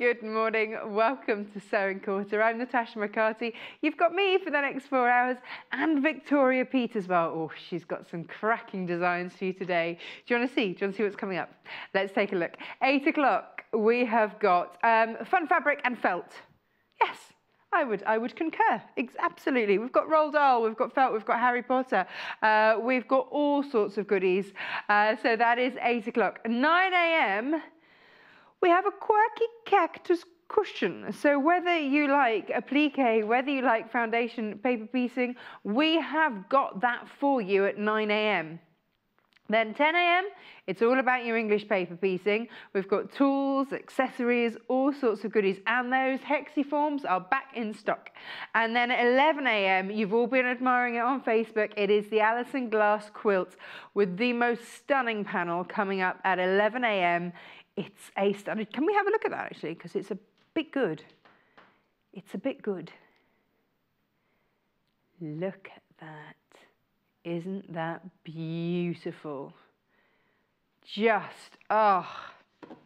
Good morning, welcome to Sewing Quarter. I'm Natasha McCarthy. You've got me for the next 4 hours and Victoria Peat as well. Oh, she's got some cracking designs for you today. Do you want to see? Do you want to see what's coming up? Let's take a look. 8 o'clock, we have got fun fabric and felt. Yes, I would concur. Absolutely. We've got Roald Dahl, we've got felt, we've got Harry Potter. We've got all sorts of goodies. So that is 8 o'clock. 9 a.m. we have a quirky cactus cushion. So whether you like a plique, whether you like foundation paper piecing, we have got that for you at 9 a.m. Then 10 a.m, it's all about your English paper piecing. We've got tools, accessories, all sorts of goodies, and those hexiforms are back in stock. And then at 11 a.m, you've all been admiring it on Facebook, it is the Alison Glass quilt with the most stunning panel coming up at 11 a.m. It's a stunning, can we have a look at that actually? Because it's a bit good. It's a bit good. Look at that. Isn't that beautiful? Just, oh. Can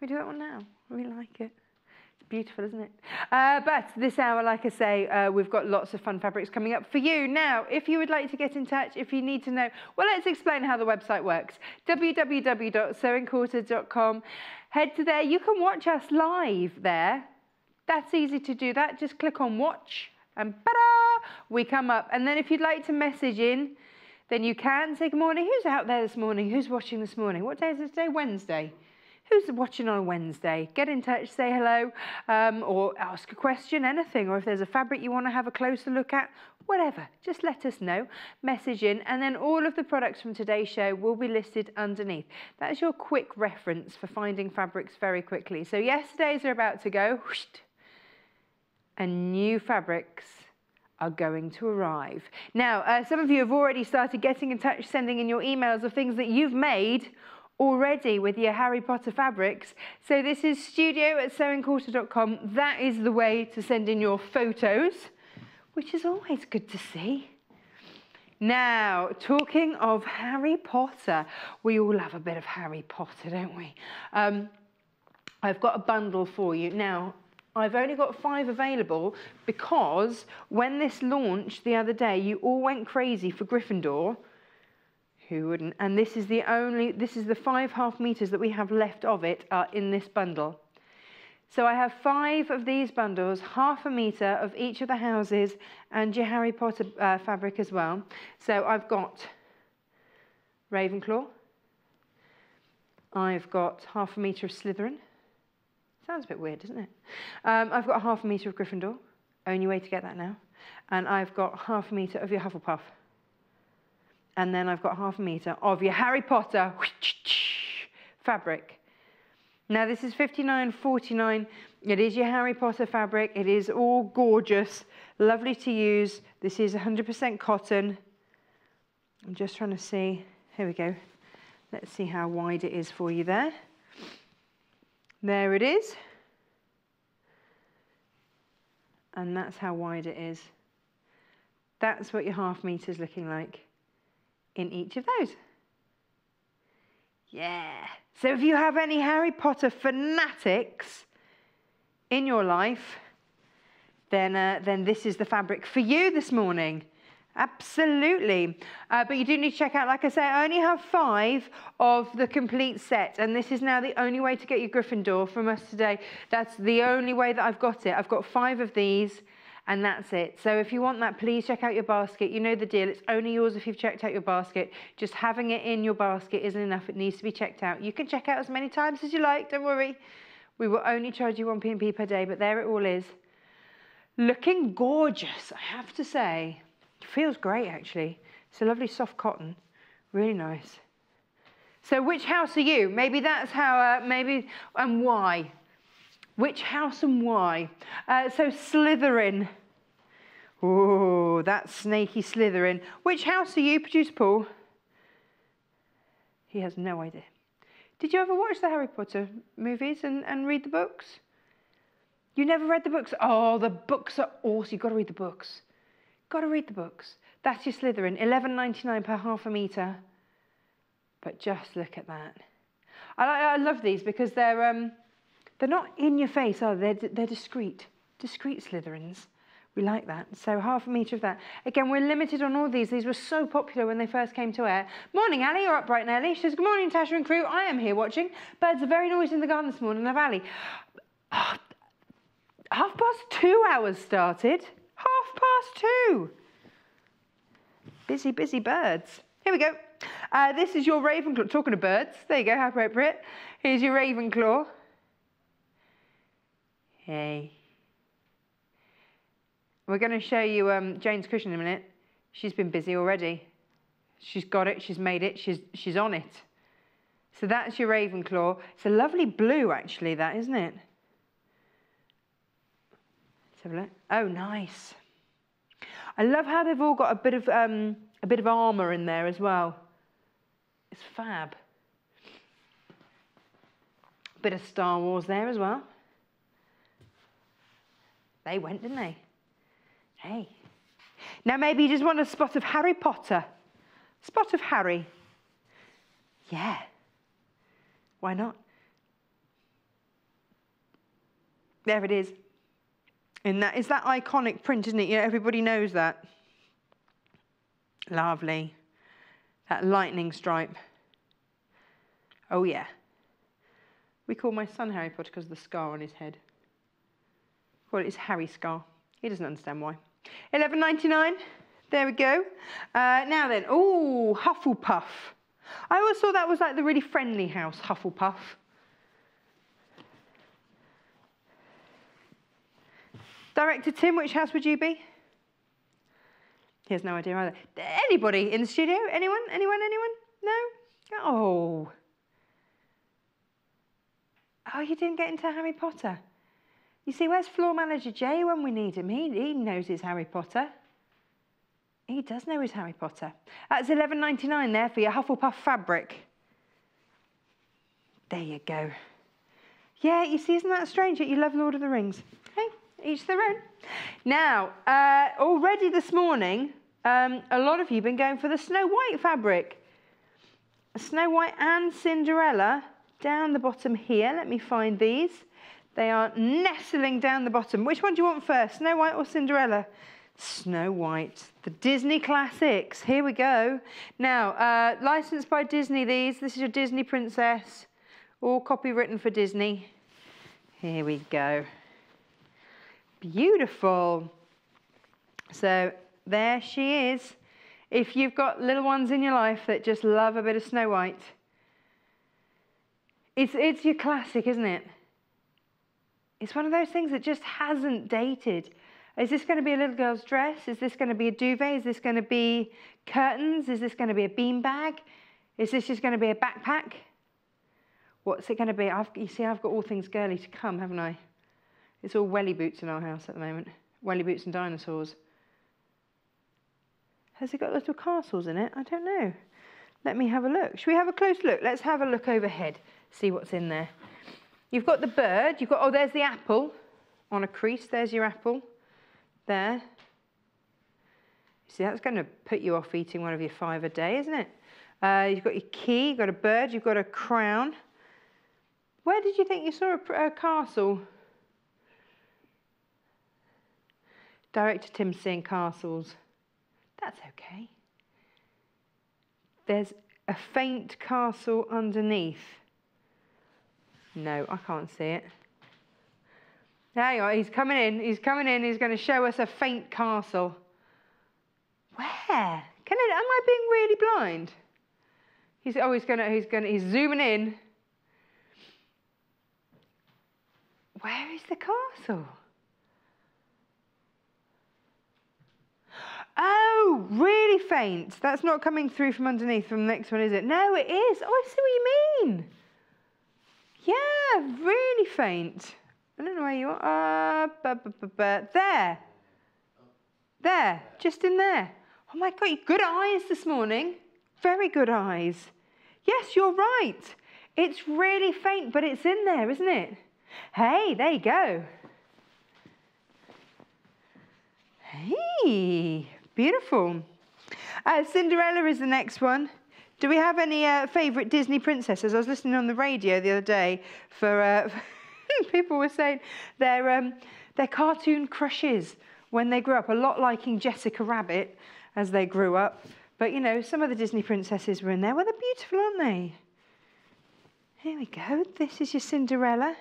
we do that one now? I really like it. It's beautiful, isn't it? But this hour, like I say, we've got lots of fun fabrics coming up for you. Now, if you would like to get in touch, if you need to know, well, let's explain how the website works. www.sewingquarter.com. Head to there. You can watch us live there. That's easy to do that. Just click on watch and ta-da! We come up. And then if you'd like to message in, then you can say good morning. Who's out there this morning? Who's watching this morning? What day is it today? Wednesday. Who's watching on a Wednesday? Get in touch, say hello, or ask a question, anything. Or if there's a fabric you want to have a closer look at, whatever, just let us know. Message in, and then all of the products from today's show will be listed underneath. That is your quick reference for finding fabrics very quickly. So yesterday's are about to go, and new fabrics are going to arrive. Now, some of you have already started getting in touch, sending in your emails of things that you've made already with your Harry Potter fabrics. So this is studio@sewingquarter.com. That is the way to send in your photos, which is always good to see. Now, talking of Harry Potter, we all love a bit of Harry Potter, don't we? I've got a bundle for you. Now, I've only got 5 available because when this launched the other day, you all went crazy for Gryffindor. Who wouldn't? And this is the 5.5 meters that we have left of it are in this bundle. So I have 5 of these bundles, 1/2 meter of each of the houses and your Harry Potter fabric as well. So I've got Ravenclaw. I've got 1/2 meter of Slytherin. Sounds a bit weird, doesn't it? I've got 1/2 meter of Gryffindor. Only way to get that now. And I've got 1/2 meter of your Hufflepuff. And then I've got 1/2 meter of your Harry Potter fabric. Now this is $59.49. It is your Harry Potter fabric. It is all gorgeous, lovely to use. This is 100% cotton. I'm just trying to see. Here we go. Let's see how wide it is for you there. There it is. And that's how wide it is. That's what your 1/2 meter is looking like in each of those. Yeah. So if you have any Harry Potter fanatics in your life, then this is the fabric for you this morning. Absolutely. But you do need to check out, like I say, I only have 5 of the complete set, and this is now the only way to get your Gryffindor from us today. That's the only way that I've got it. I've got 5 of these, and that's it. So if you want that, please check out your basket. You know the deal. It's only yours if you've checked out your basket. Just having it in your basket isn't enough. It needs to be checked out. You can check out as many times as you like. Don't worry. We will only charge you 1 P&P per day, but there it all is. Looking gorgeous, I have to say. It feels great, actually. It's a lovely soft cotton. Really nice. So which house are you? Maybe that's how, and why? Which house and why? So Slytherin. Oh, that snaky Slytherin. Which house are you, Producer Paul? He has no idea. Did you ever watch the Harry Potter movies and read the books? You never read the books? Oh, the books are awesome. You've got to read the books. Got to read the books. That's your Slytherin. $11.99 per 1/2 meter. But just look at that. I love these because they're They're not in your face, are they? They're discreet. Discreet Slytherins. We like that. So 1/2 metre of that. Again, we're limited on all these. These were so popular when they first came to air. Morning, Ali. You're up bright and early. She says, good morning, Tasha and crew. I am here watching. Birds are very noisy in the garden this morning. Love Ali. 2:30 hours started. 2:30. Busy, busy birds. Here we go. This is your Ravenclaw. Talking of birds. There you go. How appropriate. Here's your Ravenclaw. Hey. We're going to show you Jane's cushion in a minute. She's been busy already. She's got it. She's made it. She's on it. So that's your Ravenclaw. It's a lovely blue, actually, that, isn't it? Let's have a look. Oh, nice. I love how they've all got a bit of armour in there as well. It's fab. Bit of Star Wars there as well. They went, didn't they? Hey. Now maybe you just want a spot of Harry Potter. Spot of Harry. Yeah. Why not? There it is. And that is that iconic print, isn't it? You know, everybody knows that. Lovely. That lightning stripe. Oh yeah. We call my son Harry Potter because of the scar on his head. Well, it's Harry's scar. He doesn't understand why. $11.99. There we go. Now then, oh, Hufflepuff. I always thought that was like the really friendly house, Hufflepuff. Director Tim, which house would you be? He has no idea either. Anybody in the studio? Anyone? Anyone? Anyone? No? Oh. Oh, you didn't get into Harry Potter? You see, where's floor manager Jay when we need him? He knows his Harry Potter. He does know his Harry Potter. That's $11.99 there for your Hufflepuff fabric. There you go. Yeah, you see, isn't that strange that you love Lord of the Rings? Hey, each their own. Now, already this morning, a lot of you have been going for the Snow White fabric. Snow White and Cinderella down the bottom here. Let me find these. They are nestling down the bottom. Which one do you want first, Snow White or Cinderella? Snow White, the Disney classics. Here we go. Now, licensed by Disney, these. This is your Disney princess. All copywritten for Disney. Here we go. Beautiful. So there she is. If you've got little ones in your life that just love a bit of Snow White, it's your classic, isn't it? It's one of those things that just hasn't dated. Is this going to be a little girl's dress? Is this going to be a duvet? Is this going to be curtains? Is this going to be a beanbag? Is this just going to be a backpack? What's it going to be? You see, I've got all things girly to come, haven't I? It's all welly boots in our house at the moment. Welly boots and dinosaurs. Has it got little castles in it? I don't know. Let me have a look. Should we have a close look? Let's have a look overhead, see what's in there. You've got the bird. You've got, oh, there's the apple on a crease. There's your apple. There. See, that's going to put you off eating one of your 5 a day, isn't it? You've got your key. You've got a bird. You've got a crown. Where did you think you saw a castle? Director Tim's seeing castles. That's okay. There's a faint castle underneath. No, I can't see it. Hang on, he's coming in. He's coming in. He's going to show us a faint castle. Where? Am I being really blind? He's zooming in. Where is the castle? Oh, really faint. That's not coming through from underneath from the next one, is it? No, it is. Oh, I see what you mean. Yeah, really faint. I don't know where you are. There. There, just in there. Oh my God, good eyes this morning. Very good eyes. Yes, you're right. It's really faint, but it's in there, isn't it? Hey, there you go. Hey, beautiful. Cinderella is the next one. Do we have any favourite Disney princesses? I was listening on the radio the other day for People were saying they're cartoon crushes when they grew up, a lot liking Jessica Rabbit as they grew up. But, you know, some of the Disney princesses were in there. Well, they're beautiful, aren't they? Here we go. This is your Cinderella.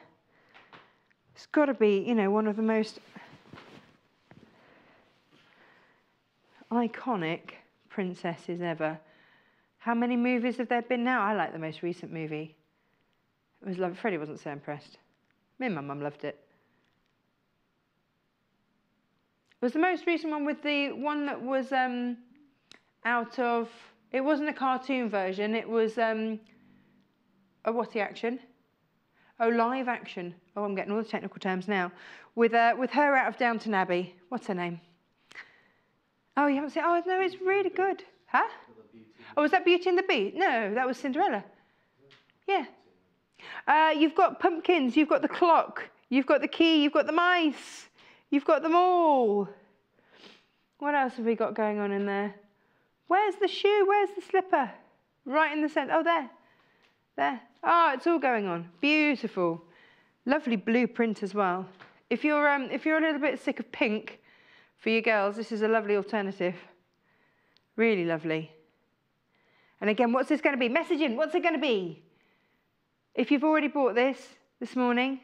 It's got to be, you know, one of the most iconic princesses ever. How many movies have there been now? I like the most recent movie. It was lovely. Freddie wasn't so impressed. Me and my mum loved it. It was the most recent one with the one that was out of... It wasn't a cartoon version. It was a whatty action. Oh, live action. Oh, I'm getting all the technical terms now. With her out of Downton Abbey. What's her name? Oh, you haven't seen... Oh, no, it's really good. Huh? Oh, was that Beauty and the Beast? No, that was Cinderella. Yeah. You've got pumpkins, you've got the clock, you've got the key, you've got the mice. You've got them all. What else have we got going on in there? Where's the shoe? Where's the slipper? Right in the centre. Oh, there. There. Oh, it's all going on. Beautiful. Lovely blue print as well. If you're a little bit sick of pink for your girls, this is a lovely alternative. Really lovely. And again, what's this going to be? Message in. What's it going to be? If you've already bought this morning,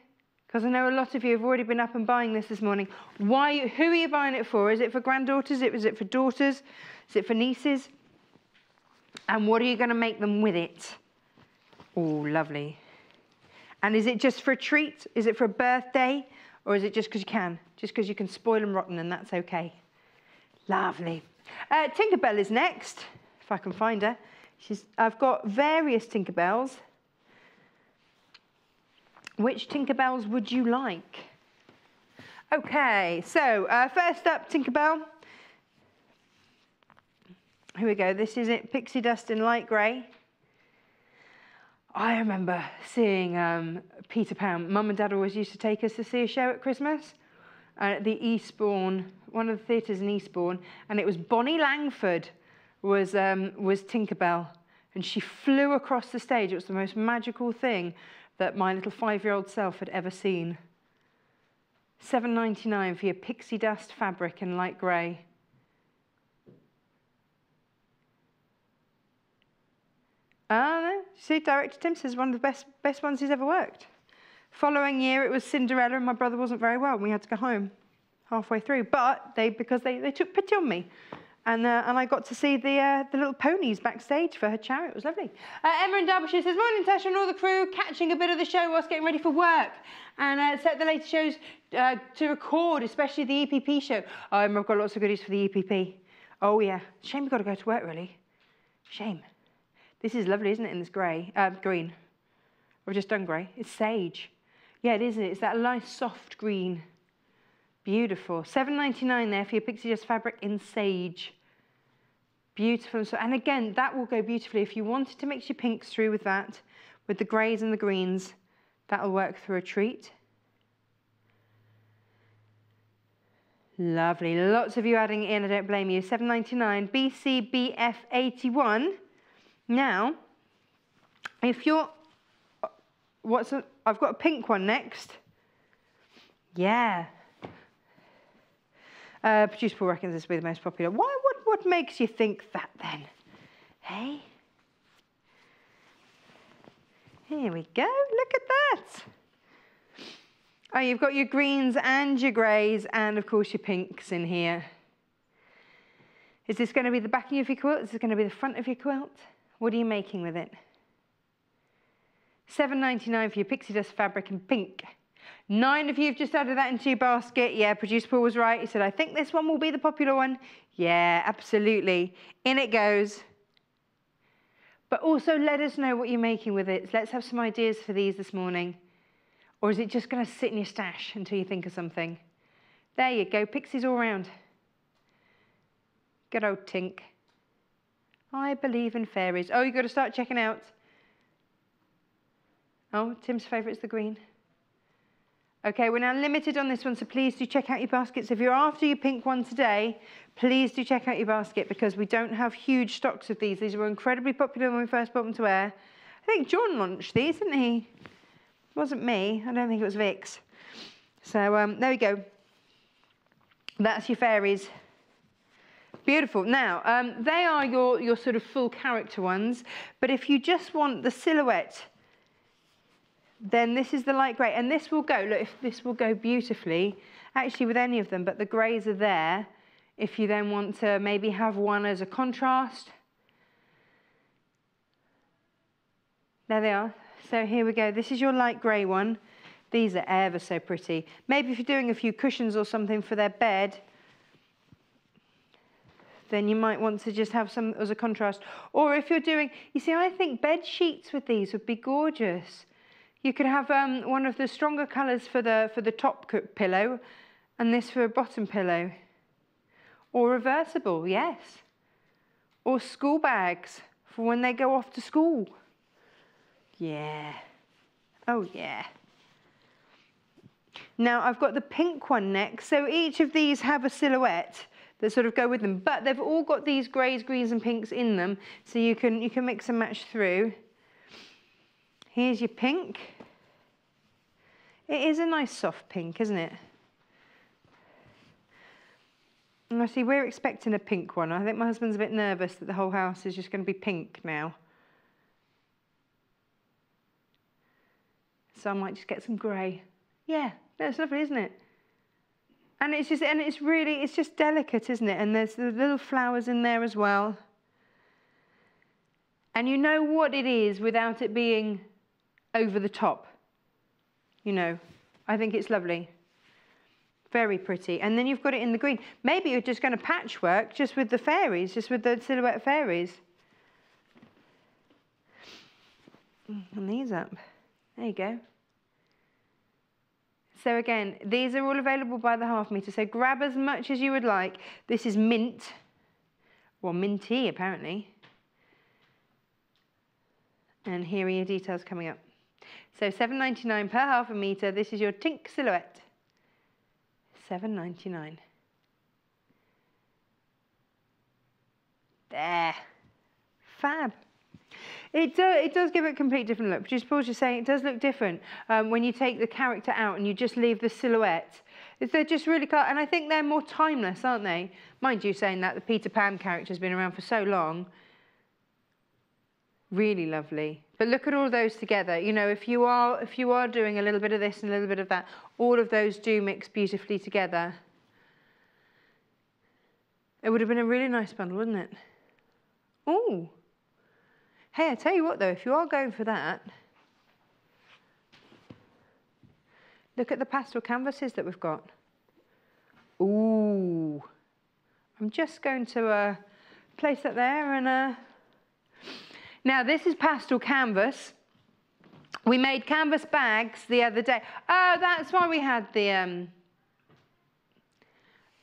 because I know a lot of you have already been up and buying this morning. Who are you buying it for? Is it for granddaughters? Is it for daughters? Is it for nieces? And what are you going to make them with it? Oh, lovely. And is it just for a treat? Is it for a birthday? Or is it just because you can? Just because you can spoil them rotten and that's okay. Lovely. Tinkerbell is next, if I can find her. I've got various Tinkerbells. Which Tinkerbells would you like? Okay, so first up, Tinkerbell. Here we go. This is it, pixie dust in light grey. I remember seeing Peter Pan. Mum and Dad always used to take us to see a show at Christmas at the Eastbourne, one of the theatres in Eastbourne, and it was Bonnie Langford was Tinkerbell, and she flew across the stage. It was the most magical thing that my little 5-year-old self had ever seen. $7.99 for your pixie dust fabric in light grey. See, Director Tim says one of the best ones he's ever worked. Following year, it was Cinderella, and my brother wasn't very well, and we had to go home halfway through. But because they took pity on me. And I got to see the little ponies backstage for her chariot. It was lovely. Emma in Derbyshire says, morning, Tasha and all the crew, catching a bit of the show whilst getting ready for work. And set the latest shows to record, especially the EPP show. Oh, Emma, I've got lots of goodies for the EPP. Oh, yeah. Shame we've got to go to work, really. Shame. This is lovely, isn't it, in this grey, green? I've just done grey. It's sage. Yeah, it is, isn't it? It's that nice, soft green. Beautiful. $7.99 there for your pixie dust fabric in sage. Beautiful. And again, that will go beautifully. If you wanted to mix your pinks through with that, with the greys and the greens, that'll work through a treat. Lovely. Lots of you adding it in. I don't blame you. $7.99. BCBF81. Now, if you're... I've got a pink one next. Yeah. Producer Paul reckons this will be the most popular. What makes you think that then? Hey? Here we go. Look at that. Oh, you've got your greens and your greys and, of course, your pinks in here. Is this going to be the backing of your quilt? Is this going to be the front of your quilt? What are you making with it? $7.99 for your pixie dust fabric in pink. 9 of you have just added that into your basket. Yeah, Producer Paul was right. He said, I think this one will be the popular one. Yeah, absolutely. In it goes. But also let us know what you're making with it. Let's have some ideas for these this morning. Or is it just going to sit in your stash until you think of something? There you go, pixies all round. Good old Tink. I believe in fairies. Oh, you've got to start checking out. Oh, Tim's favourite's the green. Okay, we're now limited on this one, so please do check out your baskets. If you're after your pink one today, please do check out your basket because we don't have huge stocks of these. These were incredibly popular when we first brought them to air. I think John launched these, didn't he? wasn't me. I don't think it was Vic's. So there we go. That's your fairies. Beautiful. Now, they are your sort of full character ones, but if you just want the silhouette, then this is the light grey, and this will go, look, if this will go beautifully, actually with any of them, but the greys are there, if you then want to maybe have one as a contrast. There they are. So here we go. This is your light grey one. These are ever so pretty. Maybe if you're doing a few cushions or something for their bed, then you might want to just have some as a contrast. Or if you're doing, you see, I think bed sheets with these would be gorgeous. You could have one of the stronger colours for the top pillow and this for a bottom pillow. Or reversible, yes. Or school bags for when they go off to school. Yeah. Oh, yeah. Now, I've got the pink one next. So each of these have a silhouette that sort of go with them, but they've all got these greys, greens and pinks in them, so you can mix and match through. Here's your pink. It is a nice soft pink, isn't it? And I see we're expecting a pink one. I think my husband's a bit nervous that the whole house is just going to be pink now. So I might just get some grey. Yeah, that's lovely, isn't it? And it's just delicate, isn't it? And there's the little flowers in there as well. And you know what it is without it being over the top. You know, I think it's lovely. Very pretty. And then you've got it in the green. Maybe you're just going to patchwork just with the fairies, just with the silhouette fairies. And these up. There you go. So again, these are all available by the half metre, so grab as much as you would like. This is mint, well, minty apparently. And here are your details coming up. So £7.99 per half a metre. This is your Tink silhouette. £7.99. There. Fab. It does give it a complete different look. Producer Paul's just saying it does look different when you take the character out and you just leave the silhouette. They're just really cool, and I think they're more timeless, aren't they? Mind you, saying that the Peter Pan character's been around for so long. Really lovely. But look at all those together. You know, if you are doing a little bit of this and a little bit of that, all of those do mix beautifully together. It would have been a really nice bundle, wouldn't it? Ooh. Hey, I tell you what though, if you are going for that, look at the Pastoral Canvases that we've got. Ooh. I'm just going to place that there and now this is Pastoral Canvas. We made canvas bags the other day. Oh, that's why we had the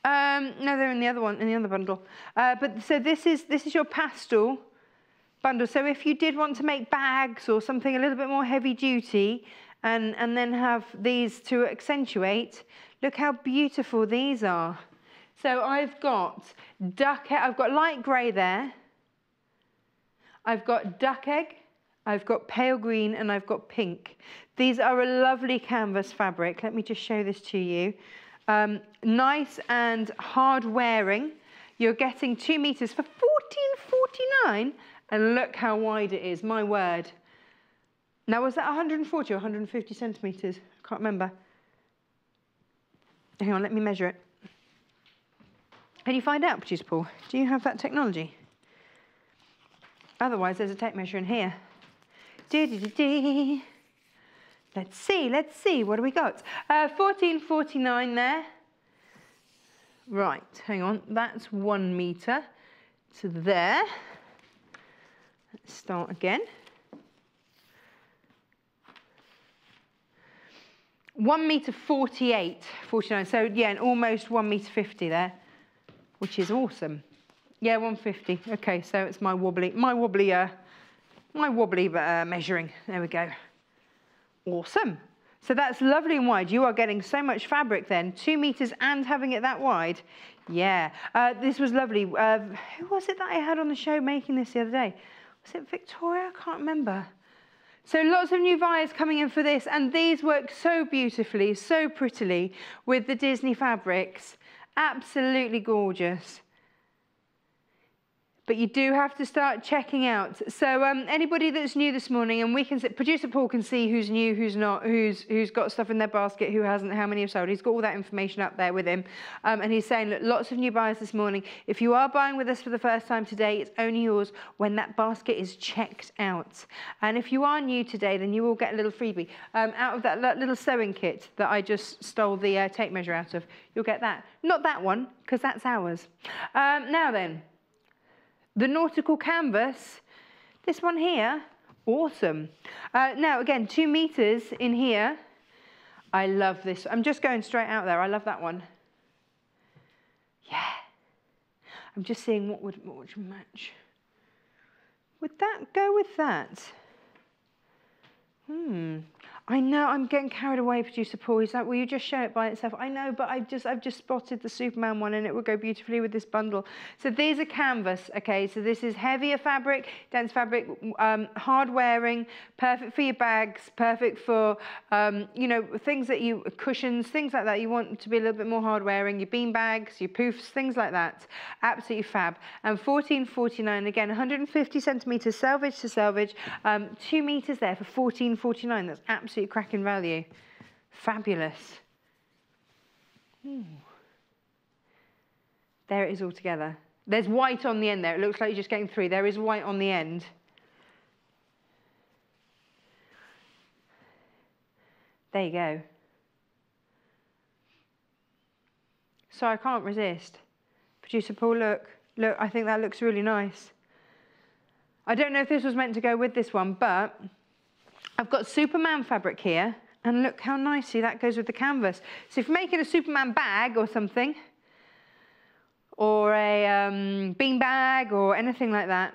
no, they're in the other one, in the other bundle. But so this is your pastel bundle. So if you did want to make bags or something a little bit more heavy duty and then have these to accentuate, look how beautiful these are. So I've got I've got light grey there. I've got duck egg, I've got pale green, and I've got pink. These are a lovely canvas fabric. Let me just show this to you. Nice and hard wearing. You're getting 2 meters for £14.49. And look how wide it is, my word. Now, was that 140 or 150 centimetres? I can't remember. Hang on, let me measure it. Can you find out, Producer Paul? Do you have that technology? Otherwise, there's a tape measure in here. Let's see, what do we got? £14.49 there. Right, hang on, that's 1 metre to there. Let's start again. 1 metre 49. So yeah, and almost 1 metre 50 there, which is awesome. Yeah, 150. Okay, so it's my wobbly measuring. There we go. Awesome. So that's lovely and wide. You are getting so much fabric then, 2 meters and having it that wide. Yeah, this was lovely. Who was it that I had on the show making this the other day? Was it Victoria? I can't remember. So lots of new buyers coming in for this, and these work so beautifully, so prettily with the Disney fabrics. Absolutely gorgeous. But you do have to start checking out. So anybody that's new this morning, and we can see, producer Paul can see who's new, who's not, who's got stuff in their basket, who hasn't, how many have sold. He's got all that information up there with him. And he's saying, look, lots of new buyers this morning. If you are buying with us for the first time today, it's only yours when that basket is checked out. And if you are new today, then you will get a little freebie. Out of that little sewing kit that I just stole the tape measure out of, you'll get that. Not that one, because that's ours. Now then. The Nautical Canvas, this one here, awesome. Now again, 2 meters in here. I love this. I'm just going straight out there. I love that one. Yeah. I'm just seeing what would match. Would that go with that? I know I'm getting carried away, producer Paul. He's like, will you just show it by itself? I know, but I've just spotted the Superman one, and it would go beautifully with this bundle. So these are canvas, okay? So this is heavier fabric, dense fabric, hard wearing, perfect for your bags, perfect for, you know, things that you, cushions, things like that. You want to be a little bit more hard wearing, your bean bags, your poofs, things like that. Absolutely fab. And $14.49, again, 150 centimeters selvage to selvage, 2 meters there for $14.49. That's absolutely cracking value. Fabulous. Ooh. There it is all together. There's white on the end there. It looks like you're just getting 3. There is white on the end. There you go. So I can't resist. Producer Paul, look, I think that looks really nice. I don't know if this was meant to go with this one, but I've got Superman fabric here, and look how nicely that goes with the canvas. So if you're making a Superman bag or something, or a bean bag or anything like that,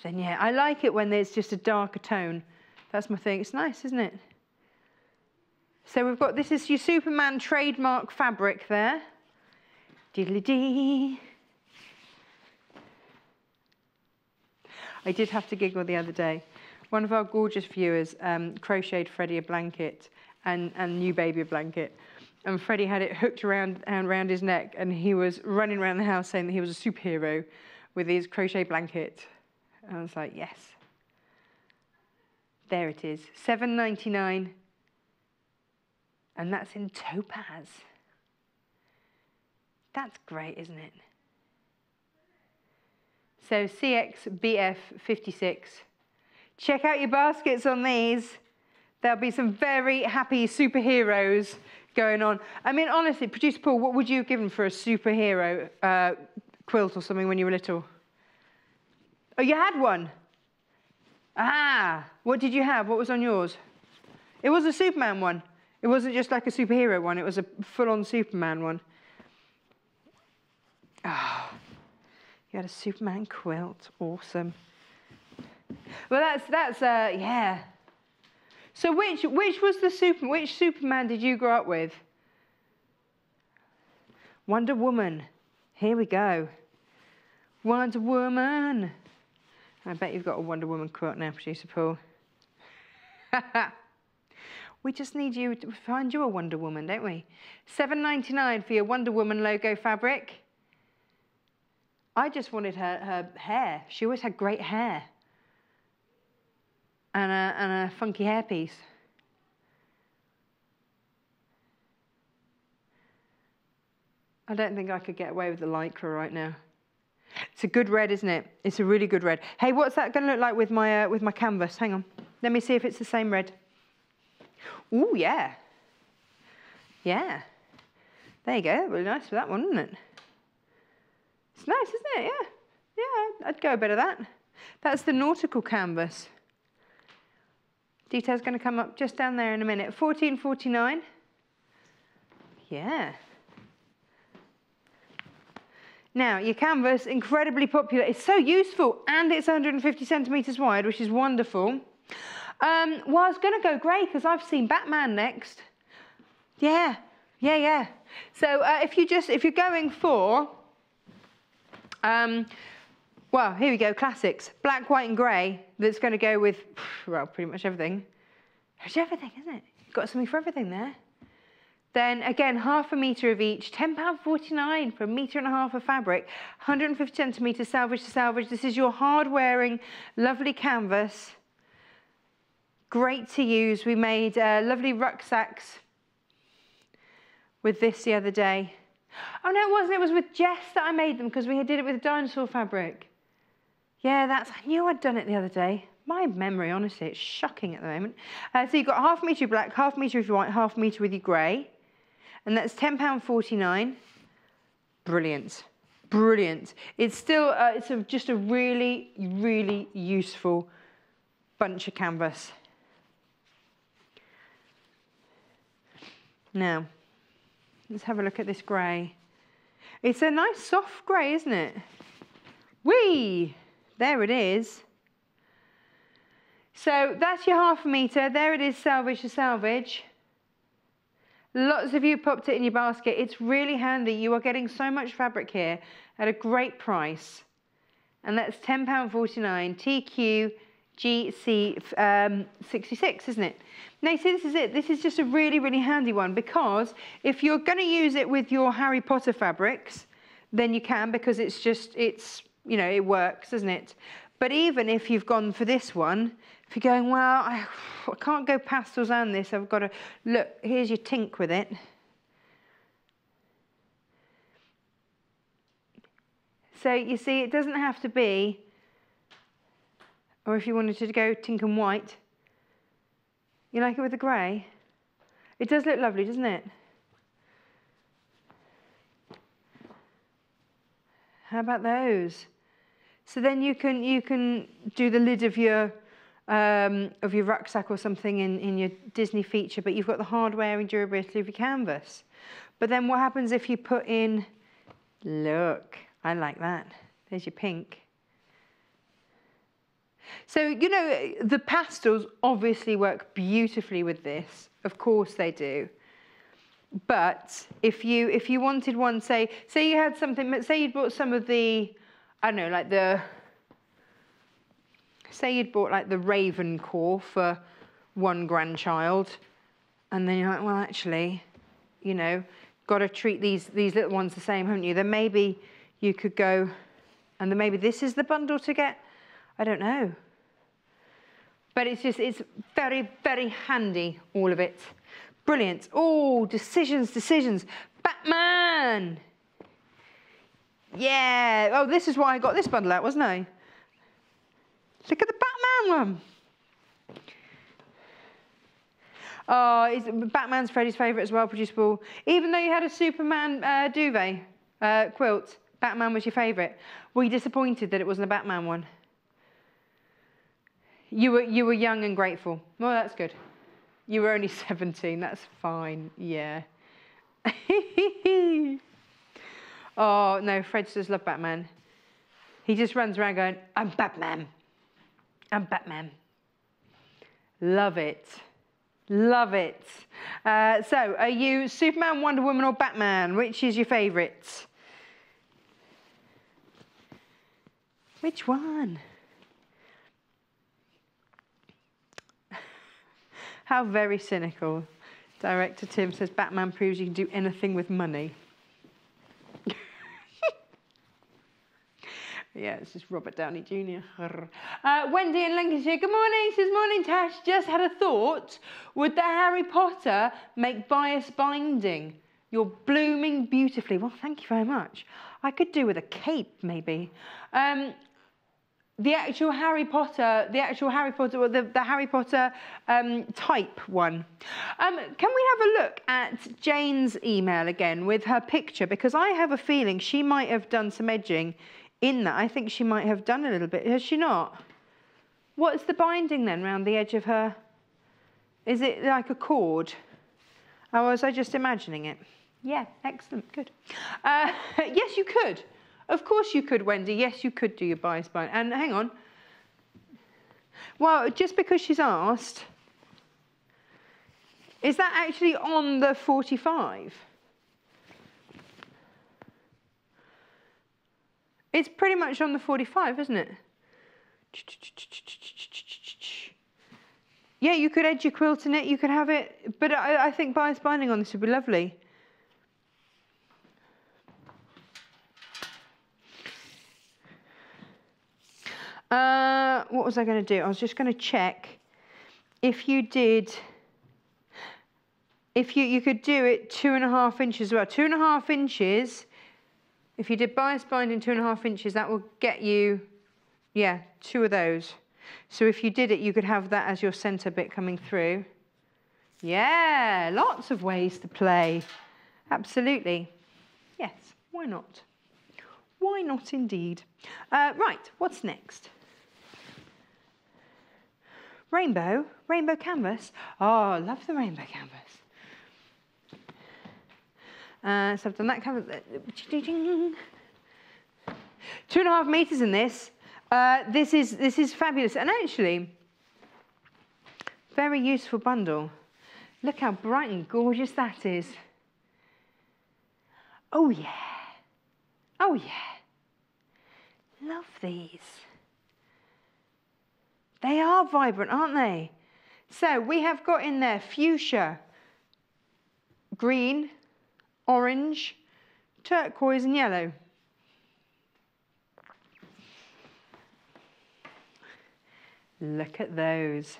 then yeah, I like it when there's just a darker tone. That's my thing. It's nice, isn't it? So we've got, this is your Superman trademark fabric there. Diddly-dee. I did have to giggle the other day. One of our gorgeous viewers crocheted Freddie a blanket and new baby a blanket. And Freddie had it hooked around his neck, and he was running around the house saying that he was a superhero with his crochet blanket. And I was like, yes. There it is, $7.99. And that's in topaz. That's great, isn't it? So CXBF 56. Check out your baskets on these. There'll be some very happy superheroes going on. I mean, honestly, Producer Paul, what would you have given for a superhero quilt or something when you were little? Oh, you had one? Ah, what did you have? What was on yours? It was a Superman one. It wasn't just like a superhero one. It was a full-on Superman one. Ah, oh, you had a Superman quilt. Awesome. Well, that's yeah. So which was the which Superman did you grow up with? Wonder Woman. Here we go. Wonder Woman. I bet you've got a Wonder Woman quilt now, Producer Paul. We just need you to find you a Wonder Woman, don't we? $7.99 for your Wonder Woman logo fabric. I just wanted her hair. She always had great hair. And a funky hairpiece. I don't think I could get away with the lycra right now. It's a good red, isn't it? It's a really good red. Hey, what's that going to look like with my canvas? Hang on. Let me see if it's the same red. Ooh, yeah. Yeah. There you go. Really nice for that one, isn't it? It's nice, isn't it? Yeah. Yeah, I'd go a bit of that. That's the Nautical Canvas. Detail's going to come up just down there in a minute. $14.49. Yeah. Now, your canvas, incredibly popular. It's so useful, and it's 150 centimeters wide, which is wonderful. Well, I was going to go grey because I've seen Batman next. Yeah, yeah, yeah. So if you're going for Well, here we go, classics. Black, white and grey. That's going to go with, well, pretty much everything. There's everything, isn't it? You've got something for everything there. Then again, half a metre of each, £10.49 for 1.5 metres of fabric, 150 centimetres salvage to salvage. This is your hard-wearing, lovely canvas. Great to use. We made lovely rucksacks with this the other day. Oh no, it wasn't. It was with Jess that I made them because we did it with dinosaur fabric. Yeah, I knew I'd done it the other day. My memory, honestly, it's shocking at the moment. So you've got half a metre of black, half a metre of your white, half a metre with your grey. And that's £10.49. Brilliant. Brilliant. It's still, just a really, really useful bunch of canvas. Now, let's have a look at this grey. It's a nice soft grey, isn't it? Whee! There it is. So that's your half a metre. There it is, salvage to salvage. Lots of you popped it in your basket. It's really handy. You are getting so much fabric here at a great price. And that's £10.49 TQ GC66, isn't it? Now, see, this is it. This is just a really, really handy one because if you're going to use it with your Harry Potter fabrics, then you can because it's, you know, it works, doesn't it? But even if you've gone for this one, if you're going, well, I can't go pastels and this, I've got to, look, here's your tink with it. So you see, it doesn't have to be, or if you wanted to go tink and white, you like it with the grey? It does look lovely, doesn't it? How about those? So then you can do the lid of your rucksack or something in your Disney feature, but you've got the hard-wearing durability of your canvas. But then what happens if you put in, look, I like that. There's your pink. So, you know, the pastels obviously work beautifully with this. Of course they do. But if you wanted one, say you had something, say you'd bought some of the, I don't know, like say you'd bought like the Raven core for one grandchild, and then you're like, well, actually, you know, got to treat these little ones the same, haven't you? Then maybe you could go, and then maybe this is the bundle to get. I don't know. But it's very, very handy, all of it. Brilliant. Oh, decisions. Batman! Yeah. Oh, this is why I got this bundle out, wasn't I? Look at the Batman one. Oh, Batman's Freddie's favourite as well, producible. Even though you had a Superman duvet quilt, Batman was your favourite. Were you disappointed that it wasn't a Batman one? You were young and grateful. Well, that's good. You were only 17. That's fine. Yeah. Oh no, Fred does love Batman. He just runs around going, "I'm Batman. I'm Batman." Love it. Love it. So, are you Superman, Wonder Woman, or Batman? Which is your favourite? Which one? How very cynical. Director Tim says Batman proves you can do anything with money. Yeah, this is Robert Downey Jr. Wendy in Lincolnshire. Good morning. Says, morning, Tash. Just had a thought. Would the Harry Potter make bias binding? You're blooming beautifully. Well, thank you very much. I could do with a cape, maybe. The actual Harry Potter, the Harry Potter type one. Can we have a look at Jane's email again with her picture? Because I have a feeling she might have done some edging in that. I think she might have done a little bit. Has she not? What's the binding then around the edge of her? Is it like a cord? Or was I just imagining it? Yeah, excellent, good. Yes, you could. Of course you could, Wendy. Yes, you could do your bias bind. And hang on. Well, just because she's asked, is that actually on the 45? It's pretty much on the 45, isn't it? Yeah, you could edge your quilt in it, you could have it, but I think bias binding on this would be lovely. What was I going to do? I was just going to check if you did, if you could do it 2.5 inches as well. 2.5 inches, if you did bias binding 2.5 inches, that will get you, yeah, 2 of those. So if you did it, you could have that as your center bit coming through. Yeah, lots of ways to play. Absolutely. Yes, why not? Why not indeed? Right, what's next? Rainbow canvas. Oh, I love the rainbow canvas. So I've done that canvas. 2.5 meters in this. This is fabulous, and actually, very useful bundle. Look how bright and gorgeous that is. Oh yeah. Oh yeah. Love these. They are vibrant, aren't they? So we have got in there fuchsia, green, orange, turquoise and yellow. Look at those.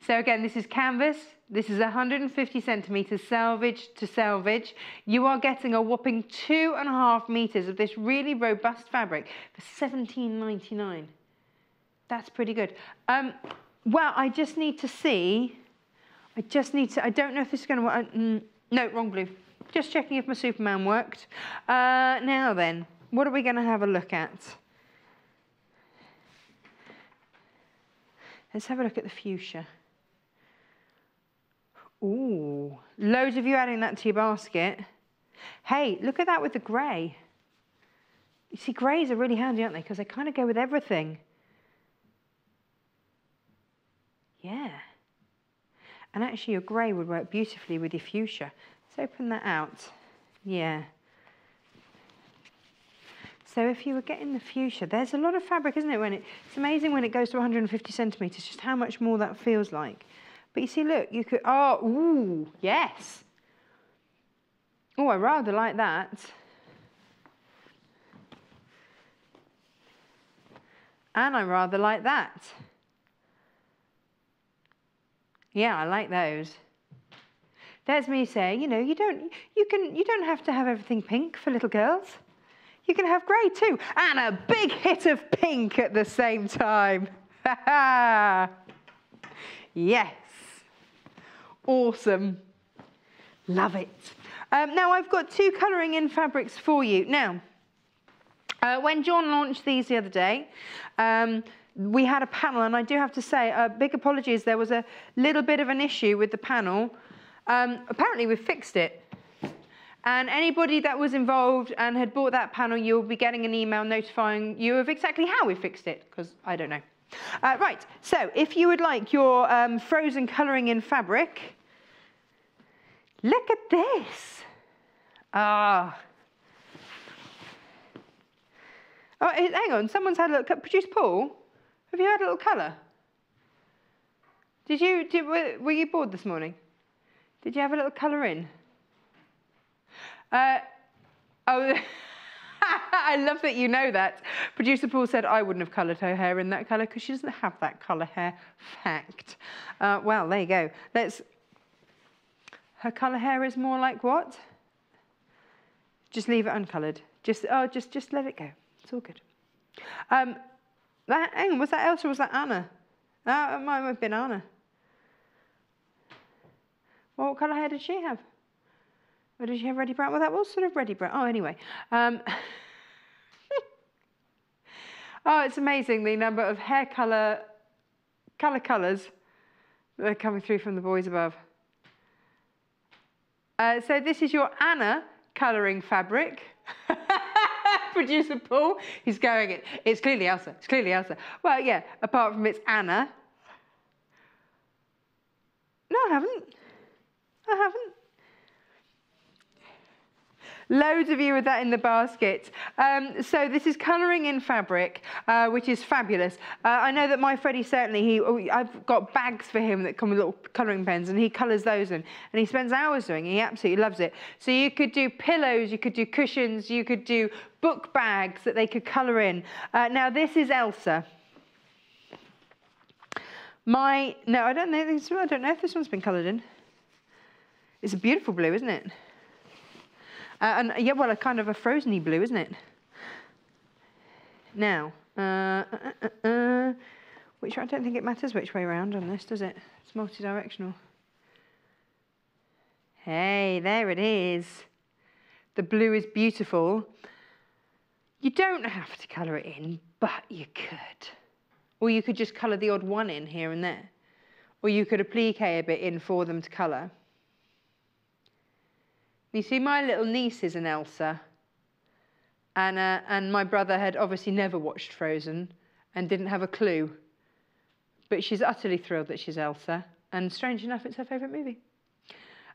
So again, this is canvas. This is 150 centimeters selvage to selvage. You are getting a whopping 2.5 meters of this really robust fabric for $17.99. That's pretty good. Well, I just need to see. I don't know if this is going to work. No, wrong blue. Just checking if my Superman worked. Now then, what are we going to have a look at? Let's have a look at the fuchsia. Ooh, loads of you adding that to your basket. Hey, look at that with the grey. You see, greys are really handy, aren't they? Because they kind of go with everything. Yeah. And actually your grey would work beautifully with your fuchsia. Let's open that out. Yeah. So if you were getting the fuchsia, there's a lot of fabric, isn't it? It's amazing when it goes to 150 centimetres, just how much more that feels like. But you see, look, you could, oh, ooh, yes. Oh, I rather like that. And I rather like that. Yeah, I like those. There's me saying, you know, you don't have to have everything pink for little girls. You can have grey too, and a big hit of pink at the same time. Yes. Awesome. Love it. Now I've got 2 colouring in fabrics for you. Now, when John launched these the other day, we had a panel, and I do have to say, big apologies, there was a little bit of an issue with the panel. Apparently we've fixed it. And anybody that was involved and had bought that panel, you'll be getting an email notifying you of exactly how we fixed it, because I don't know. Right, so if you would like your frozen colouring in fabric, look at this. Ah. Oh, hang on, someone's had a little, producer Paul, have you had a little colour? Were you bored this morning? Did you have a little colour in? Oh, I love that you know that. Producer Paul said I wouldn't have coloured her hair in that colour because she doesn't have that colour hair. Fact. Well, there you go. Her colour hair is more like what? Just leave it uncoloured. Just let it go. It's all good. Hang on, was that Elsa or was that Anna? It might have been Anna. Well, what colour hair did she have? Or did she have reddy brown? Well, that was sort of reddy brown. Oh, anyway. Oh, it's amazing the number of hair colours that are coming through from the boys above. So this is your Anna colouring fabric. Producer Paul, he's going it. It's clearly Elsa. It's clearly Elsa. Well, yeah, apart from it's Anna. No, I haven't. Loads of you with that in the basket. So this is colouring in fabric, which is fabulous. I know that my Freddie certainly, I've got bags for him that come with little colouring pens, and he colours those in, and he spends hours doing it. He absolutely loves it. So you could do pillows, you could do cushions, you could do book bags that they could colour in. Now this is Elsa. I don't know if this one's been coloured in. It's a beautiful blue, isn't it? And yeah, well, a kind of a frozen-y blue, isn't it? Now, which I don't think it matters which way around on this, does it? It's multi-directional. Hey, there it is. The blue is beautiful. You don't have to colour it in, but you could. Or you could just colour the odd one in here and there. Or you could applique a bit in for them to colour. You see, my little niece is an Elsa, and my brother had obviously never watched Frozen and didn't have a clue. But she's utterly thrilled that she's Elsa, and strange enough, it's her favourite movie.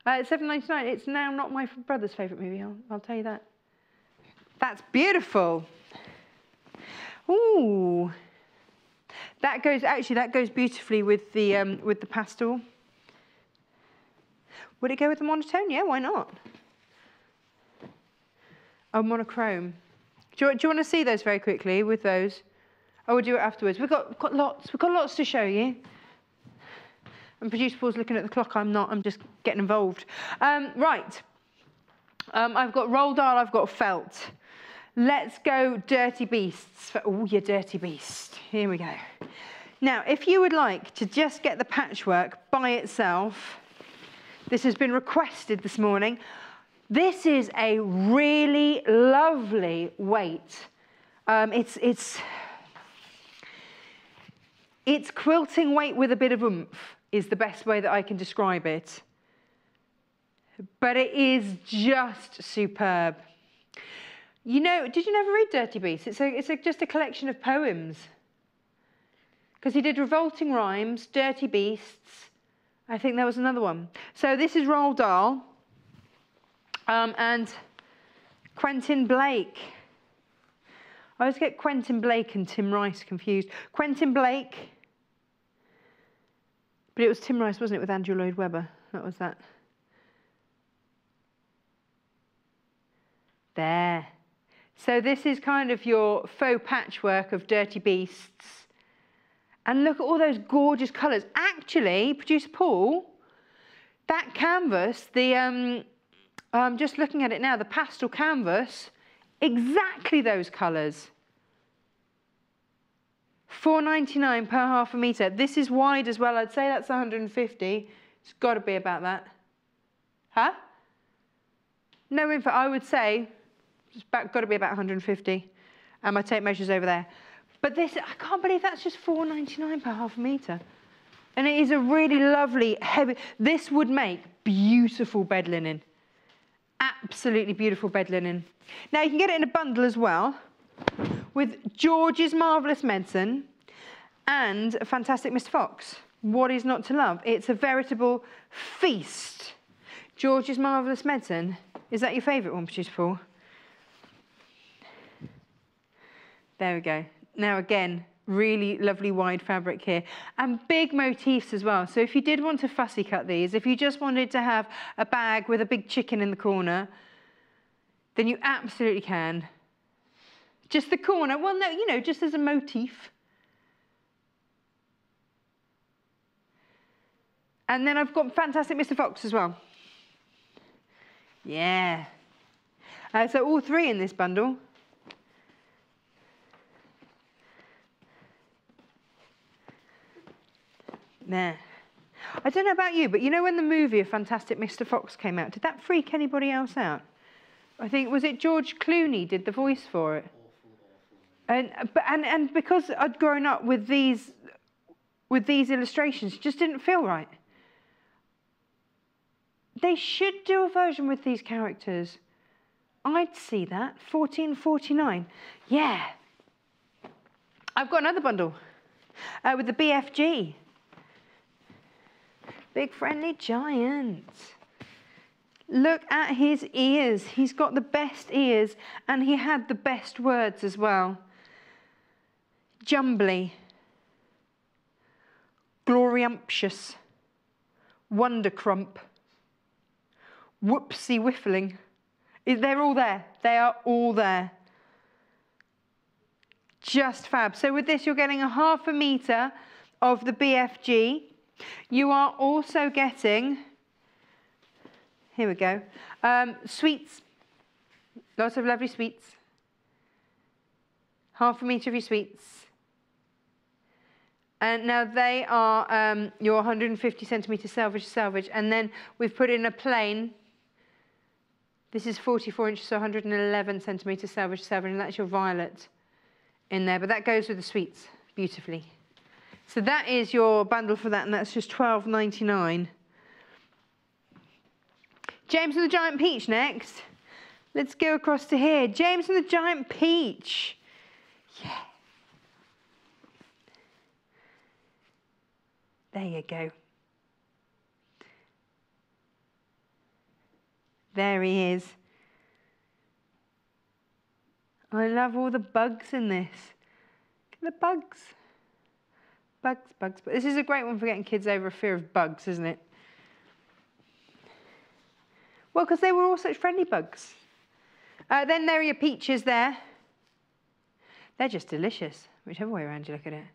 It's $7.99. It's now not my brother's favourite movie, I'll tell you that. That's beautiful. Ooh. That goes beautifully with the pastel. Would it go with the monotone? Yeah, why not? Oh, monochrome. Do you want to see those very quickly with those? Oh, we'll do it afterwards. We've got lots to show you. And producer Paul's looking at the clock. I'm not. I'm just getting involved. Right. I've got roll doll. I've got felt. Let's go dirty beasts. Oh, you dirty beast. Here we go. Now, if you would like to just get the patchwork by itself, this has been requested this morning. This is a really lovely weight. It's quilting weight with a bit of oomph is the best way that I can describe it. But it is just superb. You know, did you never read Dirty Beasts? It's just a collection of poems. Because he did Revolting Rhymes, Dirty Beasts. I think there was another one. So this is Roald Dahl. And Quentin Blake. I always get Quentin Blake and Tim Rice confused. Quentin Blake. But it was Tim Rice, wasn't it, with Andrew Lloyd Webber? That was that. There. So this is kind of your faux patchwork of Dirty Beasts. And look at all those gorgeous colours. Actually, producer Paul, that canvas, I'm just looking at it now, the Pastoral Canvas, exactly those colours. $4.99 per half a metre. This is wide as well. I'd say that's 150. It's got to be about that. Huh? No info. I would say it's got to be about 150. And my tape measure's over there. But this, I can't believe that's just $4.99 per half a metre. And it is a really lovely, heavy, this would make beautiful bed linen. Absolutely beautiful bed linen. Now you can get it in a bundle as well with George's Marvellous Medicine and a fantastic Mr. Fox. What is not to love? It's a veritable feast. George's Marvellous Medicine. Is that your favourite one, producer Paul? There we go. Now again, really lovely wide fabric here and big motifs as well. So if you did want to fussy cut these, if you just wanted to have a bag with a big chicken in the corner, then you absolutely can. Just the corner, well no, you know, just as a motif. And then I've got fantastic Mr. Fox as well. Yeah. So all three in this bundle. There. I don't know about you, but you know when the movie of Fantastic Mr. Fox came out, did that freak anybody else out? I think, was it George Clooney did the voice for it? And because I'd grown up with these illustrations, it just didn't feel right. They should do a version with these characters. I'd see that. $14.49. Yeah. I've got another bundle with the BFG. Big Friendly Giant. Look at his ears. He's got the best ears, and he had the best words as well. Jumbly, gloriumptious, wondercrump, whoopsie whiffling. They're all there. They are all there. Just fab. So with this, you're getting 1/2 metre of the BFG. You are also getting, here we go, sweets. Lots of lovely sweets. 1/2 metre of your sweets. And now they are your 150 centimetre selvage. And then we've put in a plain. This is 44 inches, so 111 centimetre selvage, and that's your violet in there. But that goes with the sweets beautifully. So that is your bundle for that, and that's just £12.99. James and the Giant Peach next. Let's go across to here. James and the Giant Peach. Yeah. There you go. There he is. I love all the bugs in this. Look at the bugs. Bugs. But this is a great one for getting kids over a fear of bugs, isn't it? Well, because they were all such friendly bugs. Then there are your peaches there. They're just delicious, whichever way around you look at it.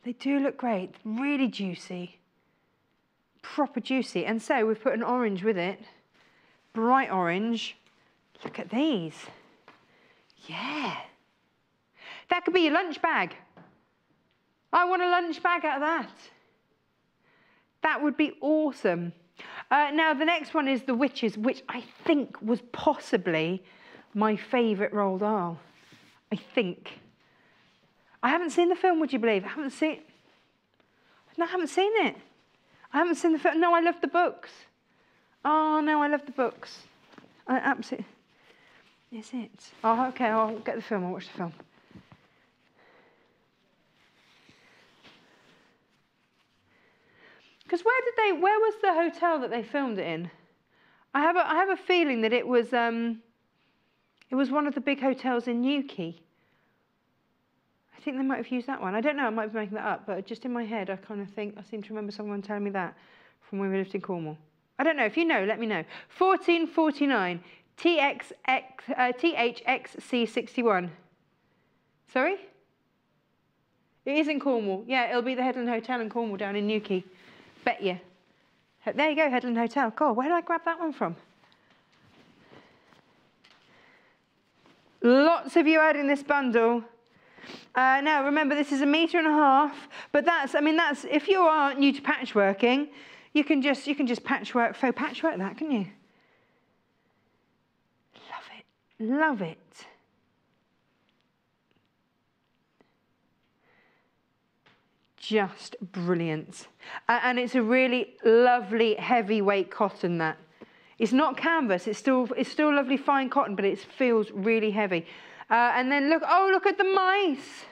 They do look great, really juicy. Proper juicy. And so we've put an orange with it. Bright orange. Look at these. Yeah. That could be your lunch bag. I want a lunch bag out of that. That would be awesome. Now the next one is the Witches, which I think was possibly my favourite Roald Dahl. I think. I haven't seen the film, would you believe? I haven't seen it. I haven't seen the film. No, I love the books. Oh, no, I love the books. I absolutely... Is it? Oh, okay, I'll get the film. I'll watch the film. Because where was the hotel that they filmed it in? I have a feeling that it was one of the big hotels in Newquay. I think they might have used that one. I don't know, I might be making that up, but just in my head, I kind of think, I seem to remember someone telling me that from when we lived in Cornwall. I don't know, if you know, let me know. 1449, THXC61. Sorry? It is in Cornwall. Yeah, it'll be the Headland Hotel in Cornwall down in Newquay. Bet you. There you go, Headland Hotel. God, where did I grab that one from? Lots of you adding this bundle. Now, remember, this is 1.5 meters, but that's if you are new to patchworking, you can just patchwork, faux patchwork that, can you? Love it. Just brilliant. And it's a really lovely heavyweight cotton, that. It's not canvas, it's still lovely fine cotton, but it feels really heavy. And then look at the mice.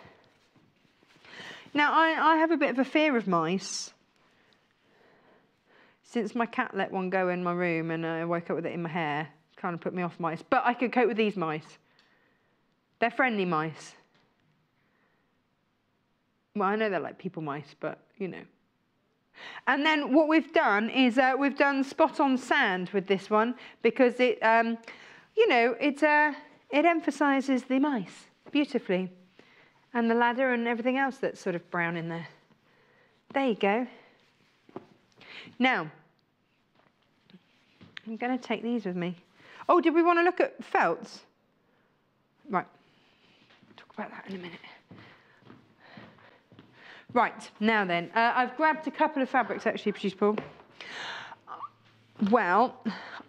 Now, I have a bit of a fear of mice. Since my cat let one go in my room and I woke up with it in my hair, kind of put me off mice. But I could cope with these mice. They're friendly mice. Well, I know they're like people mice, but, you know. And then what we've done is we've done spot on sand with this one because it, it emphasises the mice beautifully. And the ladder and everything else that's sort of brown in there. There you go. Now, I'm going to take these with me. Oh, did we want to look at felts? Right. Talk about that in a minute. Right, now then, I've grabbed a couple of fabrics actually, Produce Paul. Well,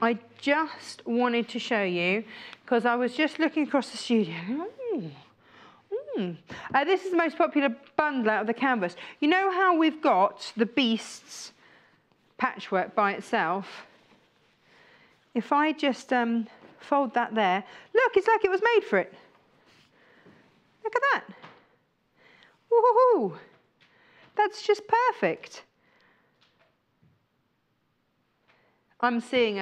I just wanted to show you, because I was just looking across the studio. This is the most popular bundle out of the canvas. You know how we've got the Beasts patchwork by itself? If I just fold that there, look, it's like it was made for it. Look at that. Woohoo! That's just perfect. I'm seeing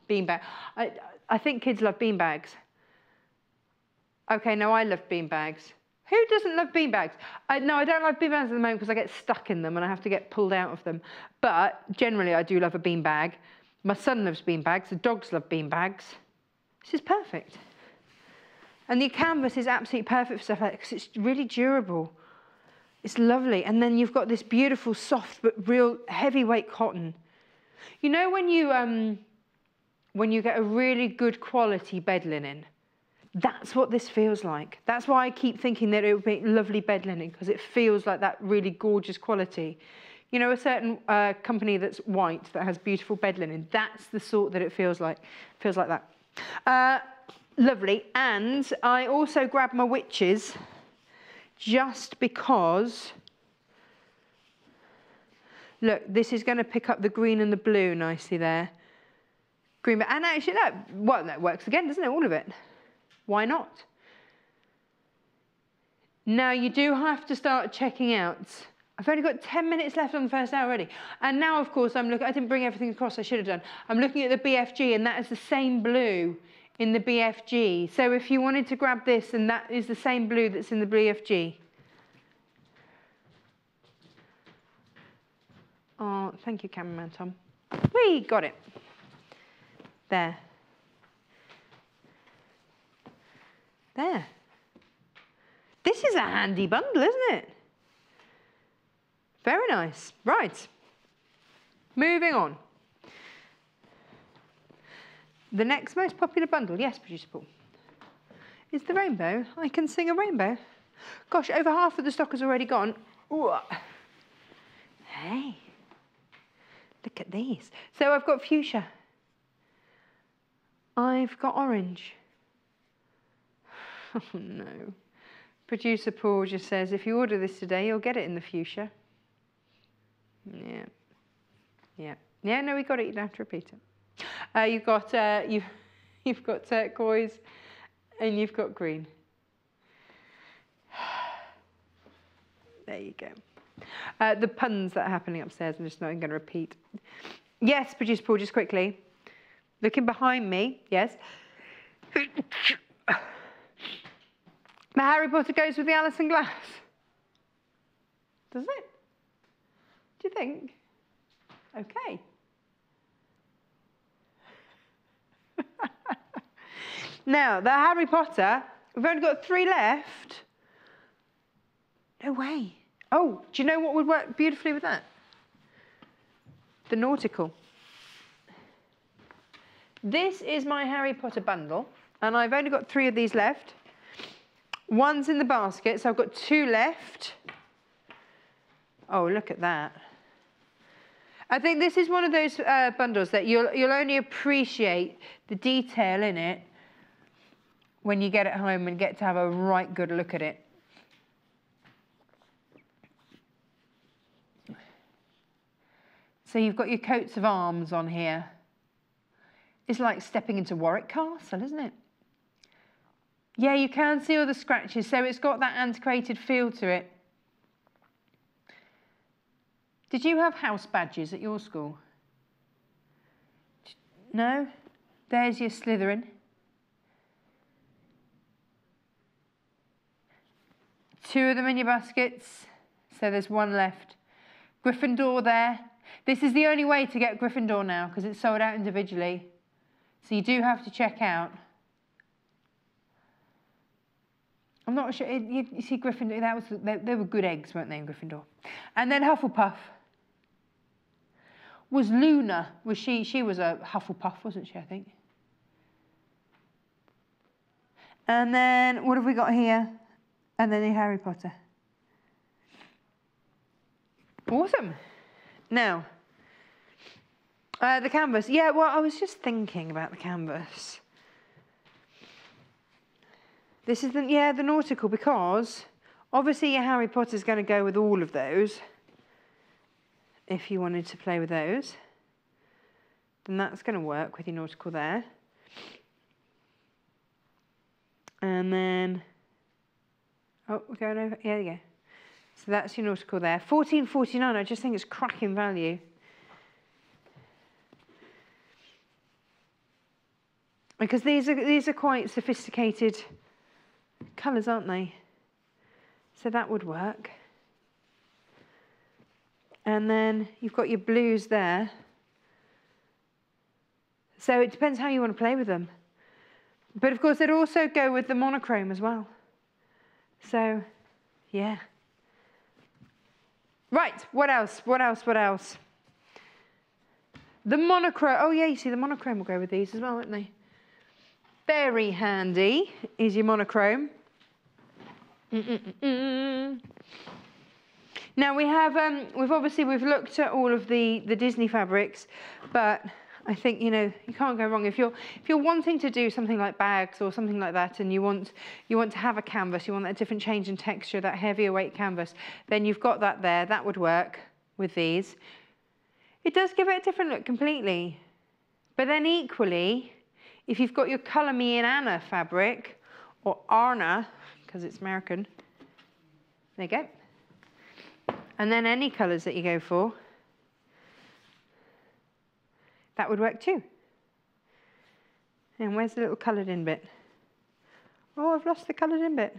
beanbag. I think kids love beanbags. Okay, no, I love beanbags. Who doesn't love beanbags? No, I don't love beanbags at the moment because I get stuck in them and I have to get pulled out of them. But generally, I do love a beanbag. My son loves beanbags. The dogs love beanbags. This is perfect. And the canvas is absolutely perfect for stuff like that because it's really durable. It's lovely. And then you've got this beautiful, soft, but real heavyweight cotton. You know when you get a really good quality bed linen? That's what this feels like. That's why I keep thinking that it would be lovely bed linen, because it feels like that really gorgeous quality. You know, a certain company that's white that has beautiful bed linen, that's the sort that it feels like. Feels like that. Lovely. And I also grabbed my witches just because, look, this is going to pick up the green and the blue nicely there. Green, and actually, that works again, doesn't it? All of it. Why not? Now you do have to start checking out. I've only got 10 minutes left on the first hour already. And now, of course, I'm looking, I didn't bring everything across, I should have done. I'm looking at the BFG, and that is the same blue in the BFG. So if you wanted to grab this, and that is the same blue that's in the BFG. Oh, thank you, cameraman Tom. We got it. There. There. This is a handy bundle, isn't it? Very nice. Right. Moving on. The next most popular bundle, yes, Producer Paul, is the rainbow. I can sing a rainbow. Gosh, over half of the stock has already gone. Ooh. Hey, look at these. So I've got fuchsia. I've got orange. Oh no. Producer Paul just says, if you order this today, you'll get it in the fuchsia. Yeah. Yeah. Yeah, no, we got it. You don't have to repeat it. You've got turquoise and you've got green. There you go. The puns that are happening upstairs, I'm just not even going to repeat. Yes, Producer Paul, just quickly. Looking behind me, yes. The Harry Potter goes with the Alison Glass. Does it? Do you think? Okay. Now, the Harry Potter, we've only got 3 left. No way. Oh, do you know what would work beautifully with that? The Nautical. This is my Harry Potter bundle, and I've only got 3 of these left. One's in the basket, so I've got 2 left. Oh, look at that. I think this is one of those bundles that you'll only appreciate the detail in it when you get it home and get to have a right good look at it. So you've got your coats of arms on here. It's like stepping into Warwick Castle, isn't it? Yeah, you can see all the scratches, so it's got that antiquated feel to it. Did you have house badges at your school? No? There's your Slytherin. 2 of them in your baskets, so there's 1 left. Gryffindor there. This is the only way to get Gryffindor now, because it's sold out individually. So you do have to check out. I'm not sure, you see Gryffindor, they were good eggs, weren't they, in Gryffindor? And then Hufflepuff. Was Luna, she was a Hufflepuff, wasn't she, I think? And then, what have we got here? And then the Harry Potter. Awesome. Now, the canvas. Yeah, well, I was just thinking about the canvas. This is the Nautical, because obviously your Harry Potter's going to go with all of those. If you wanted to play with those, then that's going to work with your Nautical there. And then, oh, we're going over, yeah, there you go. So that's your Nautical there. $14.49, I just think it's cracking value. because these are quite sophisticated colours, aren't they? So that would work. And then you've got your blues there. So it depends how you want to play with them. But of course, they'd also go with the monochrome as well. So, yeah. Right, what else? What else? What else? The monochrome. Oh, yeah, you see, the monochrome will go with these as well, won't they? Very handy is your monochrome. Now we have, we've looked at all of the Disney fabrics, but I think, you know, you can't go wrong if you're wanting to do something like bags or something like that, and you want to have a canvas, you want that different change in texture, that heavier weight canvas, then you've got that there. That would work with these. It does give it a different look completely, but then equally, if you've got your Colour Me in Anna fabric, or Arna, because it's American, there you go. And then any colours that you go for, that would work too. And where's the little coloured in bit? Oh, I've lost the coloured in bit.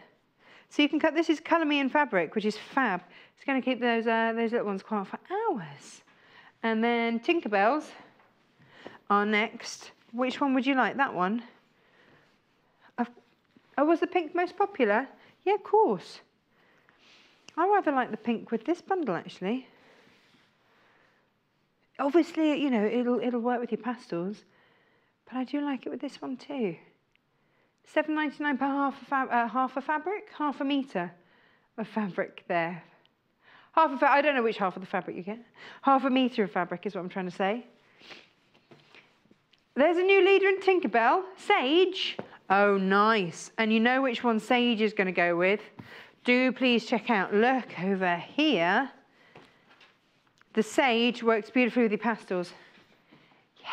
So you can cut, this is Colour Me in fabric, which is fab. It's going to keep those little ones quiet for hours. And then Tinkerbells are next. Which one would you like? That one? Oh, was the pink most popular? Yeah, of course. I rather like the pink with this bundle, actually. Obviously, you know, it'll work with your pastels, but I do like it with this one too. £7.99 per half a fabric, half a metre of fabric there. I don't know which half of the fabric you get. Half a metre of fabric is what I'm trying to say. There's a new leader in Tinkerbell, Sage. Oh, nice. And you know which one Sage is going to go with. Do please check out. Look over here. The Sage works beautifully with your pastels. Yeah.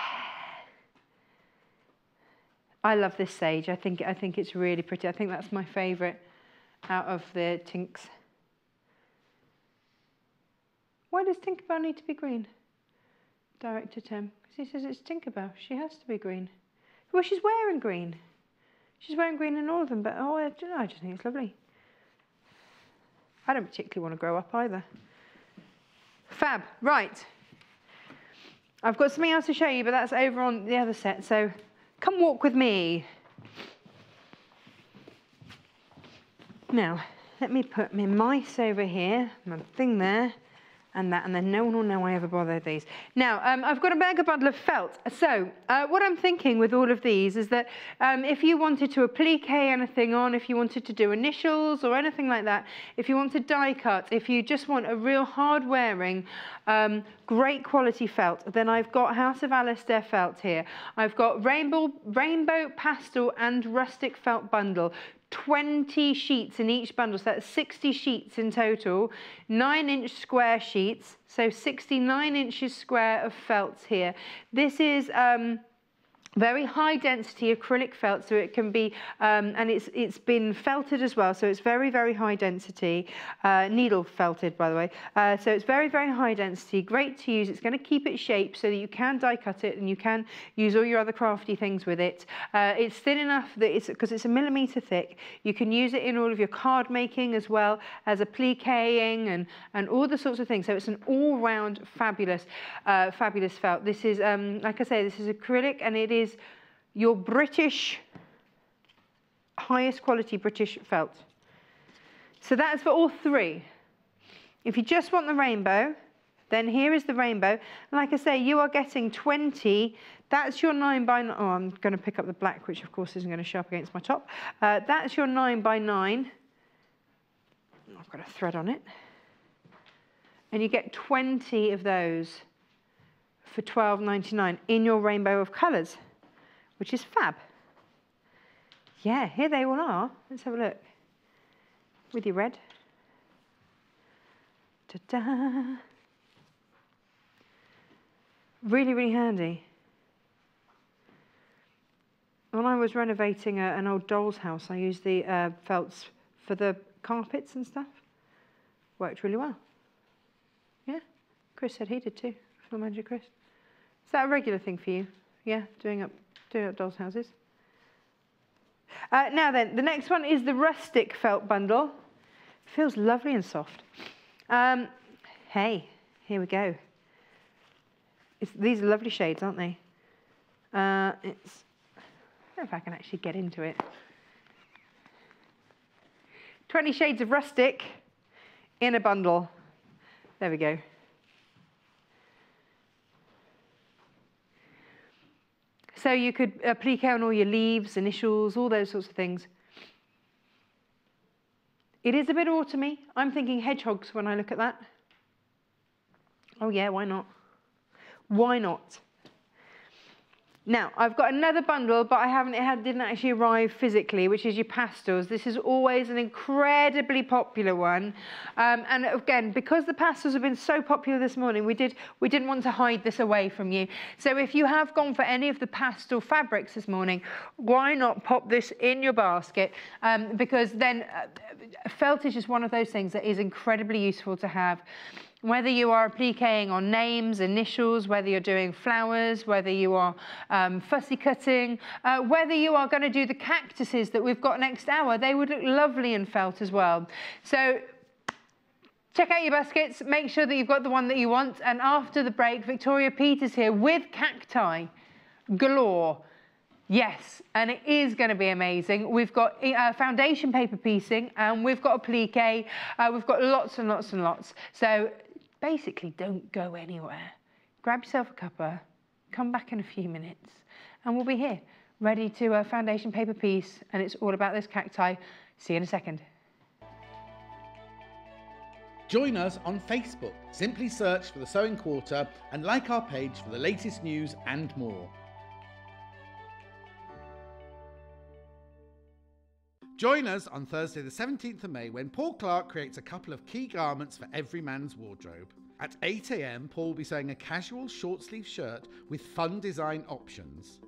I love this Sage. I think it's really pretty. I think that's my favourite out of the Tinks. Why does Tinkerbell need to be green? Director Tim. Because he says it's Tinkerbell. She has to be green. Well, she's wearing green. She's wearing green in all of them, but oh, I don't know, I just think it's lovely. I don't particularly want to grow up either. Fab. Right. I've got something else to show you, but that's over on the other set, so come walk with me. Now, let me put my mice over here, my thing there, and that, and then no one will know I ever bothered these. Now, I've got a mega bundle of felt. So, what I'm thinking with all of these is that if you wanted to applique anything on, if you wanted to do initials or anything like that, if you want to die cut, if you just want a real hard-wearing, great quality felt, then I've got House of Alistair felt here. I've got rainbow, pastel, and rustic felt bundle. 20 sheets in each bundle, so that's 60 sheets in total, 9-inch square sheets, so 69 inches square of felts here. This is very high density acrylic felt, so it can be, and it's been felted as well, so it's very, very high density, needle felted by the way, so it's very, very high density, great to use. It's going to keep its shape so that you can die cut it and you can use all your other crafty things with it. It's thin enough that because it's a millimetre thick, you can use it in all of your card making as well as appliquing and all the sorts of things. So it's an all-round fabulous, fabulous felt. This is, like I say, this is acrylic, and it is your British, highest quality British felt. So that's for all three. If you just want the rainbow, then here is the rainbow. And like I say, you are getting 20. That's your 9x9. Oh, I'm going to pick up the black, which of course isn't going to show up against my top. That's your 9x9. I've got a thread on it. And you get 20 of those for £12.99 in your rainbow of colours, which is fab. Yeah, here they all are. Let's have a look. With your red. Ta-da! Really, really handy. When I was renovating an old doll's house, I used the felts for the carpets and stuff. Worked really well. Yeah, Chris said he did too. Full Magic Chris. Is that a regular thing for you? Yeah, doing up doll's houses? Now then, the next one is the Rustic felt bundle. Feels lovely and soft. Hey, here we go. These are lovely shades, aren't they? I don't know if I can actually get into it. 20 shades of Rustic in a bundle. There we go. So you could applique on all your leaves, initials, all those sorts of things. It is a bit autumny. I'm thinking hedgehogs when I look at that. Oh yeah, why not? Why not? Now, I've got another bundle, but didn't actually arrive physically, which is your pastels. This is always an incredibly popular one. And again, because the pastels have been so popular this morning, we didn't want to hide this away from you. So if you have gone for any of the pastel fabrics this morning, why not pop this in your basket? Because then felt is just one of those things that is incredibly useful to have. Whether you are appliquing on names, initials, whether you're doing flowers, whether you are fussy cutting, whether you are going to do the cactuses that we've got next hour, they would look lovely in felt as well. So check out your baskets, make sure that you've got the one that you want, and after the break, Victoria Peat is here with cacti galore. Yes, and it is going to be amazing. We've got foundation paper piecing, and we've got applique. We've got lots and lots and lots. So basically, don't go anywhere. Grab yourself a cuppa, come back in a few minutes, and we'll be here, ready to foundation paper piece, and it's all about this cacti. See you in a second. Join us on Facebook. Simply search for The Sewing Quarter and like our page for the latest news and more. Join us on Thursday the 17th of May when Paul Clark creates a couple of key garments for every man's wardrobe. At 8 AM, Paul will be sewing a casual short-sleeve shirt with fun design options.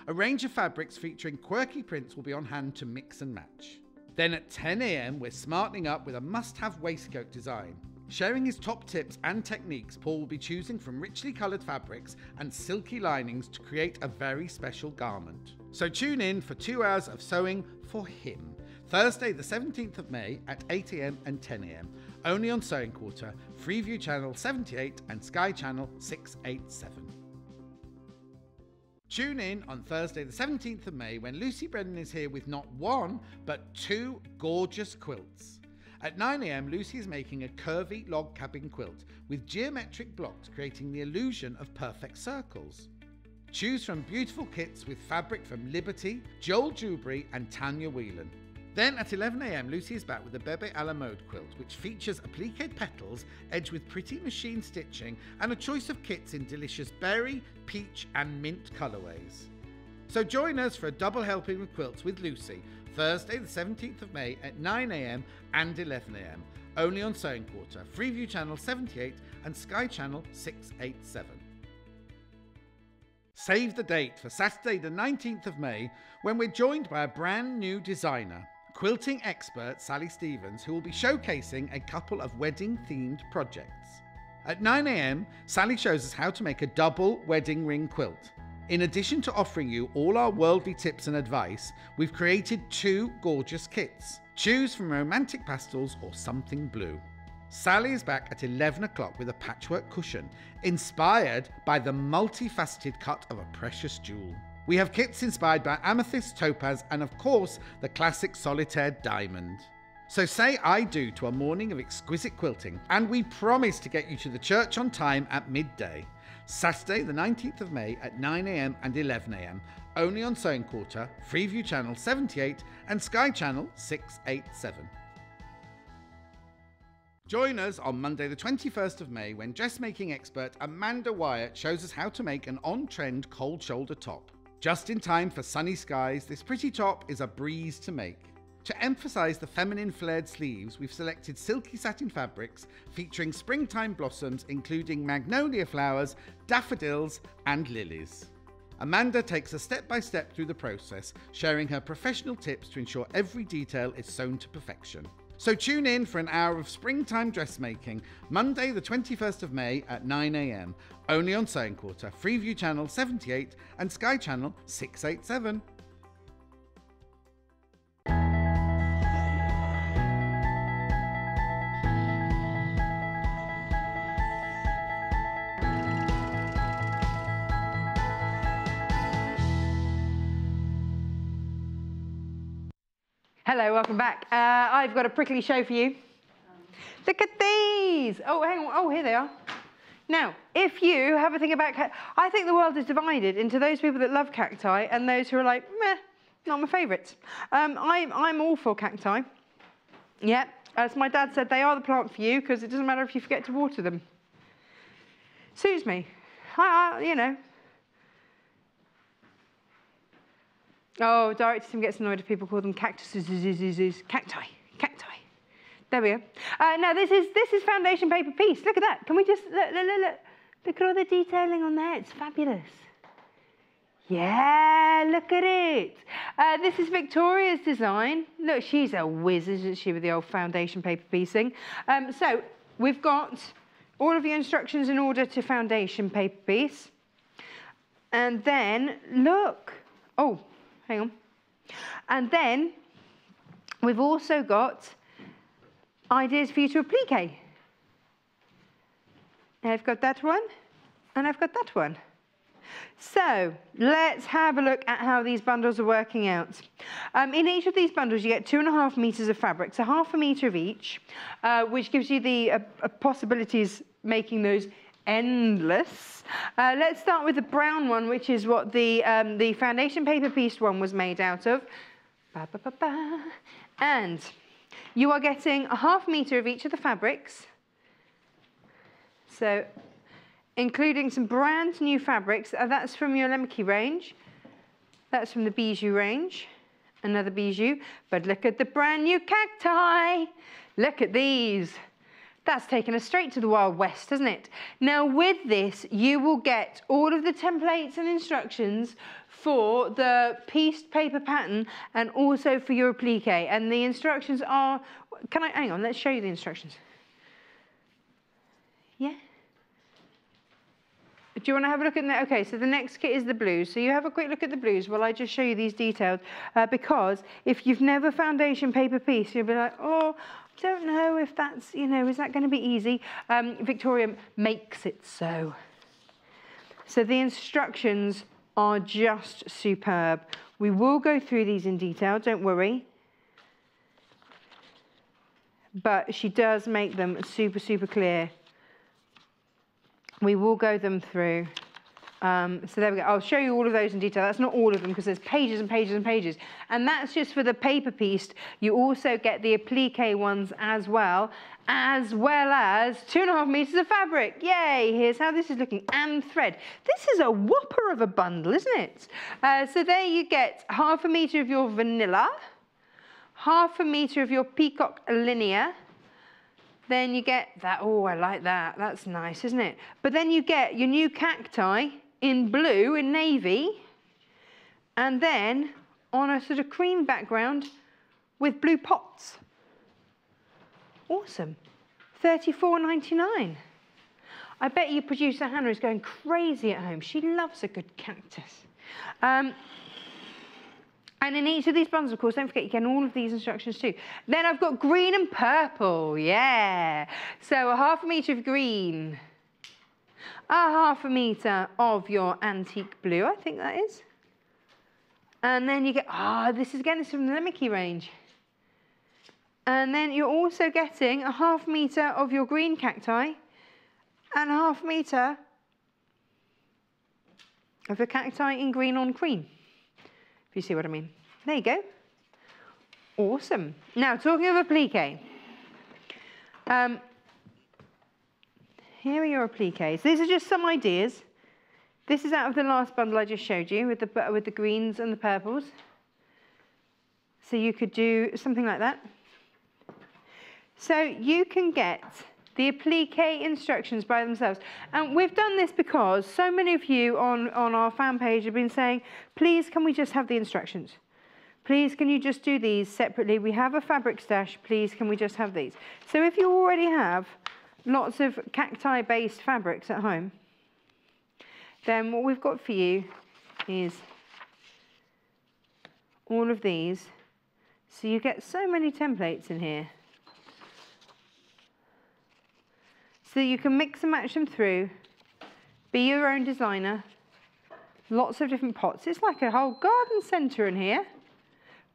A range of fabrics featuring quirky prints will be on hand to mix and match. Then at 10 AM, we're smartening up with a must-have waistcoat design. Sharing his top tips and techniques, Paul will be choosing from richly coloured fabrics and silky linings to create a very special garment. So tune in for 2 hours of sewing for him. Thursday the 17th of May at 8 AM and 10 AM, only on Sewing Quarter, Freeview Channel 78 and Sky Channel 687. Tune in on Thursday the 17th of May when Lucy Brennan is here with not one, but 2 gorgeous quilts. At 9 AM, Lucy is making a curvy log cabin quilt with geometric blocks creating the illusion of perfect circles. Choose from beautiful kits with fabric from Liberty, Joel Dewberry and Tanya Whelan. Then at 11 AM, Lucy is back with the Bebe a la mode quilt, which features appliqued petals edged with pretty machine stitching and a choice of kits in delicious berry, peach and mint colourways. So join us for a double helping of quilts with Lucy, Thursday the 17th of May at 9 AM and 11 AM, only on Sewing Quarter, Freeview Channel 78 and Sky Channel 687. Save the date for Saturday the 19th of May when we're joined by a brand new designer, quilting expert Sally Stevens, who will be showcasing a couple of wedding-themed projects. At 9 AM, Sally shows us how to make a double wedding ring quilt. In addition to offering you all our worldly tips and advice, we've created 2 gorgeous kits. Choose from romantic pastels or something blue. Sally is back at 11 o'clock with a patchwork cushion, inspired by the multifaceted cut of a precious jewel. We have kits inspired by amethyst, topaz, and of course, the classic solitaire diamond. So say I do to a morning of exquisite quilting, and we promise to get you to the church on time at midday. Saturday the 19th of May at 9 AM and 11 AM, only on Sewing Quarter, Freeview Channel 78 and Sky Channel 687. Join us on Monday the 21st of May when dressmaking expert Amanda Wyatt shows us how to make an on-trend cold shoulder top. Just in time for sunny skies, this pretty top is a breeze to make. To emphasize the feminine flared sleeves, we've selected silky satin fabrics featuring springtime blossoms including magnolia flowers, daffodils and lilies. Amanda takes us step by step through the process, sharing her professional tips to ensure every detail is sewn to perfection. So tune in for an hour of springtime dressmaking, Monday the 21st of May at 9 AM, only on Sewing Quarter, Freeview Channel 78 and Sky Channel 687. Hello, welcome back. I've got a prickly show for you. Look at these. Oh, hang on. Oh, here they are. Now, if you have a thing about I think the world is divided into those people that love cacti and those who are like, meh, not my favourites. I'm all for cacti. Yeah, as my dad said, they are the plant for you because it doesn't matter if you forget to water them. Suits me. You know. Oh, director Tim gets annoyed if people call them cactuses. Cacti. There we go. Now this is foundation paper piece. Look at that. Can we just look at all the detailing on there? It's fabulous. Yeah, look at it. This is Victoria's design. Look, she's a whiz, isn't she, with the old foundation paper piecing. So we've got all of the instructions in order to foundation paper piece. And then look. Oh, hang on. And then we've also got ideas for you to applique. I've got that one, and I've got that one. So let's have a look at how these bundles are working out. In each of these bundles, you get 2.5 meters of fabric, so 1/2 meter of each, which gives you the possibilities, making those endless. Let's start with the brown one, which is what the foundation paper piece one was made out of. And you are getting 1/2 meter of each of the fabrics. So, including some brand new fabrics. That's from your Lemke range. That's from the bijou range. Another bijou. But look at the brand new cacti. Look at these. That's taken us straight to the Wild West, hasn't it? Now, with this, you will get all of the templates and instructions for the pieced paper pattern and also for your applique. And the instructions are, hang on, let's show you the instructions. Yeah? Do you want to have a look at that? Okay, so the next kit is the blues. So you have a quick look at the blues while I just show you these details. Because if you've never foundation paper piece, you'll be like, oh, I don't know if that's, you know, is that going to be easy? Victoria makes it so. So the instructions are just superb. We will go through these in detail, don't worry. But she does make them super, super clear. We will go them through. So there we go. I'll show you all of those in detail. That's not all of them because there's pages and pages and pages. And that's just for the paper piece. You also get the applique ones as well as 2.5 meters of fabric. Yay! Here's how this is looking. And thread. This is a whopper of a bundle, isn't it? So there you get 1/2 meter of your vanilla, 1/2 meter of your peacock linear. Then you get that, oh, I like that. That's nice, isn't it? But then you get your new cacti in blue, in navy, and then on a sort of cream background with blue pots. Awesome. $34.99. I bet you producer Hannah is going crazy at home. She loves a good cactus. And in each of these bundles, of course, don't forget you get all of these instructions too. Then I've got green and purple, yeah. So 1/2 meter of green, 1/2 meter of your antique blue, I think that is. And then you get, this is from the Lemke range. And then you're also getting 1/2 meter of your green cacti and 1/2 meter of the cacti in green on cream. If you see what I mean. There you go. Awesome. Now, talking of applique. Here are your appliques. These are just some ideas. This is out of the last bundle I just showed you with the greens and the purples. So you could do something like that. So you can get the applique instructions by themselves. And we've done this because so many of you on our fan page have been saying, please, can we just have the instructions? Please, can you just do these separately? We have a fabric stash. Please, can we just have these? So if you already have lots of cacti-based fabrics at home, then what we've got for you is all of these. So you get so many templates in here. So you can mix and match them through, be your own designer, lots of different pots. It's like a whole garden centre in here.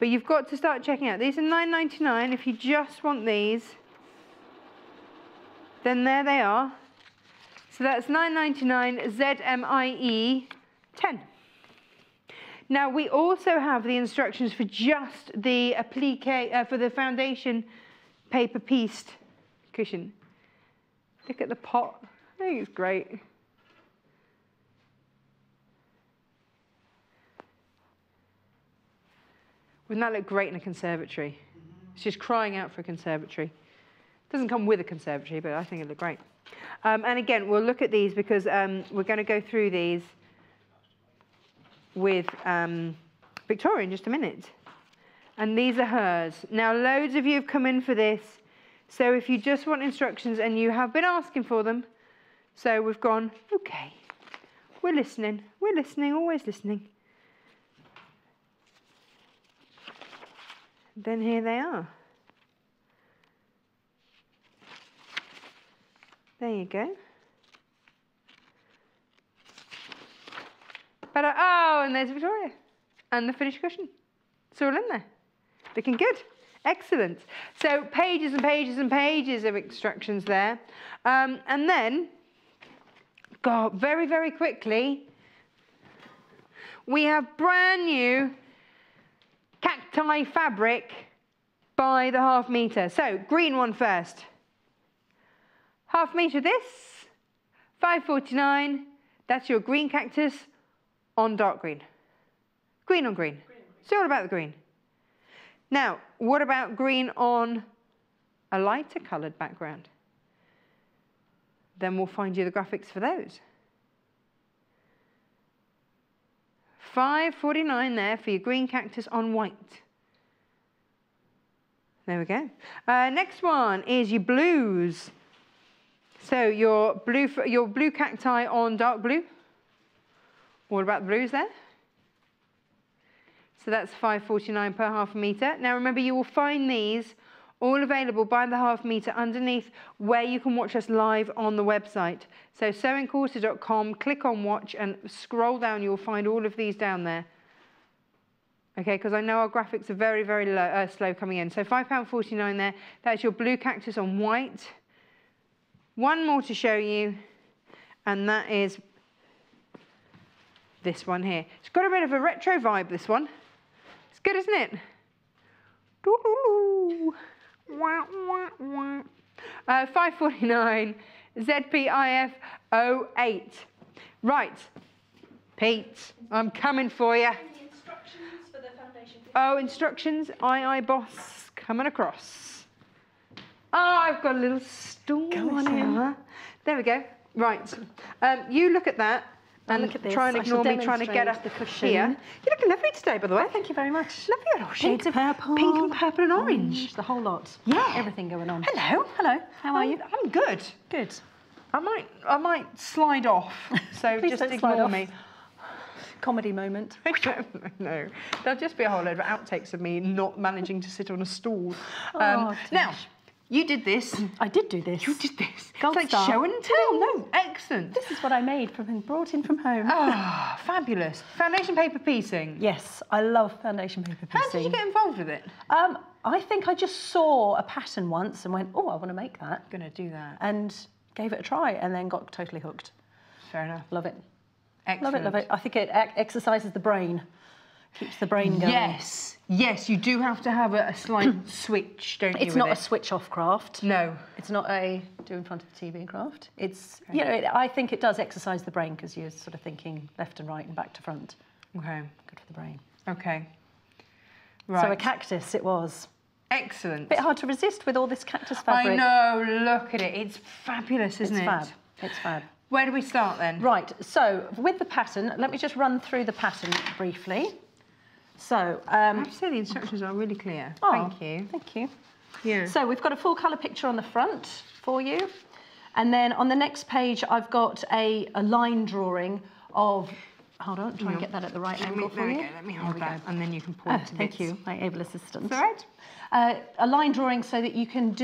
But you've got to start checking out. These are £9.99. If you just want these, then there they are. So that's £9.99 ZMIE 10. Now we also have the instructions for just the applique, for the foundation paper pieced cushion. Look at the pot. I think it's great. Wouldn't that look great in a conservatory? It's just crying out for a conservatory. Doesn't come with a conservatory, but I think it'd look great. And again, we'll look at these because we're going to go through these with Victoria in just a minute. And these are hers. Now, loads of you have come in for this. So if you just want instructions, and you have been asking for them, so we've gone, okay, we're listening, always listening. Then here they are. There you go. But oh, and there's Victoria. And the finished cushion. It's all in there. Looking good. Excellent. So pages and pages and pages of instructions there. And then, God, very, very quickly, we have brand new Cacti fabric by the ½ metre. So green one first. ½ metre this, £5.49. That's your green cactus on dark green. Green on green. It's all about the green. Now, what about green on a lighter coloured background? Then we'll find you the graphics for those. £5.49 there for your green cactus on white. There we go. Next one is your blues. So your blue cacti on dark blue. All about the blues there. So that's £5.49 per ½ metre. Now remember, you will find these all available by the ½ metre underneath where you can watch us live on the website. So sewingquarter.com, click on watch and scroll down, you'll find all of these down there. Okay, because I know our graphics are very, very slow coming in. So £5.49 there. That's your blue cactus on white. One more to show you, and that is this one here. It's got a bit of a retro vibe, this one. It's good, isn't it? £5.49 ZPIF 08. Right, Pete, I'm coming for you. The instructions for the foundation. Oh, instructions, aye, boss, coming across. Oh, I've got a little stool. Go on in. There we go. Right, you look at that. And look at this. try and ignore me trying to get up the cushion. Here. You're looking lovely today, by the way. Oh, thank you very much. Lovely little shades of purple, pink and purple and orange. The whole lot. Yeah. Everything going on. Hello. Hello. How are you? I'm good. Good. I might slide off, so Please just don't ignore slide me. off. Comedy moment. No, there'll just be a whole load of outtakes of me not managing to sit on a stool. Oh, now, you did this. I did do this. You did this. Gold it's like star. show and tell. No, excellent. This is what I made from being brought in from home. Ah, fabulous. Foundation paper piecing. Yes, I love foundation paper piecing. How did you get involved with it? I think I just saw a pattern once and went, oh, I want to make that. Gonna do that. And gave it a try and then got totally hooked. Fair enough. Love it. Excellent. Love it. I think it exercises the brain. Keeps the brain going. Yes, yes, you do have to have a slight switch, don't you? It's not a switch-off craft. No. It's not a do in front of the TV craft. It's, you know, I think it does exercise the brain because you're sort of thinking left and right and back to front. Okay. Good for the brain. Okay. Right. So a cactus it was. Excellent. Bit hard to resist with all this cactus fabric. I know, look at it. It's fabulous, isn't it? It's fab. It's fab. Where do we start then? Right, so with the pattern, let me just run through the pattern briefly. So, I have to say the instructions are really clear. Oh, thank you. Thank you. Yeah. So we've got a full colour picture on the front for you. And then on the next page, I've got a line drawing of, hold on, try and get that at the right angle for you. Let me hold that, and then you can point to Thank bits. you, my able assistant. That's all right. A line drawing so that you can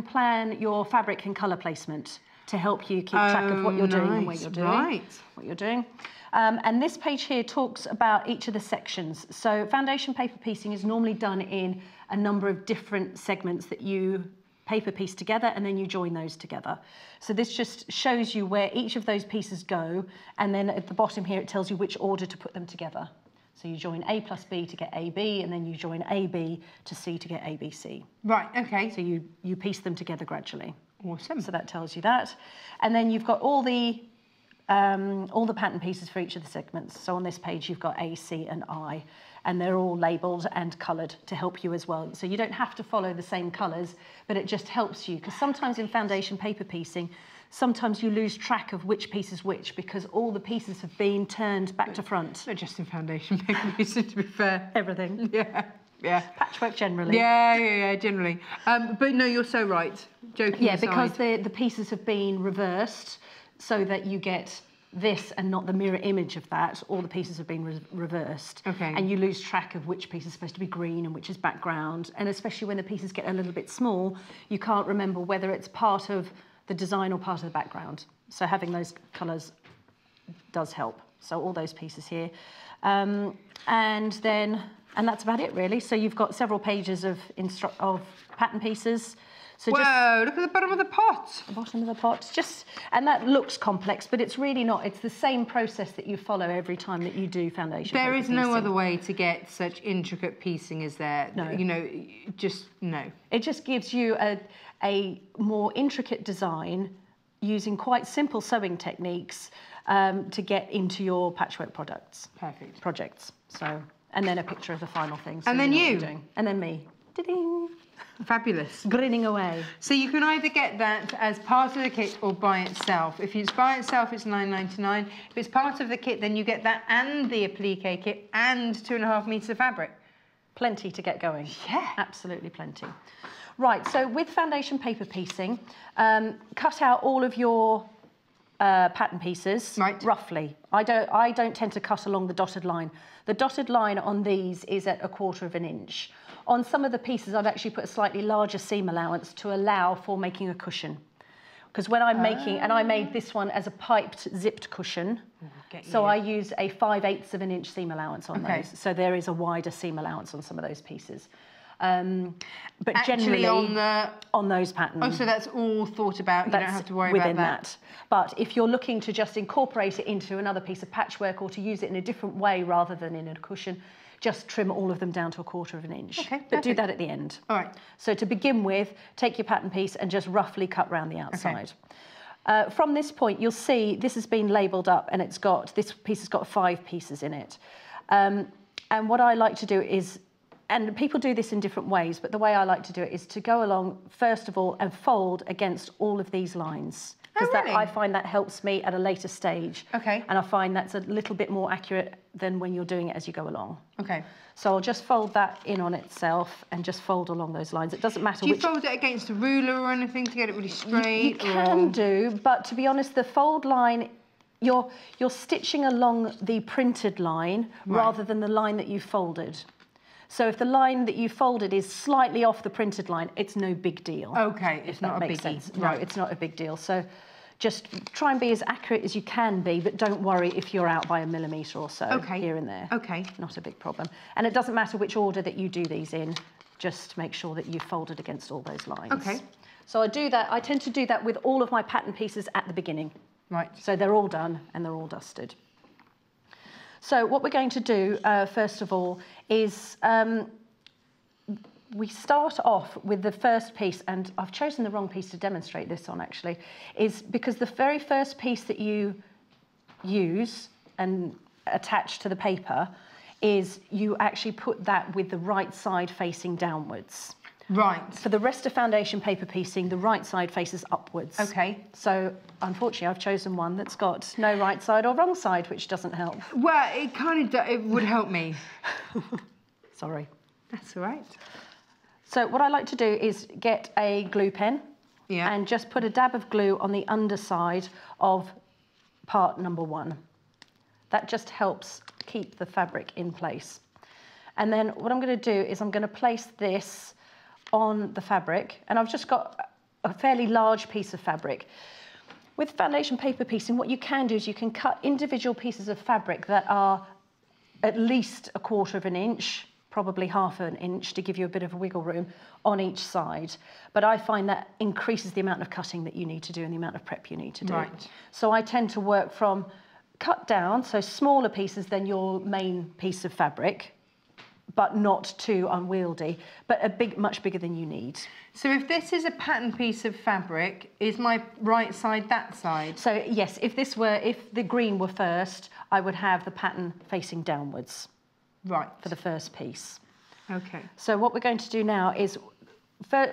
plan your fabric and colour placement to help you keep track of what you're doing and where you're doing. Right. What you're doing. And this page here talks about each of the sections. So foundation paper piecing is normally done in a number of different segments that you paper piece together, and then you join those together. So this just shows you where each of those pieces go, and then at the bottom here it tells you which order to put them together. So you join A plus B to get AB, and then you join AB to C to get ABC. Right, okay. So you piece them together gradually. Awesome. So that tells you that. And then you've got all the pattern pieces for each of the segments. So on this page you've got A, C and I, and they're all labelled and coloured to help you as well. So you don't have to follow the same colours, but it just helps you, because sometimes in foundation paper piecing, sometimes you lose track of which piece is which because all the pieces have been turned back to front. Not just in foundation paper piecing, to be fair. Everything. Yeah. Yeah. Patchwork generally. Yeah, generally. But no, you're so right. Joking aside. Because the pieces have been reversed so that you get this and not the mirror image of that. All the pieces have been reversed. Okay. And you lose track of which piece is supposed to be green and which is background. And especially when the pieces get a little bit small, you can't remember whether it's part of the design or part of the background. So having those colours does help. So all those pieces here. And that's about it really. So you've got several pages of pattern pieces. So whoa, look at the bottom of the pot. The bottom of the pot. And that looks complex, but it's really not. It's the same process that you follow every time that you do foundation. There is no other way to get such intricate piecing, is there? No. You know, just no. It just gives you a more intricate design using quite simple sewing techniques to get into your patchwork projects. So, and then a picture of the final thing. So and then you. And then me. Da-ding. Fabulous. Grinning away. So you can either get that as part of the kit or by itself. If it's by itself, it's £9.99. If it's part of the kit, then you get that and the applique kit and 2.5 metres of fabric. Plenty to get going. Yeah. Absolutely plenty. Right, so with foundation paper piecing, cut out all of your pattern pieces, right. Roughly. I don't tend to cut along the dotted line. The dotted line on these is at 1/4 inch. On some of the pieces, I've actually put a slightly larger seam allowance to allow for making a cushion. Because when I'm making, and I made this one as a piped zipped cushion, so I use a 5/8 inch seam allowance on those. So there is a wider seam allowance on some of those pieces. But actually generally on those patterns. Oh, so that's all thought about. You don't have to worry about that. But if you're looking to just incorporate it into another piece of patchwork or to use it in a different way rather than in a cushion, just trim all of them down to 1/4 inch. Okay, but do that at the end. All right. So to begin with, take your pattern piece and just roughly cut round the outside. Okay. From this point, you'll see this has been labelled up and this piece has got 5 pieces in it. And what I like to do is, and people do this in different ways, but the way I like to do it is to go along, first of all, and fold against all of these lines. Because I find that helps me at a later stage. Okay. And I find that's a little bit more accurate than when you're doing it as you go along. Okay. So I'll just fold that in on itself and just fold along those lines. It doesn't matter which... Do you fold it against a ruler or anything to get it really straight? You can do, but to be honest, the fold line, you're stitching along the printed line rather than the line that you folded. So if the line that you folded is slightly off the printed line, it's no big deal. Okay, it's not a biggie. Sense. No, it's not a big deal. So just try and be as accurate as you can be, but don't worry if you're out by a millimetre or so here and there. Okay. Not a big problem. And it doesn't matter which order that you do these in, just make sure that you fold it against all those lines. Okay. So I do that. I tend to do that with all of my pattern pieces at the beginning. Right. So they're all done and they're all dusted. So what we're going to do, first of all, is we start off with the first piece, and I've chosen the wrong piece to demonstrate this on, actually, is because the very first piece that you use and attach to the paper is you actually put that with the right side facing downwards. Right. For the rest of foundation paper piecing, the right side faces upwards. Okay. So, unfortunately, I've chosen one that's got no right side or wrong side, which doesn't help. Well, it would help me. Sorry. That's all right. So what I like to do is get a glue pen and just put a dab of glue on the underside of part number 1. That just helps keep the fabric in place. And then what I'm going to do is I'm going to place this on the fabric, and I've just got a fairly large piece of fabric. With foundation paper piecing, what you can do is you can cut individual pieces of fabric that are at least 1/4 of an inch, probably 1/2 an inch to give you a bit of wiggle room on each side. But I find that increases the amount of cutting that you need to do and the amount of prep you need to do. Right. So I tend to work from cut down, so smaller pieces than your main piece of fabric, but not too unwieldy, but much bigger than you need. So if this is a pattern piece of fabric, is my right side that side? So yes, if the green were first, I would have the pattern facing downwards. Right. For the first piece. Okay. So what we're going to do now is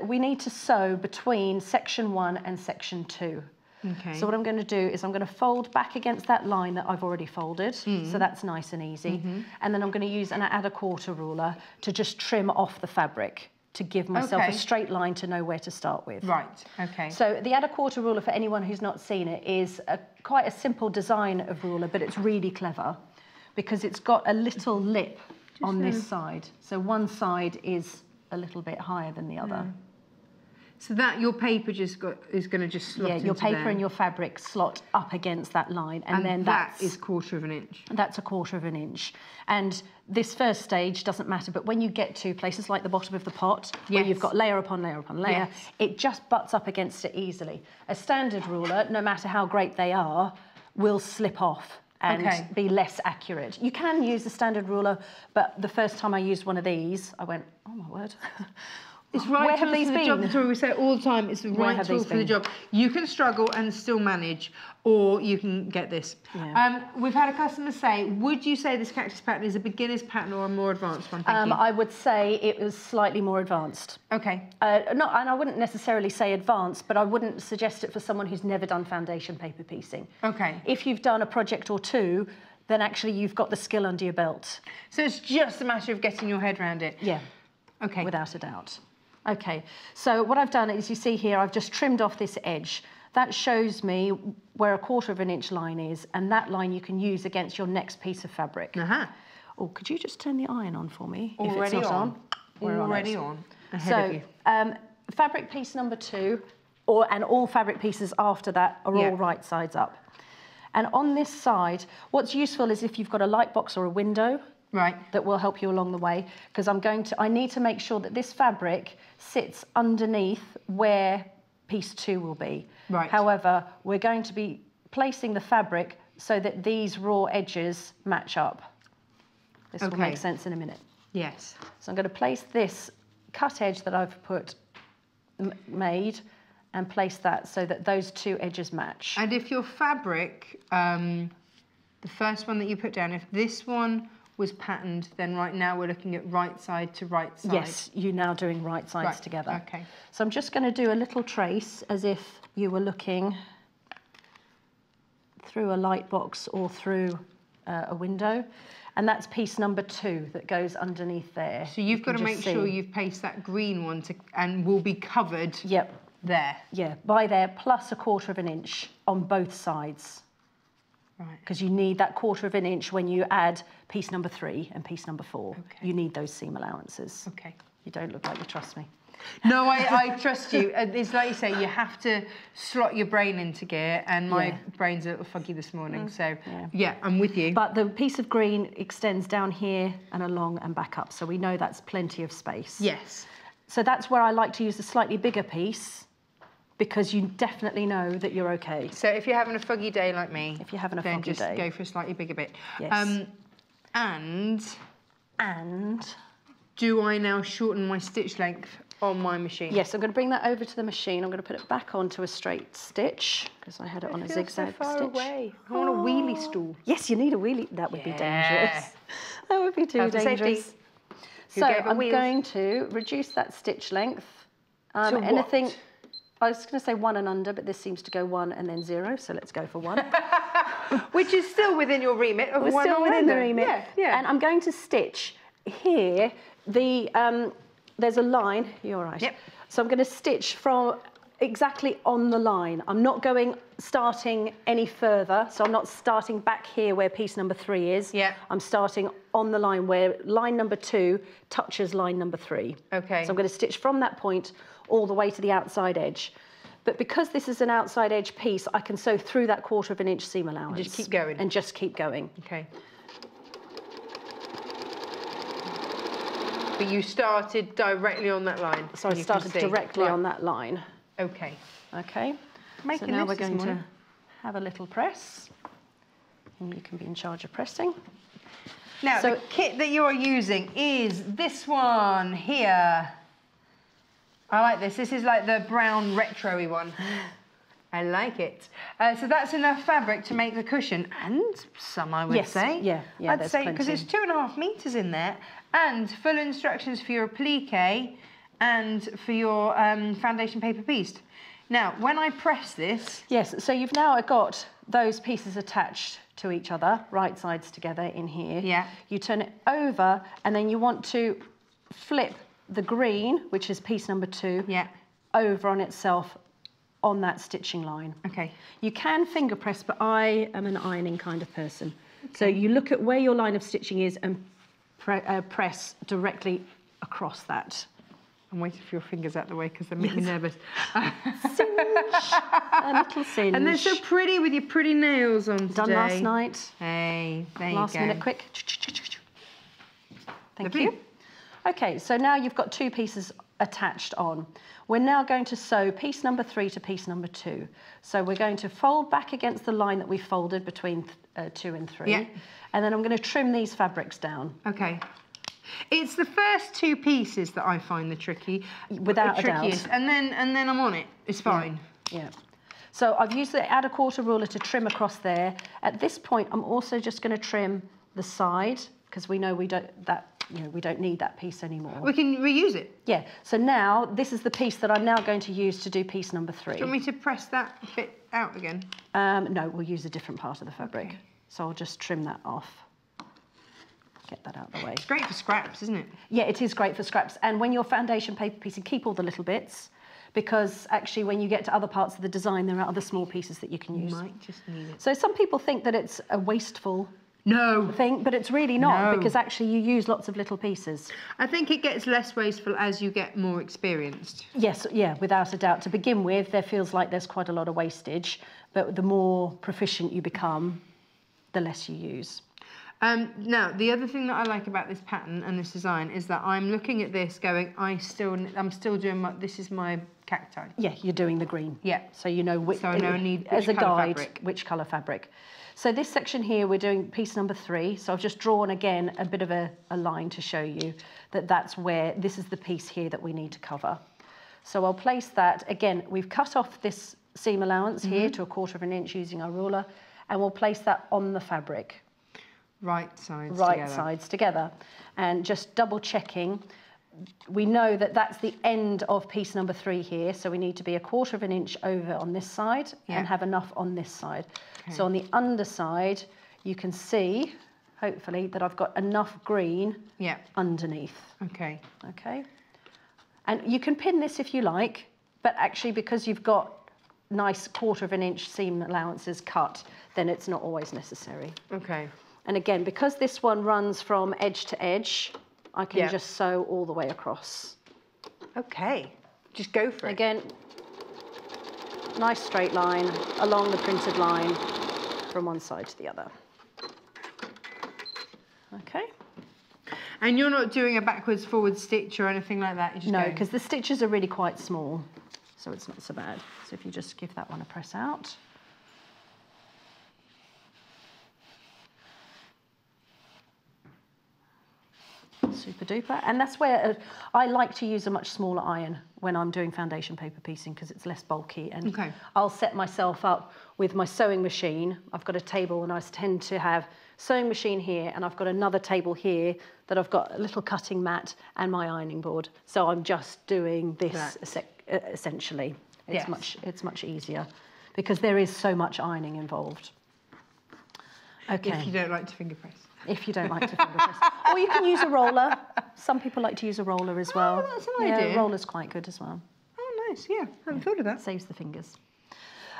we need to sew between section 1 and section 2. Okay. So what I'm going to do is I'm going to fold back against that line that I've already folded, so that's nice and easy. And then I'm going to use an add a quarter ruler to just trim off the fabric to give myself a straight line to know where to start with. Right, okay. So the add a quarter ruler, for anyone who's not seen it, is quite a simple design of ruler, but it's really clever because it's got a little lip on this side. So one side is a little bit higher than the other. So that your paper is going to just slot into your paper there. and your fabric slot up against that line, and then that is 1/4 of an inch. That's 1/4 of an inch. And this first stage doesn't matter, but when you get to places like the bottom of the pot, where you've got layer upon layer upon layer, it just butts up against it easily. A standard ruler, no matter how great they are, will slip off and be less accurate. You can use the standard ruler, but the first time I used one of these, I went, oh my word. It's right Where have tool these for the been? job, Victoria. We say it all the time, it's the right tool for the job. You can struggle and still manage, or you can get this. We've had a customer say, would you say this cactus pattern is a beginner's pattern or a more advanced one? Thank you. I would say it was slightly more advanced. Okay. And I wouldn't necessarily say advanced, but I wouldn't suggest it for someone who's never done foundation paper piecing. Okay. If you've done a project or two, then actually you've got the skill under your belt. So it's just a matter of getting your head around it? Yeah. Okay. Without a doubt. Okay, so what I've done is, you see here, I've just trimmed off this edge. That shows me where 1/4 of an inch line is, and that line you can use against your next piece of fabric. Oh, could you just turn the iron on for me? Already if it's not on. We're already on. Ahead of you. Fabric piece number 2, and all fabric pieces after that are all right sides up. And on this side, what's useful is if you've got a light box or a window, that will help you along the way, because I need to make sure that this fabric sits underneath where piece 2 will be. However, we're going to be placing the fabric so that these raw edges match up. This will make sense in a minute. Yes. So I'm going to place this cut edge that I've made and place that so that those 2 edges match. And if your fabric, the first one that you put down, if this one was patterned, then right now we're looking at right side to right side. Yes, you're now doing right sides together. Okay. So I'm just going to do a little trace as if you were looking through a light box or through a window. And that's piece number 2 that goes underneath there. So you've got to make sure you've pasted that green one and will be covered there. Yeah, by there, plus 1/4 of an inch on both sides. Because you need that 1/4 of an inch when you add piece number 3 and piece number 4. You need those seam allowances. Okay. You don't look like you trust me. No, I trust you. It's like you say, you have to slot your brain into gear, and my brain's a little fuggy this morning. So, yeah, I'm with you. But the piece of green extends down here and along and back up, so we know that's plenty of space. Yes. So that's where I like to use a slightly bigger piece, because you definitely know that you're okay. So if you're having a foggy day like me, if you're having a then foggy just day, go for a slightly bigger bit. Yes. And do I now shorten my stitch length on my machine? Yes, I'm going to bring that over to the machine. I'm going to put it back onto a straight stitch because I had it on a zigzag so far stitch. Away. I want a wheelie stool. Yes, you need a wheelie. That would be dangerous. That would be too dangerous. So I'm going to reduce that stitch length. Anything. What? I was going to say 1 and under, but this seems to go 1 and then 0, so let's go for 1. Which is still within your remit of 1 We're still within the remit. Yeah. And I'm going to stitch here. There's a line. You're all right. Yep. So I'm going to stitch from exactly on the line. I'm not starting any further. So I'm not starting back here where piece number 3 is. Yeah. I'm starting on the line where line number 2 touches line number 3. Okay. So I'm going to stitch from that point all the way to the outside edge. But because this is an outside edge piece, I can sew through that 1/4 inch seam allowance. Just keep going. And just keep going. Okay. But you started directly on that line. So I started directly on that line. Okay. Okay. So now we're going to have a little press. And you can be in charge of pressing. Now, so, the kit that you're using is this one here. I like this. This is like the brown retro-y one. I like it. So that's enough fabric to make the cushion, and some, I would say. Yeah, I'd say, because it's 2.5 meters in there, and full instructions for your applique and for your foundation paper piece. Now, when I press this... Yes, so you've now got those pieces attached to each other, right sides together in here. Yeah. You turn it over, and then you want to flip the green, which is piece number 2, yeah, over on itself on that stitching line. Okay. You can finger press, but I am an ironing kind of person. Okay. So you look at where your line of stitching is and press directly across that. I'm waiting for your fingers out the way because they make me nervous. Singe. A little singe. And they're so pretty with your pretty nails on today. Done last night. Hey, there you go. Last minute quick. Thank Lovely. you. Okay, so now you've got 2 pieces attached on. We're now going to sew piece number 3 to piece number 2. So we're going to fold back against the line that we folded between 2 and 3. Yeah. And then I'm going to trim these fabrics down. Okay. It's the first 2 pieces that I find the trickiest. Without a doubt. And then I'm on it. It's fine. Yeah. So I've used the add a 1/4 ruler to trim across there. At this point, I'm also just going to trim the side because we know we don't need that piece anymore. We can reuse it. Yeah. So now this is the piece that I'm now going to use to do piece number 3. Do you want me to press that bit out again? No, we'll use a different part of the fabric. Okay. So I'll just trim that off. Get that out of the way. It's great for scraps, isn't it? Yeah, it is great for scraps. And when you're foundation paper piecing, keep all the little bits, because actually when you get to other parts of the design, there are other small pieces that you can use. You might just need it. So some people think that it's a wasteful No. thing, but it's really not, No. because actually you use lots of little pieces. I think it gets less wasteful as you get more experienced. Yes, yeah, without a doubt. To begin with, there feels like there's quite a lot of wastage, but the more proficient you become, the less you use. Now, the other thing that I like about this pattern and this design is that I'm looking at this going, I'm still doing this is my cacti. Yeah, you're doing the green. Yeah. So you know which, so I know I need as a guide, fabric. Which colour fabric. So this section here, we're doing piece number 3. So I've just drawn again a bit of a line to show you that that's where, this is the piece here that we need to cover. So I'll place that, again, we've cut off this seam allowance here to a 1/4 inch using our ruler, and we'll place that on the fabric. Right sides together. And just double checking, we know that that's the end of piece number 3 here, so we need to be a 1/4 inch over on this side and have enough on this side. Okay. So on the underside, you can see, hopefully, that I've got enough green underneath. Okay. Okay. And you can pin this if you like, but actually because you've got nice 1/4 inch seam allowances cut, then it's not always necessary. Okay. And again, because this one runs from edge to edge, I can just sew all the way across. Okay, just go for it. Again, nice straight line along the printed line from one side to the other. Okay. And you're not doing a backwards forward stitch or anything like that? You're just no, because the stitches are really quite small, so it's not so bad. So if you just give that one a press out. Super duper. And that's where I like to use a much smaller iron when I'm doing foundation paper piecing, because it's less bulky. And I'll set myself up with my sewing machine. I've got a table and I tend to have sewing machine here, and I've got another table here that I've got a little cutting mat and my ironing board. So I'm just doing this essentially. It's much easier because there is so much ironing involved. Okay. If you don't like to finger press. If you don't like to finger press. Or you can use a roller. Some people like to use a roller as well. Oh, that's an idea. Yeah, a roller's quite good as well. Oh, nice, yeah. I haven't thought of that. Saves the fingers.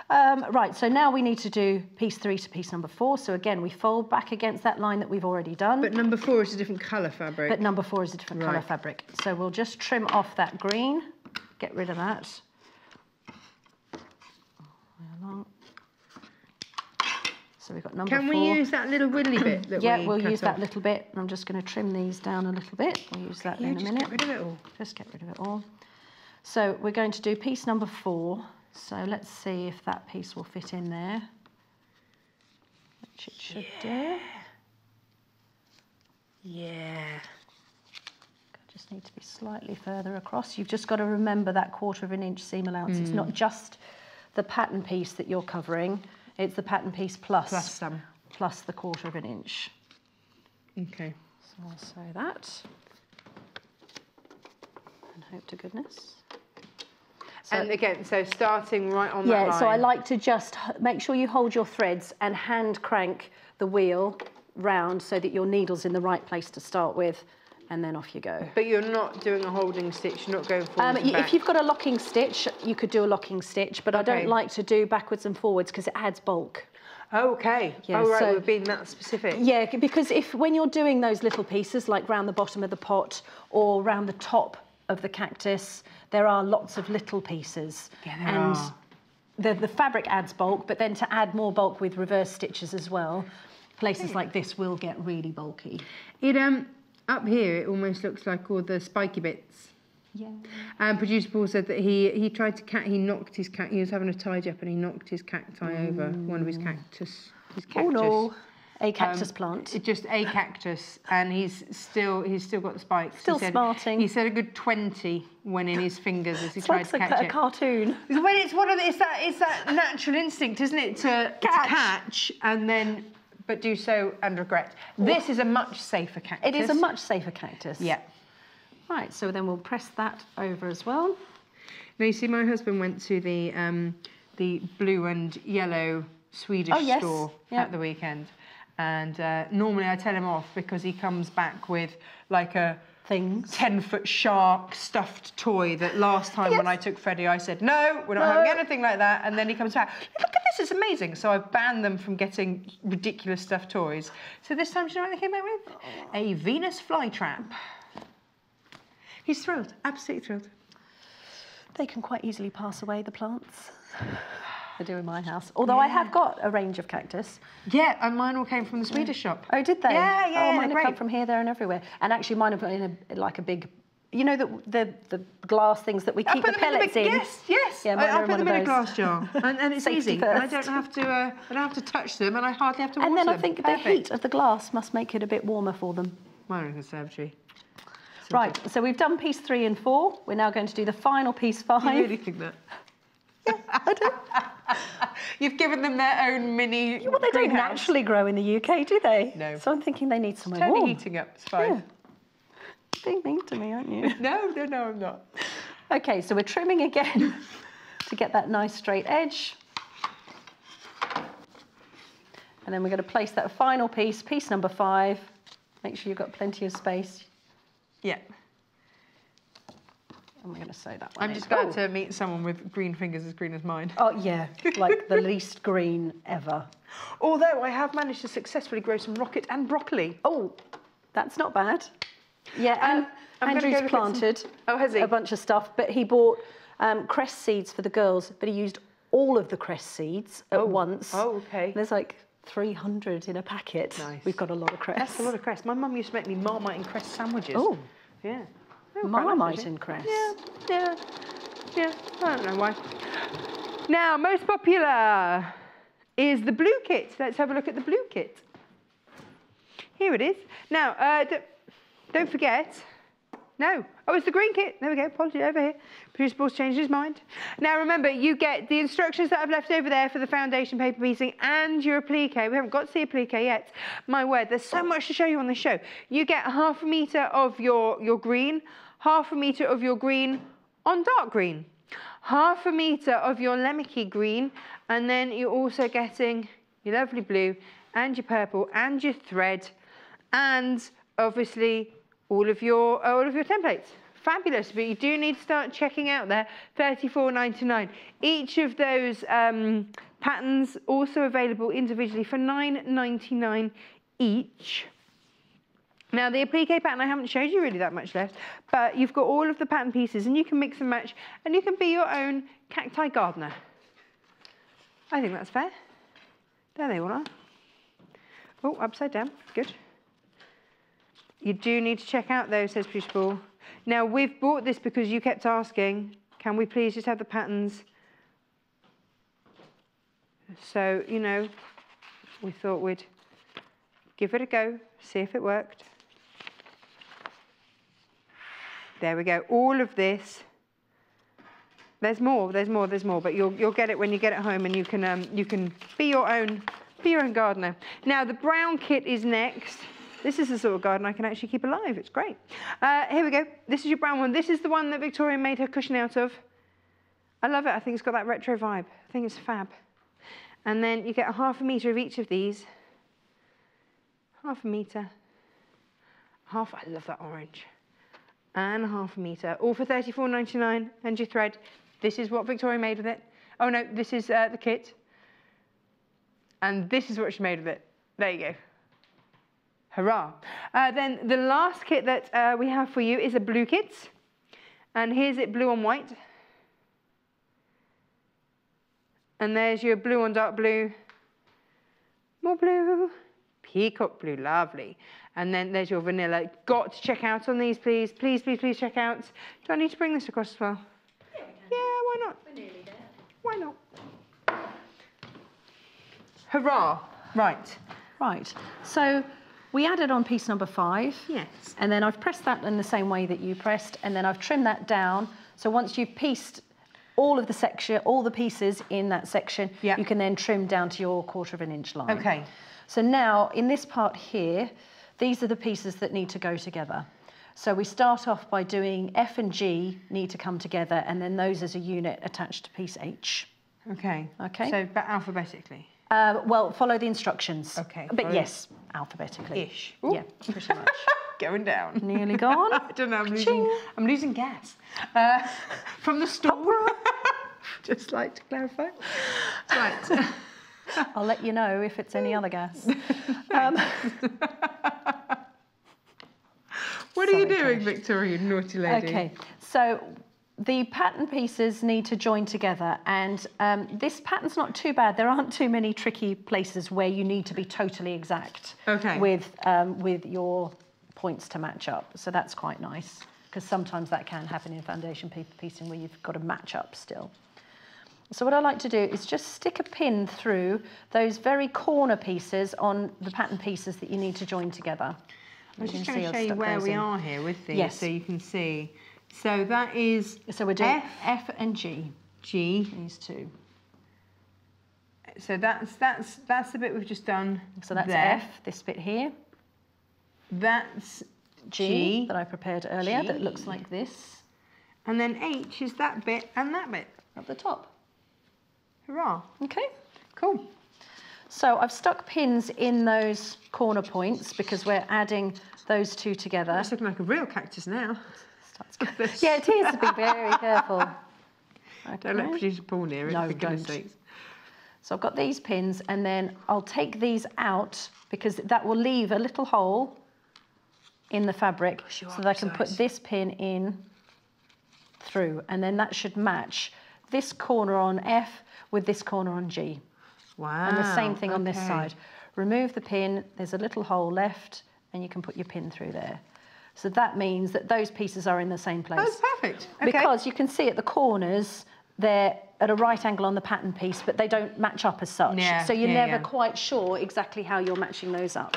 Right, so now we need to do piece 3 to piece number 4. So again, we fold back against that line that we've already done. But number 4 is a different colour fabric. But number 4 is a different colour fabric. So we'll just trim off that green, get rid of that. So we've got number 4. Can we use that little widdly bit that yeah, we we'll cut use off? that little bit. I'm just going to trim these down a little bit. We'll use that in a minute. Just get rid of it all. Just get rid of it all. So we're going to do piece number 4. So let's see if that piece will fit in there, which it should do. Yeah. Just need to be slightly further across. You've just got to remember that 1/4 inch seam allowance. It's not just the pattern piece that you're covering, it's the pattern piece plus some. plus the 1/4 inch. Okay. So I'll sew that. And hope to goodness. So, And again, so starting right on that line. yeah, so I like to just make sure you hold your threads and hand crank the wheel round so that your needle's in the right place to start with, and then off you go. But you're not doing a holding stitch, you're not going forwards and back. If you've got a locking stitch, you could do a locking stitch, but I don't like to do backwards and forwards because it adds bulk. Okay. Yeah, oh, right, so- we're being that specific. Yeah, because when you're doing those little pieces, like round the bottom of the pot or round the top of the cactus, there are lots of little pieces. Yeah, there and are. the fabric adds bulk, but then to add more bulk with reverse stitches as well, places like this will get really bulky. It up here it almost looks like all the spiky bits. Yeah. Producer Paul said that he tried to he knocked his he was having a tidy up and he knocked his cacti over one of his cactus. His cactus. Oh no, a cactus plant. It's just a cactus, and he's still got the spikes. Still smarting. He said a good 20 went in his fingers as he tried to catch like a it. cartoon. Well, it's one of it's that natural instinct, isn't it, to catch and then but do so and regret. This is a much safer cactus. It is a much safer cactus. Yeah. Right, so then we'll press that over as well. Now you see, my husband went to the blue and yellow Swedish store at the weekend, and normally I tell him off because he comes back with like a 10-foot shark stuffed toy that last time when I took Freddie I said no, we're not having anything like that, and then he comes back, look at this, it's amazing. So I've banned them from getting ridiculous stuffed toys. So this time, do you know what they came out with? A Venus flytrap. He's thrilled, absolutely thrilled. They can quite easily pass away, the plants. They do in my house. Although I have got a range of cactus. Yeah, and mine all came from the Swedish shop. Oh, did they? Yeah, yeah. Oh, mine have great. come from here, there and everywhere. And actually mine have got in a big, you know, the glass things that we keep the pellets in? Yes, yes. Yeah, mine I are put in them one in of a those. glass jar, and it's Safety easy. first. And I don't have to touch them, and I hardly have to water And them. then I think the heat of the glass must make it a bit warmer for them. Mine are in the conservatory. Right, so we've done piece 3 and 4. We're now going to do the final piece 5. You really think that? Yeah, I do. You've given them their own mini Well, they don't greenhouse. naturally grow in the UK, do they? No. So I'm thinking they need somewhere Totally warm. heating up, it's fine. Yeah. Being mean to me, aren't you? No, I'm not. Okay, so we're trimming again to get that nice straight edge. And then we're going to place that final piece, piece number 5. Make sure you've got plenty of space. Yeah. And we're going to sew that one I'm in. just glad to meet someone with green fingers as green as mine. Oh, yeah, like the least green ever. Although I have managed to successfully grow some rocket and broccoli. Oh, that's not bad. Yeah, and I'm gonna go Andrew's look at planted Oh, has he? a bunch of stuff, but he bought cress seeds for the girls, but he used all of the cress seeds at once. Oh, okay. There's like 300 in a packet. Nice. We've got a lot of cress. That's a lot of cress. My mum used to make me Marmite and cress sandwiches. Oh, Yeah. They were quite nice, Marmite actually. and cress. Yeah. I don't know why. Now, most popular is the blue kit. Let's have a look at the blue kit. Here it is. Now, don't forget. No. Oh, it's the green kit. There we go. Apology over here. Producer Paul's changed his mind. Now, remember, you get the instructions that I've left over there for the foundation paper piecing and your applique. We haven't got to see applique yet. My word, there's so much to show you on this show. You get 1/2 metre of your green, 1/2 metre of your green on dark green, 1/2 metre of your lemmicky green, and then you're also getting your lovely blue and your purple and your thread, and obviously all of your templates. Fabulous, but you do need to start checking out there. $34.99. Each of those patterns also available individually for $9.99 each. Now, the applique pattern, I haven't showed you really that much left, but you've got all of the pattern pieces, and you can mix and match, and you can be your own cacti gardener. I think that's fair. There they all are. Oh, upside down, good. You do need to check out though, says Pushball. Now, we've bought this because you kept asking, can we please just have the patterns? So, you know, we thought we'd give it a go, see if it worked. There we go, all of this. There's more, but you'll get it when you get it home, and you can be your own gardener. Now, the brown kit is next. This is the sort of garden I can actually keep alive. It's great. Here we go. This is your brown one. This is the one that Victoria made her cushion out of. I love it. I think it's got that retro vibe. I think it's fab. And then you get a ½ metre of each of these. ½ metre. I love that orange. And ½ metre. All for £34.99. And your thread. This is what Victoria made with it. Oh no, this is the kit. And this is what she made with it. There you go. Hurrah. Then the last kit that we have for you is a blue kit. And here's it blue on white. And there's your blue on dark blue. More blue. Peacock blue, lovely. And then there's your vanilla. Got to check out on these, please. Please, please, please check out. Do I need to bring this across as well? Yeah, we can. Yeah, why not? We're nearly there. Why not? Hurrah. Right. Right. So we added on piece number 5. Yes. And then I've pressed that in the same way that you pressed, and then I've trimmed that down. So once you've pieced all of the section, all the pieces in that section, yep, you can then trim down to your 1/4 inch line. Okay. So now in this part here, these are the pieces that need to go together. So we start off by doing F and G need to come together, and then those as a unit attached to piece H. Okay. Okay. So but alphabetically. Well, follow the instructions. Okay. But yes, alphabetically. Ish. Yeah, pretty much. Going down. Nearly gone. I don't know, I'm losing gas. From the store. Just like to clarify. Right. I'll let you know if it's any other gas. What are you doing, Victoria, naughty lady? Okay, so the pattern pieces need to join together, and this pattern's not too bad. There aren't too many tricky places where you need to be totally exact with your points to match up. So that's quite nice, because sometimes that can happen in foundation paper piecing where you've got to match up still. So what I like to do is just stick a pin through those very corner pieces on the pattern pieces that you need to join together. I'm just going to show you where we are here with these, yes, so you can see. So that is, so we're doing F and G. G. These two. So that's the bit we've just done. So that's there. F, this bit here. That's G that I prepared earlier, that looks like this. And then H is that bit and that bit. At the top. Hurrah. Okay. Cool. So I've stuck pins in those corner points because we're adding those two together. It's looking like a real cactus now. Yeah, it is. Be very careful. Okay. Don't let producer Paul near it, no, for goodness sakes. So I've got these pins, and then I'll take these out because that will leave a little hole in the fabric so that I can put this pin in through, and then that should match this corner on F with this corner on G. Wow. And the same thing on this side. Remove the pin, there's a little hole left, and you can put your pin through there. So that means that those pieces are in the same place. That's perfect. Okay. Because you can see at the corners, they're at a right angle on the pattern piece, but they don't match up as such. Yeah, so you're never quite sure exactly how you're matching those up.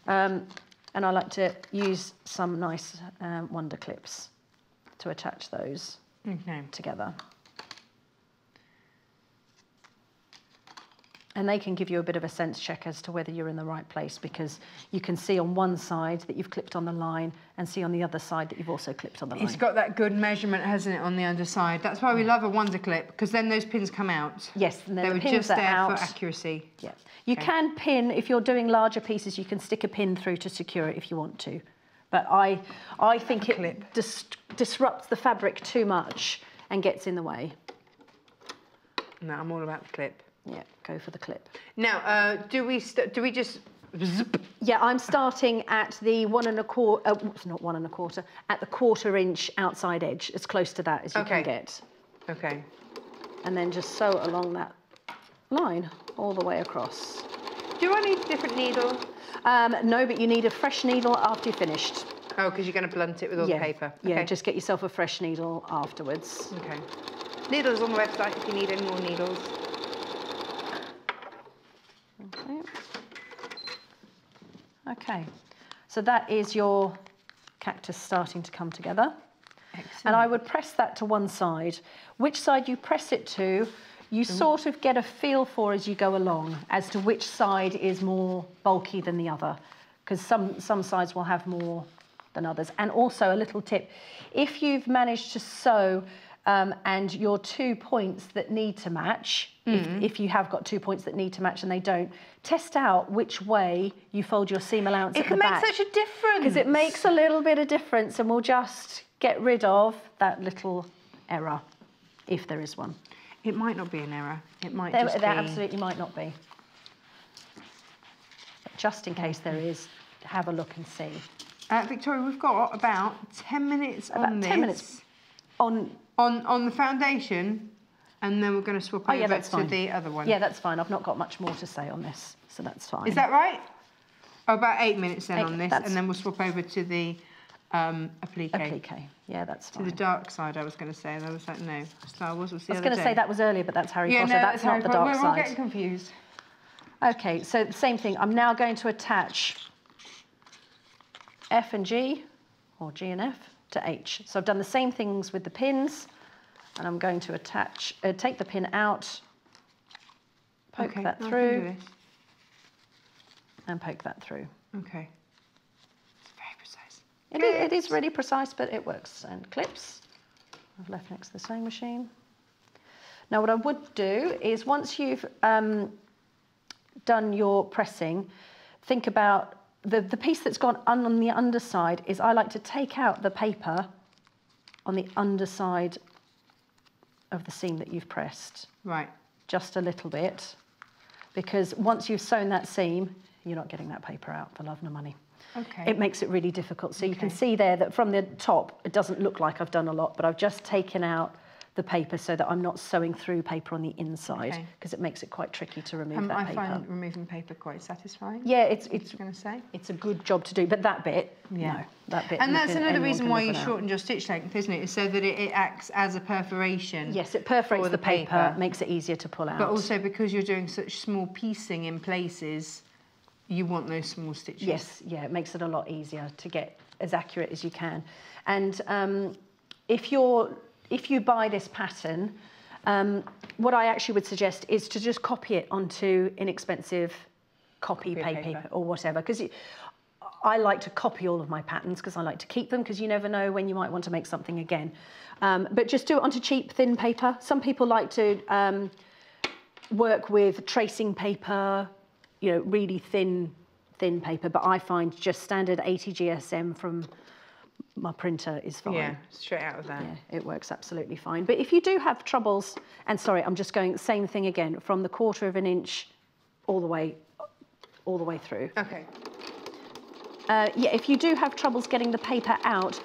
And I like to use some nice wonder clips to attach those together. And they can give you a bit of a sense check as to whether you're in the right place, because you can see on one side that you've clipped on the line and see on the other side that you've also clipped on the line. It's got that good measurement, hasn't it, on the underside? That's why we love a wonder clip, because then those pins come out. Yes, and then they the were pins just are there out. for accuracy. Yeah. You can pin, if you're doing larger pieces, you can stick a pin through to secure it if you want to. But I think it disrupts the fabric too much and gets in the way. No, I'm all about the clip. Yeah, go for the clip. Now, do we just zip? Yeah, I'm starting at the 1 1/4, not 1 1/4, at the 1/4 inch outside edge, as close to that as you can get. Okay. And then just sew along that line all the way across. Do I need a different needle? No, but you need a fresh needle after you're finished. Oh, because you're going to blunt it with all the paper. Okay. Yeah, just get yourself a fresh needle afterwards. Okay. Needles on the website if you need any more needles. Okay. Okay. So that is your cactus starting to come together. Excellent. And I would press that to one side. Which side you press it to, you sort of get a feel for as you go along as to which side is more bulky than the other, because some sides will have more than others. And also a little tip, if you've managed to sew and your 2 points that need to match, if you have got 2 points that need to match and they don't, test out which way you fold your seam allowance at the back. It can make such a difference. Because it makes a little bit of difference, and we'll just get rid of that little error, if there is one. It might not be an error. It might There just be... absolutely might not be. But just in case there is, have a look and see. Victoria, we've got about 10 minutes on this. 10 minutes on the foundation, and then we're going to swap over to the other one. Yeah, that's fine. I've not got much more to say on this, so that's fine. Is that right? Oh, about 8 minutes then on this, that's... and then we'll swap over to the applique. Applique, yeah, that's fine. To the dark side, I was going to say, and I was like, no, Star Wars was the other I was going to say that was earlier, but that's Harry Potter. No, that's not the dark We're side. all getting confused. Okay, so the same thing. I'm now going to attach F and G, or G and F, to H. So I've done the same things with the pins, and I'm going to attach, take the pin out, poke that through, and poke that through. Okay. It's very precise. It is really precise, but it works. And clips, I've left next to the sewing machine. Now what I would do is once you've done your pressing, think about the piece that's gone on the underside is I like to take out the paper on the underside of the seam that you've pressed. Right. Just a little bit, because once you've sewn that seam, you're not getting that paper out for love nor money. Okay. It makes it really difficult. So you can see there that from the top, it doesn't look like I've done a lot, but I've just taken out the paper so that I'm not sewing through paper on the inside, because it makes it quite tricky to remove that paper. I find removing paper quite satisfying. Yeah, it's going to say it's a good job to do, but that bit, no, that bit. And that's another reason why you shortened your stitch length, isn't it? Is so that it acts as a perforation. Yes, it perforates the paper, makes it easier to pull out. But also because you're doing such small piecing in places, you want those small stitches. Yes, yeah, it makes it a lot easier to get as accurate as you can. And if you buy this pattern, what I actually would suggest is to just copy it onto inexpensive copy paper or whatever, because I like to copy all of my patterns because I like to keep them, because you never know when you might want to make something again. But just do it onto cheap, thin paper. Some people like to work with tracing paper, you know, really thin paper, but I find just standard 80 GSM from my printer is fine. Yeah, straight out of that. Yeah, it works absolutely fine. But if you do have troubles, and sorry, I'm just going same thing again, from the 1/4 of an inch all the way through. Okay. Yeah, if you do have troubles getting the paper out,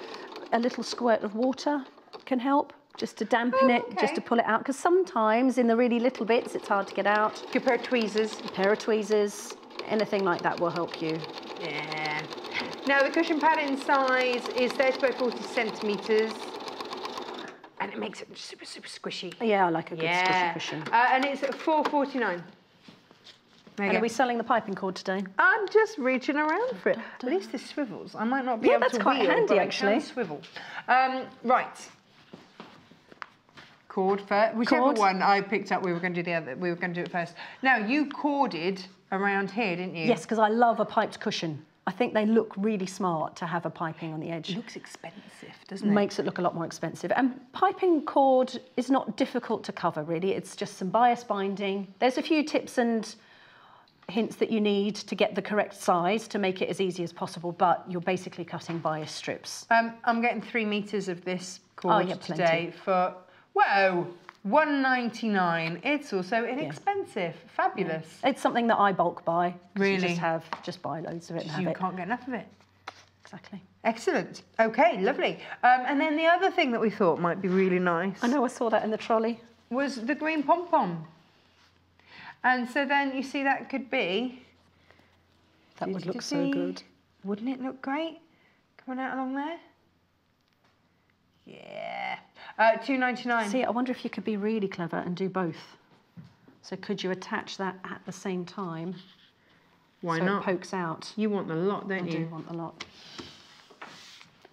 a little squirt of water can help, just to dampen it, just to pull it out, because sometimes in the really little bits it's hard to get out. Good pair of tweezers. A pair of tweezers, anything like that will help you. Yeah. Now the cushion padding size is 30 by 40 centimetres, and it makes it super, super squishy. Yeah, I like a good squishy cushion. And it's $4.49. And are we selling the piping cord today? I'm just reaching around for it. At least this swivels. I might not be able to that's quite wheel, handy, but actually. I can swivel. Right. Cord first. Whichever one I picked up, we were going to do the other. We were going to do it first. Now you corded around here, didn't you? Yes, because I love a piped cushion. I think they look really smart to have a piping on the edge. It looks expensive, doesn't it? Makes it look a lot more expensive. And piping cord is not difficult to cover, really. It's just some bias binding. There's a few tips and hints that you need to get the correct size to make it as easy as possible, but you're basically cutting bias strips. I'm getting 3 meters of this cord today plenty. for, whoa, $1.99. It's also inexpensive. Fabulous. Yeah. It's something that I bulk buy. Really? You just buy loads of it and have it. You can't get enough of it. Exactly. Excellent. Okay, lovely. And then the other thing that we thought might be really nice. I know, I saw that in the trolley. Was the green pom-pom. And so then you see that could be That would look so good. Wouldn't it look great? Coming out along there? Yeah. $2.99. See, I wonder if you could be really clever and do both. So could you attach that at the same time? Why so not? It pokes out. You want the lot, don't you? I do want the lot.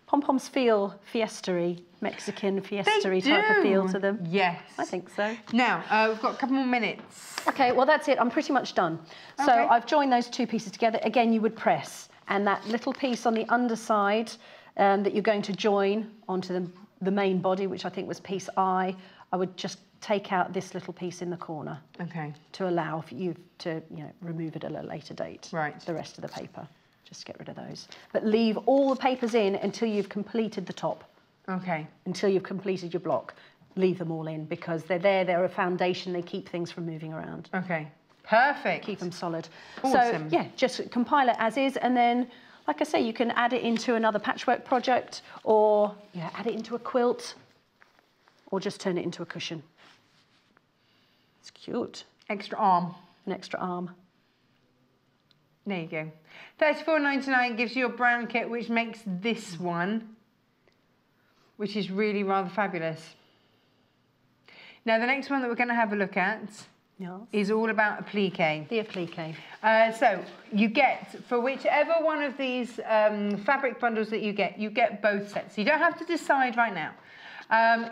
Pom-poms feel fiesta-y, Mexican fiesta-y type of feel to them. Yes. I think so. Now, we've got a couple more minutes. Okay, well that's it. I'm pretty much done. So Okay. I've joined those two pieces together. Again, you would press. And that little piece on the underside that you're going to join onto the main body, which I think was piece I would just take out this little piece in the corner. Okay. To allow for you to, remove it at a later date. Right. The rest of the paper. Just get rid of those. But leave all the papers in until you've completed the top. Okay. Until you've completed your block. Leave them all in because they're there, they're a foundation, they keep things from moving around. Okay. Perfect. Keep them solid. Awesome. So, yeah, just compile it as is and then, like I say, you can add it into another patchwork project or add it into a quilt or just turn it into a cushion. It's cute. Extra arm. An extra arm. There you go. $34.99 gives you a brown kit, which makes this one, which is really rather fabulous. Now, the next one that we're going to have a look at is all about applique. The applique. So you get, for whichever one of these fabric bundles that you get both sets. You don't have to decide right now.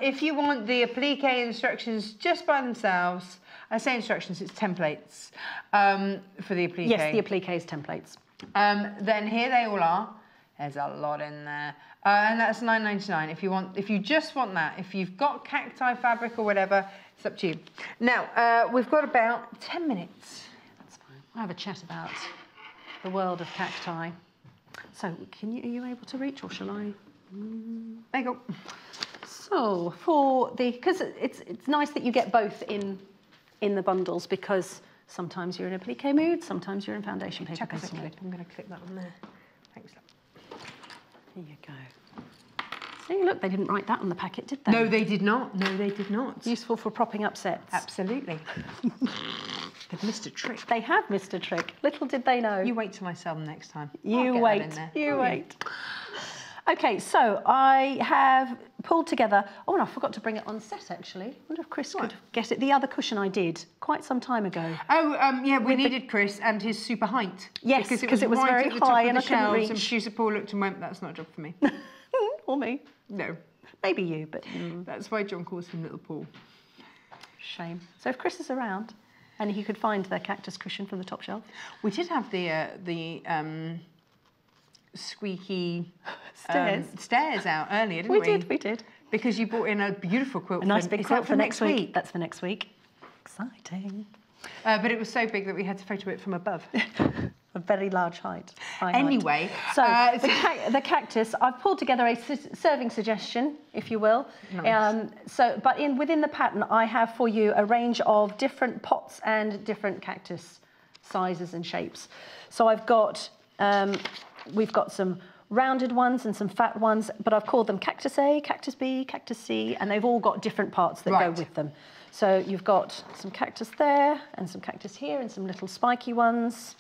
If you want the applique instructions just by themselves, I say instructions, it's templates for the applique. Yes, the applique's templates. Then here they all are. There's a lot in there. And that's $9.99 if you just want that. If you've got cacti fabric or whatever, it's up to you. Now, we've got about 10 minutes. That's fine. I'll have a chat about the world of cacti. So, are you able to reach or shall I? There you go. So, because it's nice that you get both in the bundles because sometimes you're in applique mood, sometimes you're in foundation paper. Chuck us a clip. I'm going to clip that on there. Thanks. Here you go. See, look, they didn't write that on the packet, did they? No, they did not. No, they did not. Useful for propping up sets. Absolutely. They've missed a trick. They have missed a trick. Little did they know. You wait till I sell them next time. You wait. You wait. Okay, so I have pulled together. Oh, and I forgot to bring it on set, actually. I wonder if Chris could get it. The other cushion I did quite some time ago. Oh, yeah, we needed Chris and his super height. Yes, because it was right very at the top high of and the I couldn't shelves, reach. And producer Paul looked and went, that's not a job for me. Or me. No. Maybe you, but... That's why John calls him Little Paul. Shame. So if Chris is around and he could find the cactus cushion from the top shelf. We did have the squeaky stairs out earlier, didn't we? We did. Because you brought in a beautiful quilt. A nice big quilt for next week. That's for next week. Exciting. But it was so big that we had to photo it from above. A very large height. Anyway. So the cactus, I've pulled together a serving suggestion, if you will. Nice. But within the pattern, I have for you a range of different pots and different cactus sizes and shapes. So I've got, we've got some rounded ones and some fat ones, but I've called them Cactus A, Cactus B, Cactus C, and they've all got different parts that go with them. So you've got some cactus there, and some cactus here, and some little spiky ones.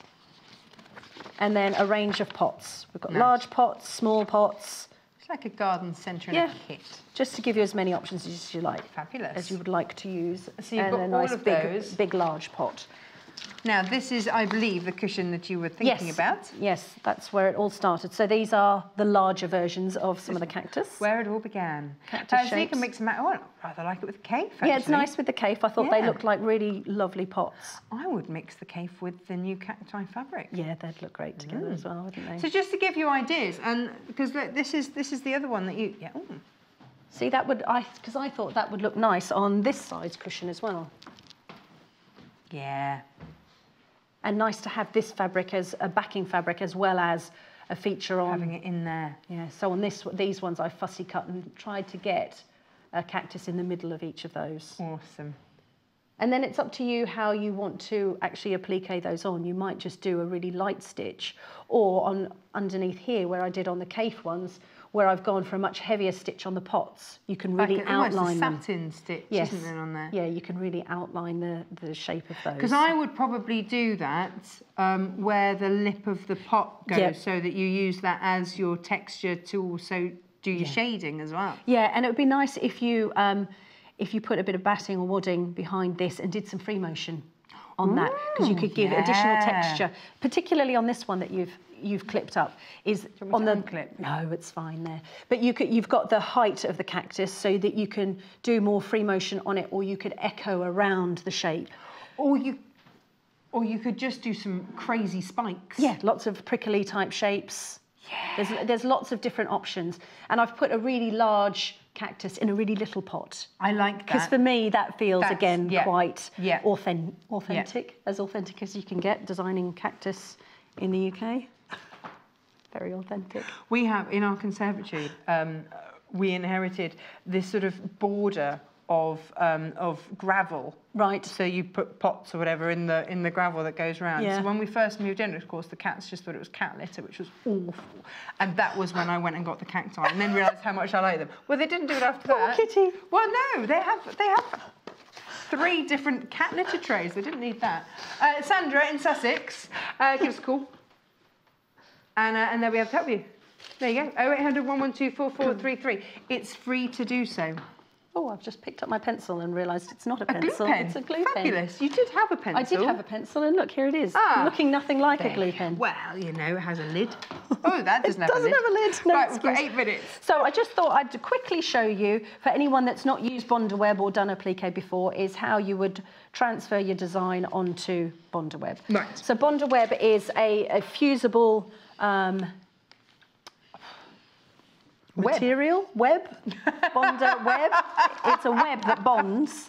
And then a range of pots. We've got large pots, small pots. It's like a garden centre and a kit. Just to give you as many options as you like. Fabulous. As you would like to use. So you've got a all nice of those. big large pot. Now, this is, I believe, the cushion that you were thinking about. Yes, that's where it all started. So these are the larger versions of some of the cactus. Where it all began. Cactus so you can mix them out. Oh, I rather like it with the cape, actually. Yeah, it's nice with the cape. I thought they looked like really lovely pots. I would mix the cape with the new cacti fabric. Yeah, they'd look great together as well, wouldn't they? So just to give you ideas, and because look, this is the other one that you... Yeah. Ooh. See, that would... Because I thought that would look nice on this size cushion as well. Yeah. And nice to have this fabric as a backing fabric as well as a feature on... Having it in there. Yeah, so on these ones I fussy cut and tried to get a cactus in the middle of each of those. Awesome. And then it's up to you how you want to actually applique those on. You might just do a really light stitch, or on underneath here where I did on the cape ones, where I've gone for a much heavier stitch on the pots. You can really outline them. Almost a satin stitch, yes. isn't there, on there? Yeah, you can really outline the shape of those. Because I would probably do that where the lip of the pot goes, so that you use that as your texture to also do your shading as well. Yeah, and it would be nice if you put a bit of batting or wadding behind this and did some free motion on that, because you could give additional texture, particularly on this one that you've clipped up. Is on the clip? No, it's fine there. But you've got the height of the cactus so that you can do more free motion on it, or you could echo around the shape. Or you could just do some crazy spikes. Yeah, lots of prickly type shapes. Yeah. There's lots of different options, and I've put a really large cactus in a really little pot. I like that. Because for me, that feels, again, quite authentic, as authentic as you can get, designing cactus in the UK. Very authentic. We have, in our conservatory, we inherited this sort of border of gravel. Right. So you put pots or whatever in the gravel that goes around. Yeah. So when we first moved in, of course, the cats just thought it was cat litter, which was awful. And that was when I went and got the cacti, and then realised how much I like them. Well, they didn't do it after that. Kitty. Well, no, they have 3 different cat litter trays. They didn't need that. Sandra in Sussex, give us a call, and they'll be able to help you. There you go. 0800 112 4433. It's free to do so. Oh, I've just picked up my pencil and realised it's not a pencil. Glue pen. It's a glue pen. Fabulous. You did have a pencil. I did have a pencil, and look, here it is. Looking nothing like a glue pen. Well, you know, it has a lid. Oh, that doesn't have a lid. It doesn't have a lid. No, right, we've got 8 minutes. So I just thought I'd quickly show you, for anyone that's not used Bondaweb or done applique before, is how you would transfer your design onto Bondaweb. Right. So Bondaweb is a fusible material, web, Bonder web. It's a web that bonds.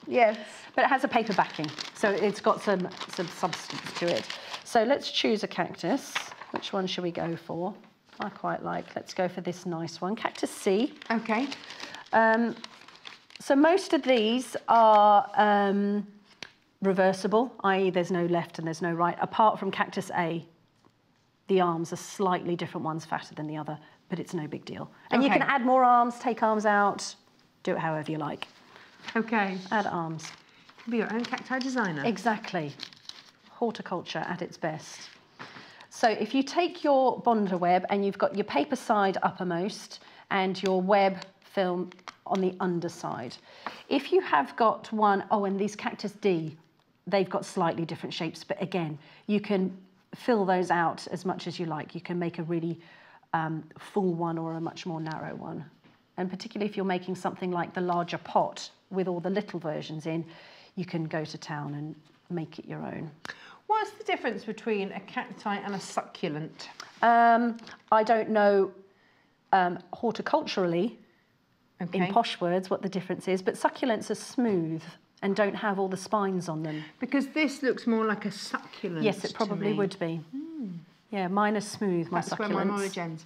Yes. But it has a paper backing, so it's got some substance to it. So let's choose a cactus. Which one should we go for? I quite like, let's go for this nice one, Cactus C. Okay. So most of these are reversible, i.e. there's no left and there's no right, apart from Cactus A. The arms are slightly different, one's fatter than the other, but it's no big deal. And you can add more arms, take arms out, do it however you like. Okay. Add arms. Be your own cacti designer. Exactly. Horticulture at its best. So if you take your Bondaweb and you've got your paper side uppermost and your web film on the underside. If you have got one, and these Cactus D, they've got slightly different shapes, but again, you can fill those out as much as you like. You can make a really full one or a much more narrow one. And particularly if you're making something like the larger pot with all the little versions in, you can go to town and make it your own. What's the difference between a cacti and a succulent? I don't know horticulturally, in posh words, what the difference is, but succulents are smooth and don't have all the spines on them. Because this looks more like a succulent. Yes, it probably would be. Yeah, mine are smooth, my succulents. That's where my knowledge ends.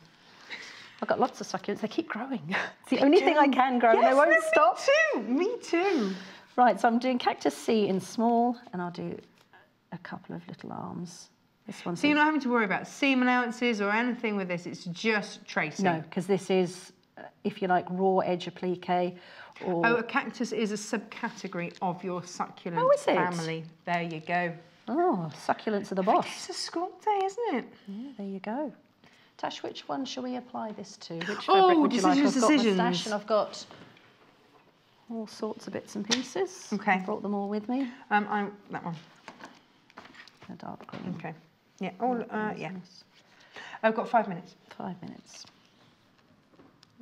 I've got lots of succulents. They keep growing. It's the only thing I can grow, and they won't stop. Me too. Right, so I'm doing Cactus C in small, and I'll do a couple of little arms. This one's so you're not having to worry about seam allowances or anything with this. It's just tracing. No, because this is, if you like, raw edge applique. Or... a cactus is a subcategory of your succulent family. There you go. Oh, succulents are the boss. It's a school day, isn't it? Yeah, there you go. Tash, which one shall we apply this to? Which fabric would you like? I've got my stash and I've got all sorts of bits and pieces. Okay. I brought them all with me. That one. A dark green. Okay. Yeah. Yeah. I've got 5 minutes. 5 minutes.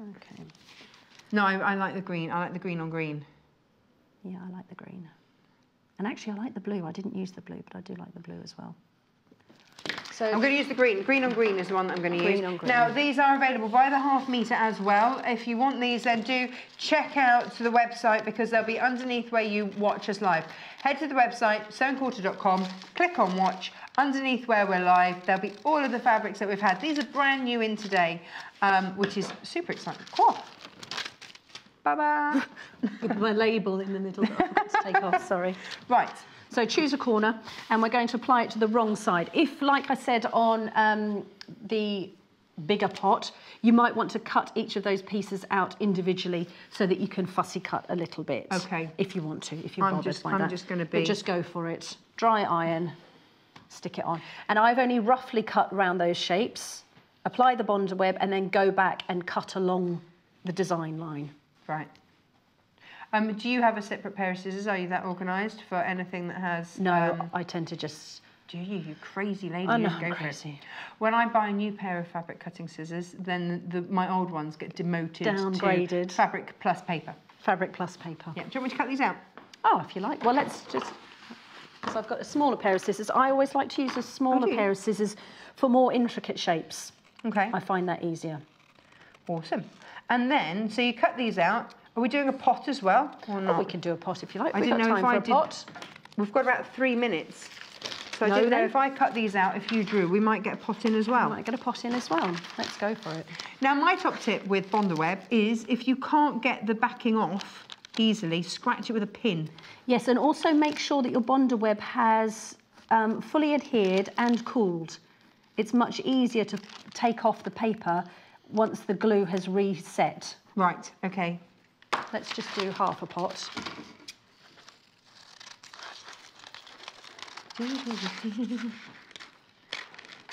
Okay. No, I like the green. I like the green on green. Yeah, I like the green. And actually, I like the blue. I didn't use the blue, but I do like the blue as well. So I'm going to use the green. Green on green is the one that I'm going to use. Green on green. Now, these are available by the half metre as well. If you want these, then do check out the website because they'll be underneath where you watch us live. Head to the website, sewandquarter.com, click on watch. Underneath where we're live, there'll be all of the fabrics that we've had. These are brand new in today, which is super exciting. Cool. Bye-bye. With my label in the middle that I forgot to take off, sorry. Right. So choose a corner, and we're going to apply it to the wrong side. If, like I said on the bigger pot, you might want to cut each of those pieces out individually so that you can fussy cut a little bit. Okay. If you want to, if you're bothered by that. I'm just going to be... But just go for it. Dry iron, stick it on. And I've only roughly cut around those shapes, apply the bonder web, and then go back and cut along the design line. Right. Do you have a separate pair of scissors? Are you that organised for anything that has... No, I tend to just... Do you? You crazy lady. I know, Just go I'm for crazy. it. When I buy a new pair of fabric cutting scissors, then my old ones get demoted Downgraded. to fabric plus paper. Fabric plus paper. Yeah. Do you want me to cut these out? Oh, if you like. Well, let's just... Because I've got a smaller pair of scissors. I always like to use a smaller pair of scissors for more intricate shapes. Okay. I find that easier. Awesome. And then, so you cut these out. Are we doing a pot as well, or not? Oh, we can do a pot if you like. I We've didn't got know time if I for a did... pot. We've got about 3 minutes. So I No, didn't know then. if I cut these out, if you drew, we might get a pot in as well. I might get a pot in as well. Let's go for it. Now, my top tip with bonder web is if you can't get the backing off easily, scratch it with a pin. Yes, and also make sure that your bonder web has fully adhered and cooled. It's much easier to take off the paper once the glue has reset. Right, okay. Let's just do half a pot.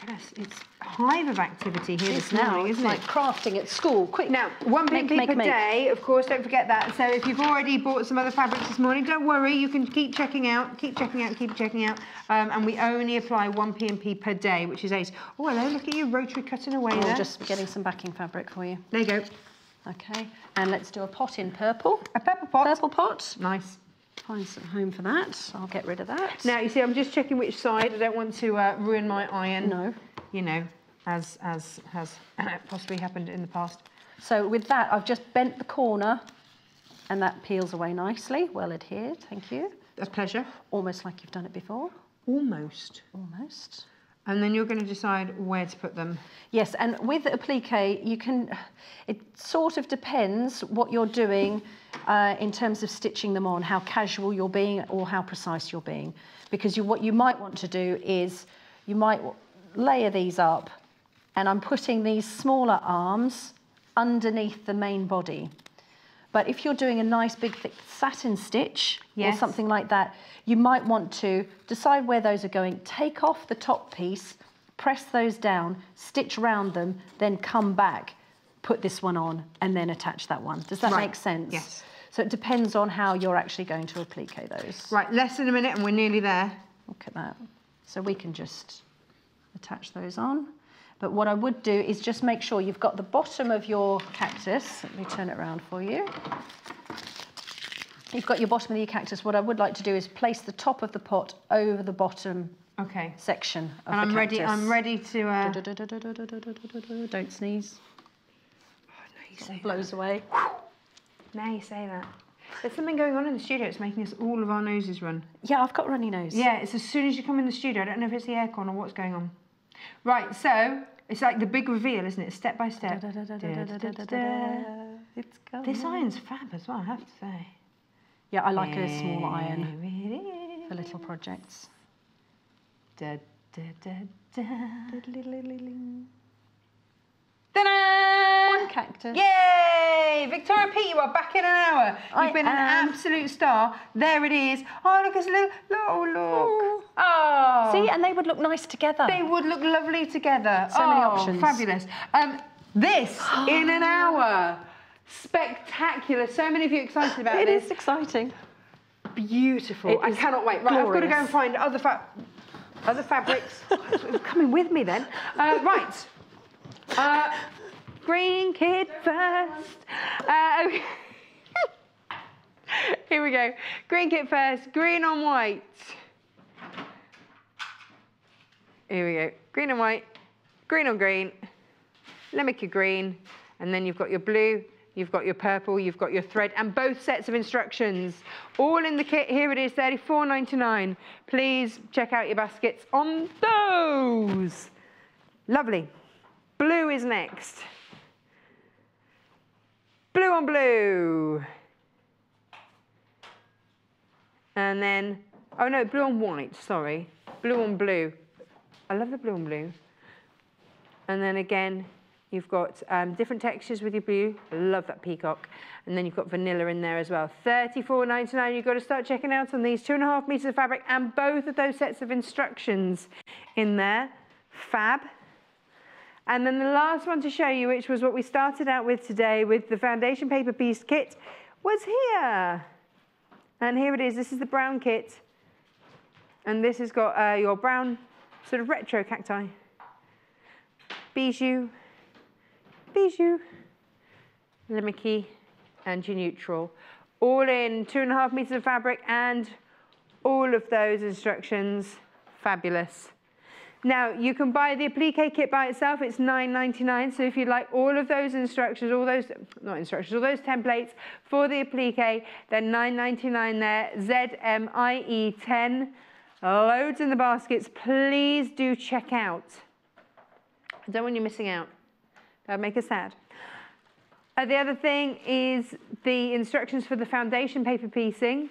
Yes, it's a hive of activity here this now, morning, it's isn't like it? crafting at school. Quick. Now, one make, PMP per make. day, of course, don't forget that. So if you've already bought some other fabrics this morning, don't worry, you can keep checking out, keep checking out, keep checking out. And we only apply 1 PMP per day, which is ace. Oh, hello, look at you, rotary cutting away there. Just getting some backing fabric for you. There you go. Okay, and let's do a pot in purple. A pepper pot. Purple pot. Nice. Find some home for that. I'll get rid of that. Now, you see, I'm just checking which side. I don't want to ruin my iron. No. You know, as has possibly happened in the past. So with that, I've just bent the corner and that peels away nicely. Well adhered, thank you. A pleasure. Almost like you've done it before. Almost. Almost. And then you're going to decide where to put them. Yes, and with applique, you can, it sort of depends what you're doing in terms of stitching them on, how casual you're being or how precise you're being. Because what you might want to do is, you might layer these up, and I'm putting these smaller arms underneath the main body. But if you're doing a nice big thick satin stitch or something like that, you might want to decide where those are going, take off the top piece, press those down, stitch round them, then come back, put this one on, and then attach that one. Does that make sense? Yes. So it depends on how you're actually going to applique those. Right, less than a minute and we're nearly there. Look at that. So we can just attach those on. But what I would do is just make sure you've got the bottom of your cactus. Let me turn it around for you. You've got your bottom of your cactus. What I would like to do is place the top of the pot over the bottom section of and the cactus. I'm ready to... Don't sneeze. Oh, no, you say blows away. Now you say that. There's something going on in the studio. It's making us all of our noses run. Yeah, I've got a runny nose. Yeah, it's as soon as you come in the studio. I don't know if it's the aircon or what's going on. Right, so it's like the big reveal, isn't it? Step by step. It's going. This iron's fab as well, I have to say. Yeah, I like a small iron for little projects. Da, da, da, da. One cactus. Yay! Victoria Peat, you are back in an hour. You've been an absolute star. There it is. Oh, look, it's a little... Oh, look. Oh. See, and they would look nice together. They would look lovely together. So many options. Fabulous. This in an hour. Spectacular. So many of you excited about this. It is exciting. Beautiful. I cannot wait. Right, glorious. I've got to go and find other fabrics. Coming with me then. Right. Green kit first. Okay. Here we go. Green kit first. Green on white. Here we go. Green on white. Green on green. Let me make your green. And then you've got your blue. You've got your purple, you've got your thread, and both sets of instructions. All in the kit. Here it is, $34.99. Please check out your baskets on those. Lovely. Blue is next. Blue on blue. And then, oh no, blue on white, sorry. Blue on blue. I love the blue on blue. And then again, You've got different textures with your blue. I love that peacock. And then you've got vanilla in there as well. $34.99. You've got to start checking out on these 2.5 meters of fabric and both of those sets of instructions in there. Fab. And then the last one to show you, which was what we started out with today with the foundation paper piece kit, was here. And here it is. This is the brown kit. And this has got your brown sort of retro cacti. Bijou. Bijou, Limericky, and your neutral. All in 2.5 meters of fabric and all of those instructions. Fabulous. Now, you can buy the applique kit by itself. It's $9.99. So if you'd like all of those instructions, all those, not instructions, all those templates for the applique, then $9.99 there. ZMIE 10. Loads in the baskets. Please do check out. I don't want you missing out. That would make us sad. The other thing is the instructions for the foundation paper piecing.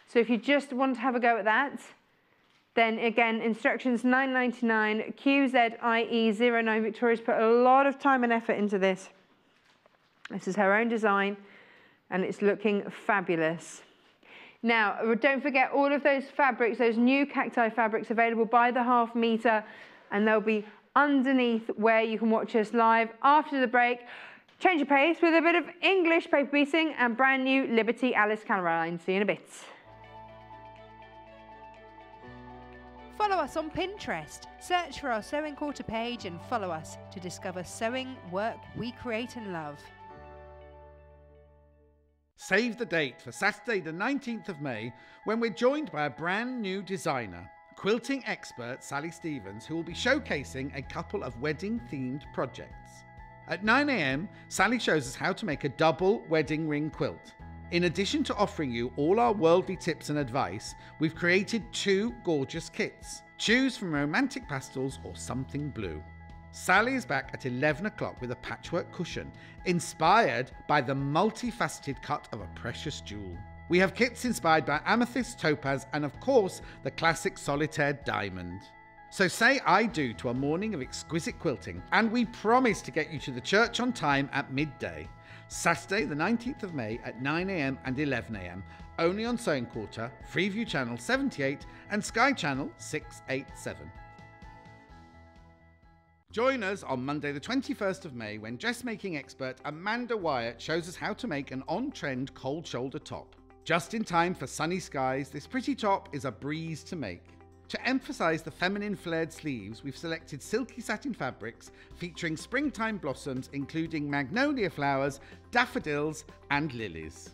So if you just want to have a go at that, then again, instructions $9.99, QZIE09. Victoria's put a lot of time and effort into this. This is her own design, and it's looking fabulous. Now, don't forget all of those fabrics, those new cacti fabrics available by the half meter, and they'll be underneath where you can watch us live after the break. Change your pace with a bit of English paper piecing and brand new Liberty Alice Caroline. See you in a bit. Follow us on Pinterest. Search for our Sewing Quarter page and follow us to discover sewing work we create and love. Save the date for Saturday the 19th of May when we're joined by a brand new designer, quilting expert Sally Stevens, who will be showcasing a couple of wedding-themed projects. At 9 AM, Sally shows us how to make a double wedding ring quilt. In addition to offering you all our worldly tips and advice, we've created 2 gorgeous kits. Choose from romantic pastels or something blue. Sally is back at 11 o'clock with a patchwork cushion, inspired by the multifaceted cut of a precious jewel. We have kits inspired by amethyst, topaz, and of course, the classic solitaire diamond. So say I do to a morning of exquisite quilting, and we promise to get you to the church on time at midday. Saturday the 19th of May at 9 AM and 11 AM, only on Sewing Quarter, Freeview Channel 78 and Sky Channel 687. Join us on Monday the 21st of May when dressmaking expert Amanda Wyatt shows us how to make an on-trend cold shoulder top. Just in time for sunny skies, this pretty top is a breeze to make. To emphasise the feminine flared sleeves, we've selected silky satin fabrics featuring springtime blossoms including magnolia flowers, daffodils and lilies.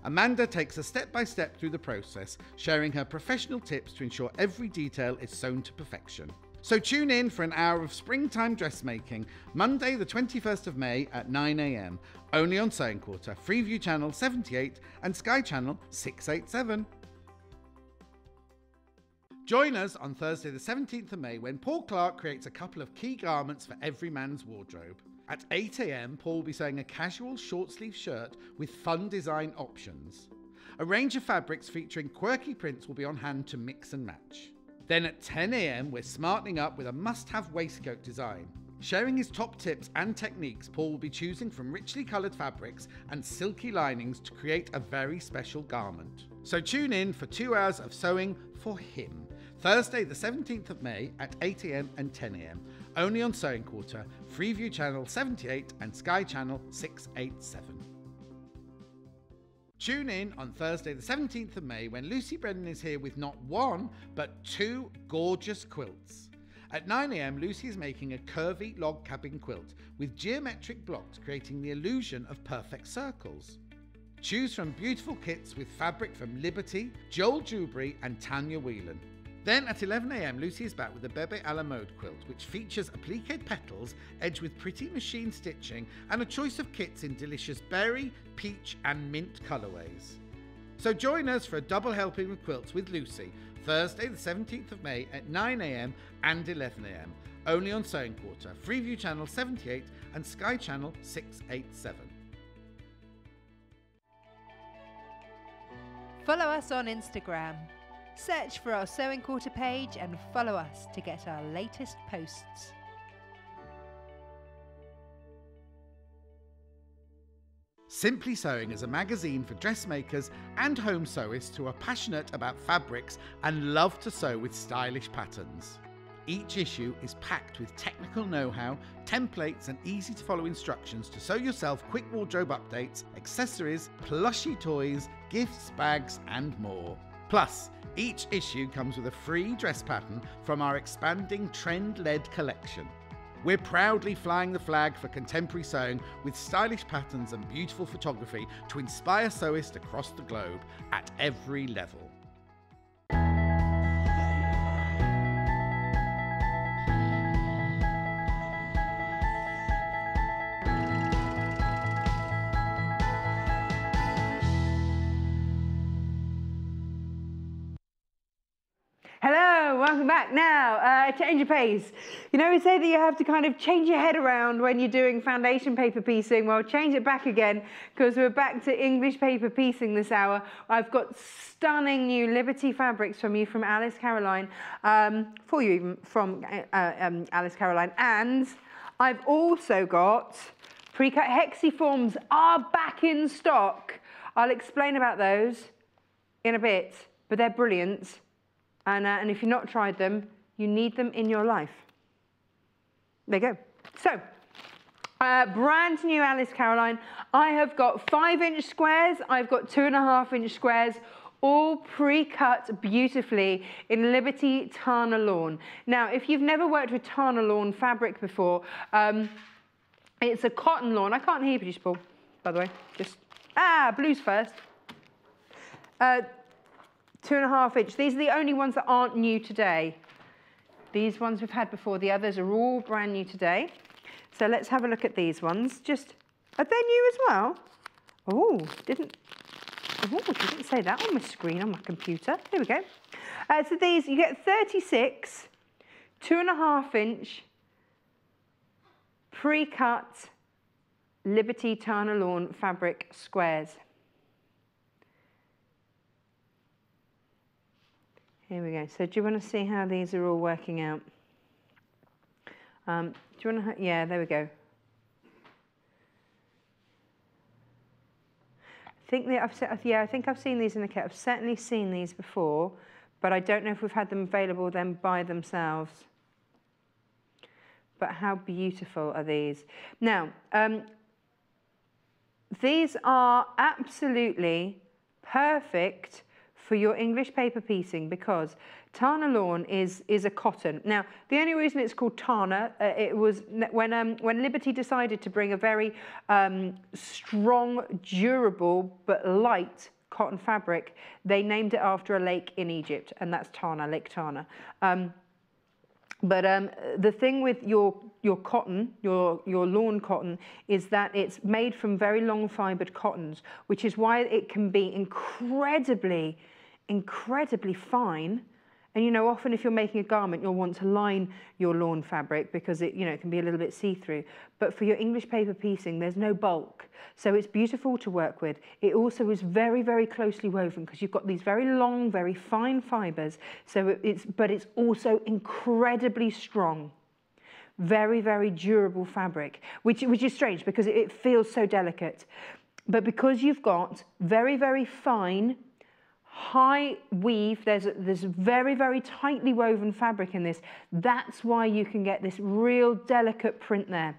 Amanda takes us step by step through the process, sharing her professional tips to ensure every detail is sewn to perfection. So tune in for an hour of springtime dressmaking, Monday the 21st of May at 9 AM, only on Sewing Quarter, Freeview Channel 78 and Sky Channel 687. Join us on Thursday the 17th of May when Paul Clark creates a couple of key garments for every man's wardrobe. At 8 AM, Paul will be sewing a casual short-sleeve shirt with fun design options. A range of fabrics featuring quirky prints will be on hand to mix and match. Then at 10 AM, we're smartening up with a must-have waistcoat design. Sharing his top tips and techniques, Paul will be choosing from richly coloured fabrics and silky linings to create a very special garment. So tune in for 2 hours of sewing for him. Thursday the 17th of May at 8 AM and 10 AM, only on Sewing Quarter, Freeview Channel 78 and Sky Channel 687. Tune in on Thursday the 17th of May when Lucy Brennan is here with not 1, but 2 gorgeous quilts. At 9 AM, Lucy is making a curvy log cabin quilt with geometric blocks creating the illusion of perfect circles. Choose from beautiful kits with fabric from Liberty, Joel Dewberry and Tanya Whelan. Then at 11 AM, Lucy is back with the Bebe a la Mode quilt, which features appliqué petals edged with pretty machine stitching and a choice of kits in delicious berry, peach and mint colourways. So join us for a double helping of quilts with Lucy, Thursday the 17th of May at 9 AM and 11 AM, only on Sewing Quarter, Freeview Channel 78 and Sky Channel 687. Follow us on Instagram. Search for our Sewing Quarter page and follow us to get our latest posts. Simply Sewing is a magazine for dressmakers and home sewists who are passionate about fabrics and love to sew with stylish patterns. Each issue is packed with technical know-how, templates and easy to follow instructions to sew yourself quick wardrobe updates, accessories, plushy toys, gifts, bags and more. Plus, each issue comes with a free dress pattern from our expanding trend-led collection. We're proudly flying the flag for contemporary sewing with stylish patterns and beautiful photography to inspire sewists across the globe at every level. Hello, welcome back. Now, change of pace. You know, we say that you have to kind of change your head around when you're doing foundation paper piecing. Well, change it back again, because we're back to English paper piecing this hour. I've got stunning new Liberty fabrics from you from Alice Caroline, for you even from Alice Caroline. And I've also got pre-cut hexiforms are back in stock. I'll explain about those in a bit, but they're brilliant. And if you've not tried them, you need them in your life. There you go. So, brand new Alice Caroline. I have got 5-inch squares. I've got 2.5-inch squares, all pre-cut beautifully in Liberty Tana Lawn. Now, if you've never worked with Tana Lawn fabric before, it's a cotton lawn. I can't hear you, producer Paul, by the way. Just, blues first. 2.5-inch. These are the only ones that aren't new today. These ones we've had before. The others are all brand new today. So let's have a look at these ones. Just, are they new as well? Oh, didn't say that on my screen on my computer. Here we go. So these, you get 36 2.5-inch pre-cut Liberty Tana Lawn fabric squares. Here we go. So do you want to see how these are all working out? Do you want to? Yeah, there we go. I think I think I've seen these in the kit. I've certainly seen these before, but I don't know if we've had them available then by themselves. But how beautiful are these? Now, these are absolutely perfect for your English paper piecing, because Tana Lawn is a cotton. Now, the only reason it's called Tana, it was when Liberty decided to bring a very strong, durable but light cotton fabric, they named it after a lake in Egypt, and that's Tana, Lake Tana. But the thing with your cotton, your lawn cotton, is that it's made from very long fibered cottons, which is why it can be incredibly fine. And, you know, often if you're making a garment, you'll want to line your lawn fabric because it, you know, it can be a little bit see-through. But for your English paper piecing, there's no bulk. So it's beautiful to work with. It also is very, very closely woven because you've got these very long, very fine fibers. So but it's also incredibly strong. Very, very durable fabric, which is strange because it feels so delicate. But because you've got very, very fine, high weave, there's very, very tightly woven fabric in this. That's why you can get this real delicate print there.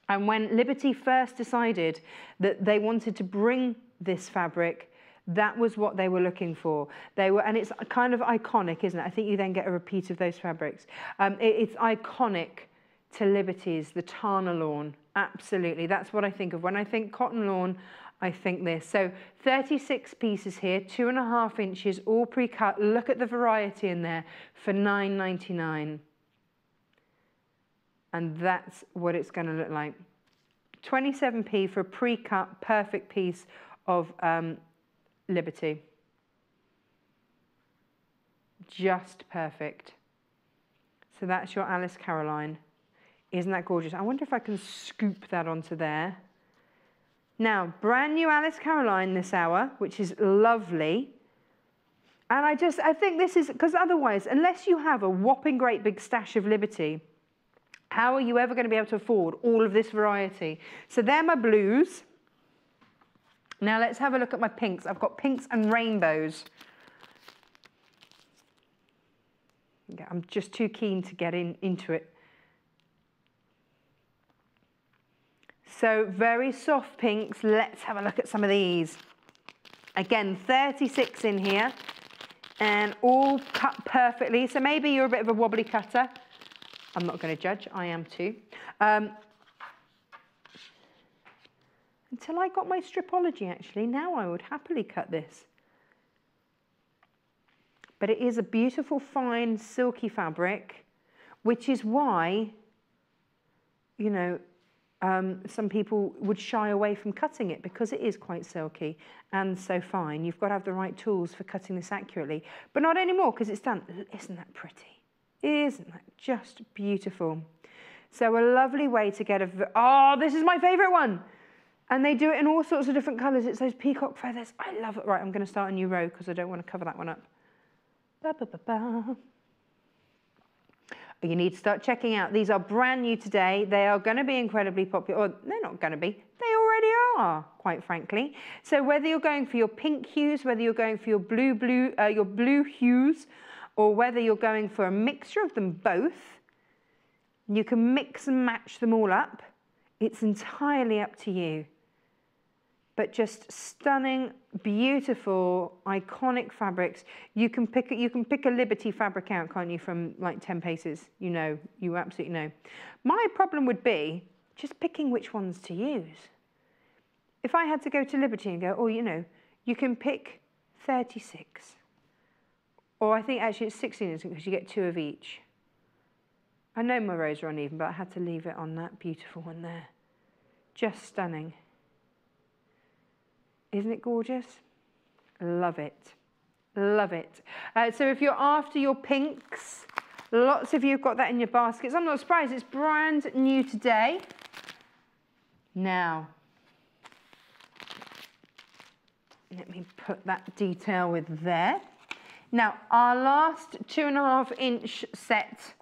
And when Liberty first decided that they wanted to bring this fabric, that was what they were looking for. And it's kind of iconic, isn't it? I think you then get a repeat of those fabrics. It's iconic to Liberty's, the Tana Lawn. Absolutely, that's what I think of. When I think cotton lawn, I think this. So 36 pieces here, 2.5 inches, all pre-cut. Look at the variety in there for $9.99. And that's what it's going to look like. 27p for a pre-cut, perfect piece of Liberty. Just perfect. So that's your Alice Caroline. Isn't that gorgeous? I wonder if I can scoop that onto there. Now, brand new Alice Caroline this hour, which is lovely. And I think this is, because otherwise, unless you have a whopping great big stash of Liberty, how are you ever going to be able to afford all of this variety? So they're my blues. Now let's have a look at my pinks. I've got pinks and rainbows. Yeah, I'm just too keen to get into it. So very soft pinks. Let's have a look at some of these. Again, 36 in here and all cut perfectly. So maybe you're a bit of a wobbly cutter. I'm not going to judge. I am too. Until I got my stripology, actually. Now I would happily cut this. But it is a beautiful, fine, silky fabric, which is why, you know, some people would shy away from cutting it because it is quite silky and so fine. You've got to have the right tools for cutting this accurately, but not anymore because it's done. Isn't that pretty? Isn't that just beautiful? So a lovely way to get oh, this is my favorite one. And they do it in all sorts of different colors. It's those peacock feathers. I love it. Right, I'm going to start a new row because I don't want to cover that one up. Ba, ba, ba, ba. You need to start checking out. These are brand new today. They are going to be incredibly popular. Or they're not going to be. They already are, quite frankly. So whether you're going for your pink hues, whether you're going for your blue hues, or whether you're going for a mixture of them both, you can mix and match them all up. It's entirely up to you. But just stunning, beautiful, iconic fabrics. You can pick a Liberty fabric out, can't you, from like 10 paces? You know, you absolutely know. My problem would be just picking which ones to use. If I had to go to Liberty and go, oh, you know, you can pick 36. Or I think actually it's 16 because you get 2 of each. I know my rows are uneven, but I had to leave it on that beautiful one there. Just stunning. Isn't it gorgeous? Love it. Love it. So if you're after your pinks, lots of you have got that in your baskets. I'm not surprised. It's brand new today. Now, let me put that detail with there. Now, our last 2.5 inch set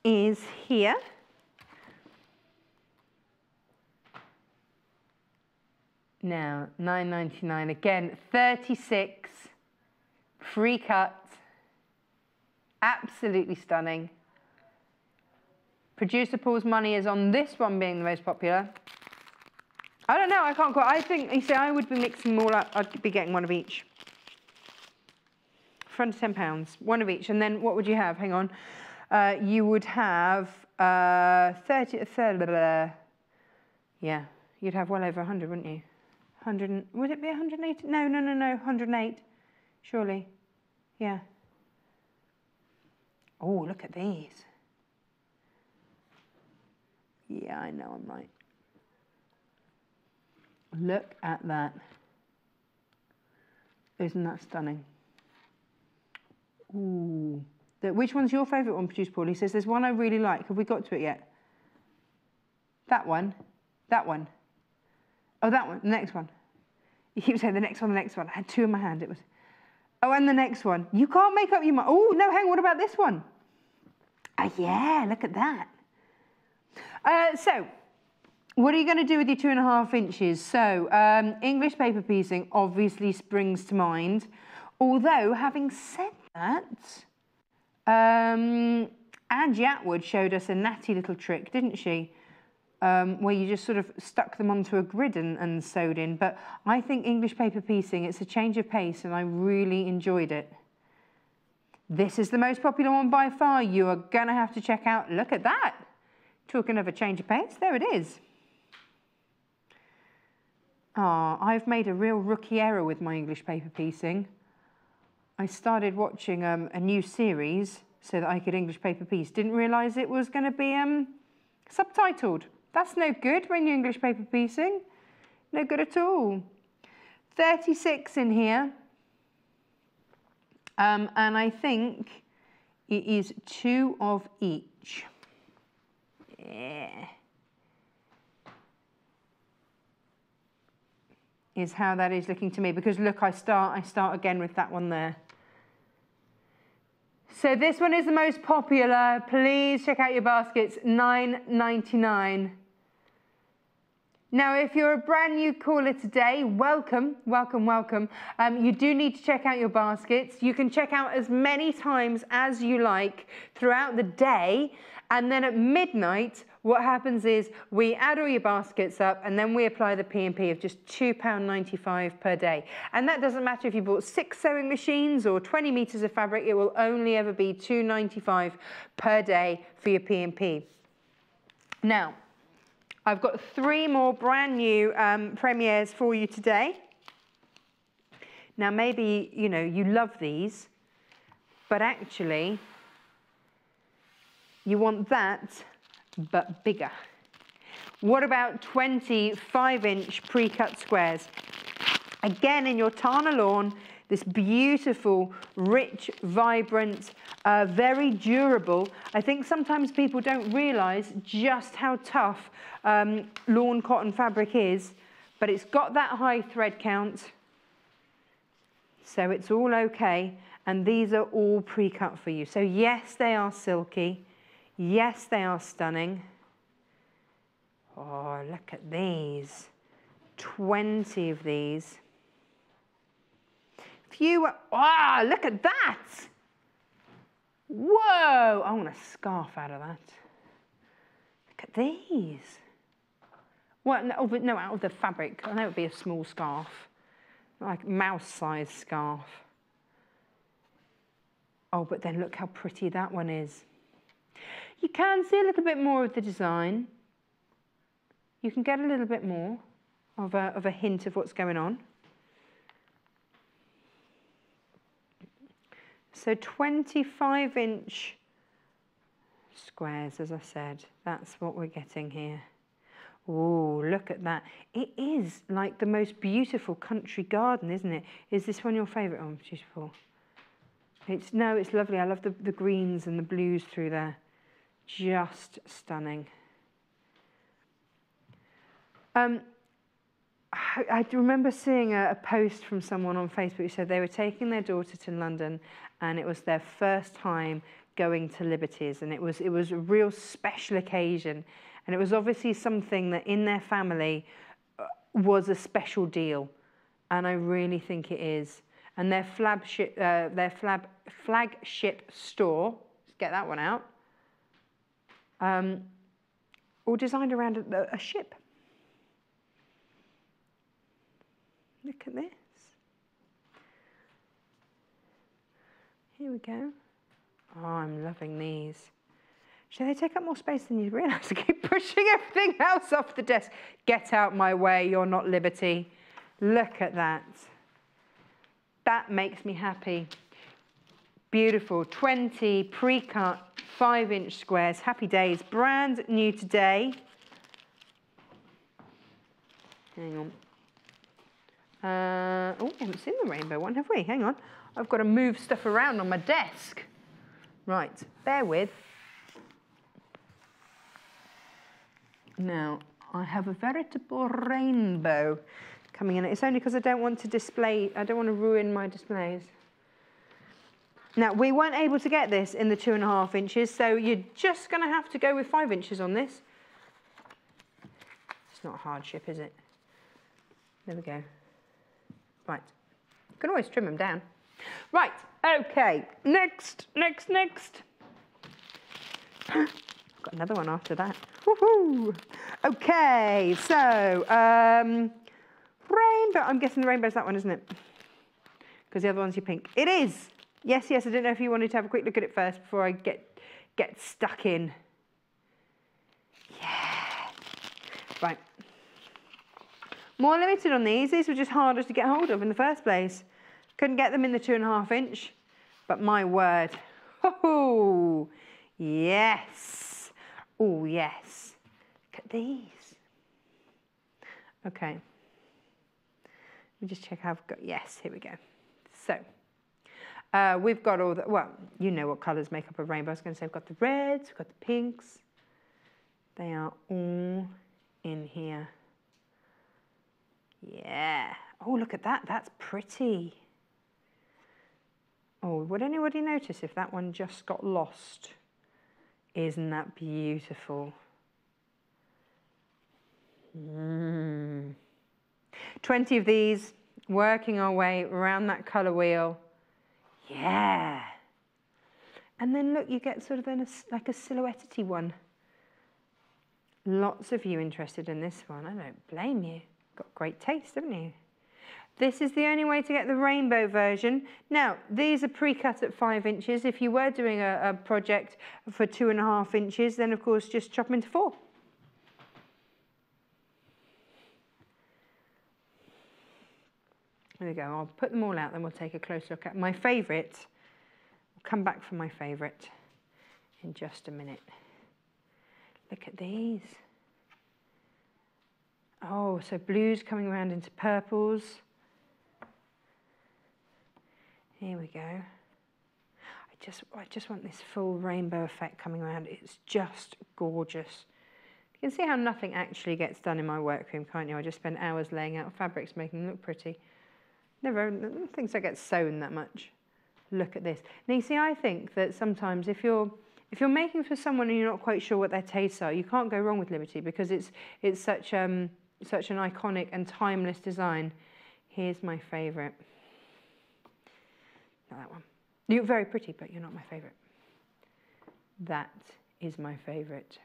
is here. Now, $9.99 again, 36, free cut, absolutely stunning. Producer Paul's money is on this one being the most popular. I don't know, I can't quite, I think, you see, I would be mixing them all up, I'd be getting one of each. For under £10, one of each, and then what would you have? Hang on. You would have 30, yeah, you'd have well over 100, wouldn't you? 100, would it be 180? No, 108, surely. Yeah. Oh, look at these. Yeah, I know I'm right. Look at that. Isn't that stunning? Ooh. Which one's your favourite one, Producer Paul? He says, there's one I really like. Have we got to it yet? That one. That one. Oh, that one. The next one. You keep saying the next one, the next one. I had 2 in my hand. It was. Oh, and the next one. You can't make up your mind. Oh, no, hang on. What about this one? Ah, yeah, look at that. So, what are you going to do with your 2.5 inches? So, English paper piecing obviously springs to mind. Although, having said that, Ange Atwood showed us a natty little trick, didn't she? Where you just sort of stuck them onto a grid and sewed in. But I think English paper piecing, it's a change of pace, and I really enjoyed it. This is the most popular one by far. You are going to have to check out. Look at that. Talking of a change of pace, there it is. Ah, I've made a real rookie error with my English paper piecing. I started watching a new series so that I could English paper piece. Didn't realise it was going to be subtitled. That's no good when you're English paper piecing. No good at all. 36 in here. And I think it is 2 of each. Yeah. Is how that is looking to me. Because look, I start again with that one there. So this one is the most popular. Please check out your baskets. $9.99. Now, if you're a brand new caller today, welcome, welcome, welcome. You do need to check out your baskets. You can check out as many times as you like throughout the day. And then at midnight, what happens is we add all your baskets up and then we apply the P&P of just £2.95 per day. And that doesn't matter if you bought 6 sewing machines or 20 meters of fabric, it will only ever be £2.95 per day for your P&P. Now, I've got 3 more brand new premieres for you today. Now, maybe, you know, you love these, but actually, you want that, but bigger. What about 25-inch pre-cut squares? Again, in your Tana lawn, this beautiful, rich, vibrant, very durable. I think sometimes people don't realise just how tough lawn cotton fabric is, but it's got that high thread count, so it's all okay. And these are all pre-cut for you. So yes, they are silky. Yes, they are stunning. Oh, look at these. 20 of these. Oh, look at that. Whoa, I want a scarf out of that. Look at these. Well, no, out of the fabric. I know it would be a small scarf, like mouse-sized scarf. Oh, but then look how pretty that one is. You can see a little bit more of the design. You can get a little bit more of a hint of what's going on. So 25-inch squares, as I said, that's what we're getting here. Oh, look at that. It is like the most beautiful country garden, isn't it? Is this one your favourite? Oh, beautiful. No, it's lovely. I love the greens and the blues through there. Just stunning. I remember seeing a post from someone on Facebook who said they were taking their daughter to London and it was their first time going to Liberty's, and it was a real special occasion, and it was obviously something that in their family was a special deal, and I really think it is. And their flagship store, let's get that one out, all designed around a ship. Look at this. Here we go. Oh, I'm loving these. Should they take up more space than you realise? I keep pushing everything else off the desk. Get out my way, you're not Liberty. Look at that. That makes me happy. Beautiful, 20 pre-cut 5-inch squares. Happy days, brand new today. Hang on. Oh, we haven't seen the rainbow one, have we? Hang on. I've got to move stuff around on my desk. Right, bear with. Now, I have a veritable rainbow coming in. It's only because I don't want to ruin my displays. Now, we weren't able to get this in the 2.5 inches, so you're just going to have to go with 5 inches on this. It's not a hardship, is it? There we go. Right. You can always trim them down. Right, okay. Next. I've got another one after that. Woohoo! Okay, so rainbow. I'm guessing the rainbow's that one, isn't it? Because the other one's your pink. It is. Yes. I didn't know if you wanted to have a quick look at it first before I get stuck in. Yeah. Right. More limited on these. These were just harder to get hold of in the first place. Couldn't get them in the 2.5 inch, but my word. Oh, yes. Oh, yes. Look at these. Okay. Let me just check how I've got, yes, here we go. So, we've got all the, well, you know what colours make up a rainbow. I was going to say we've got the reds, we've got the pinks. They are all in here. Yeah. Oh, look at that. That's pretty. Oh, would anybody notice if that one just got lost? Isn't that beautiful? 20 of these, working our way around that colour wheel. Yeah. And then look, you get sort of then like a silhouette-y one. Lots of you interested in this one. I don't blame you. Got great taste, haven't you? This is the only way to get the rainbow version. Now, these are pre-cut at 5 inches. If you were doing a project for 2.5 inches, then of course just chop them into 4. There we go. I'll put them all out, then we'll take a close look at my favourite. We'll come back for my favourite in just a minute. Look at these. Oh, so blues coming around into purples. Here we go. I just want this full rainbow effect coming around. It's just gorgeous. You can see how nothing actually gets done in my workroom, can't you? I just spend hours laying out fabrics, making them look pretty. Never things that get sewn that much. Look at this. Now you see, I think that sometimes if you're making for someone and you're not quite sure what their tastes are, you can't go wrong with Liberty because it's such an iconic and timeless design. Here's my favourite. Not that one. You're very pretty, but you're not my favourite. That is my favourite.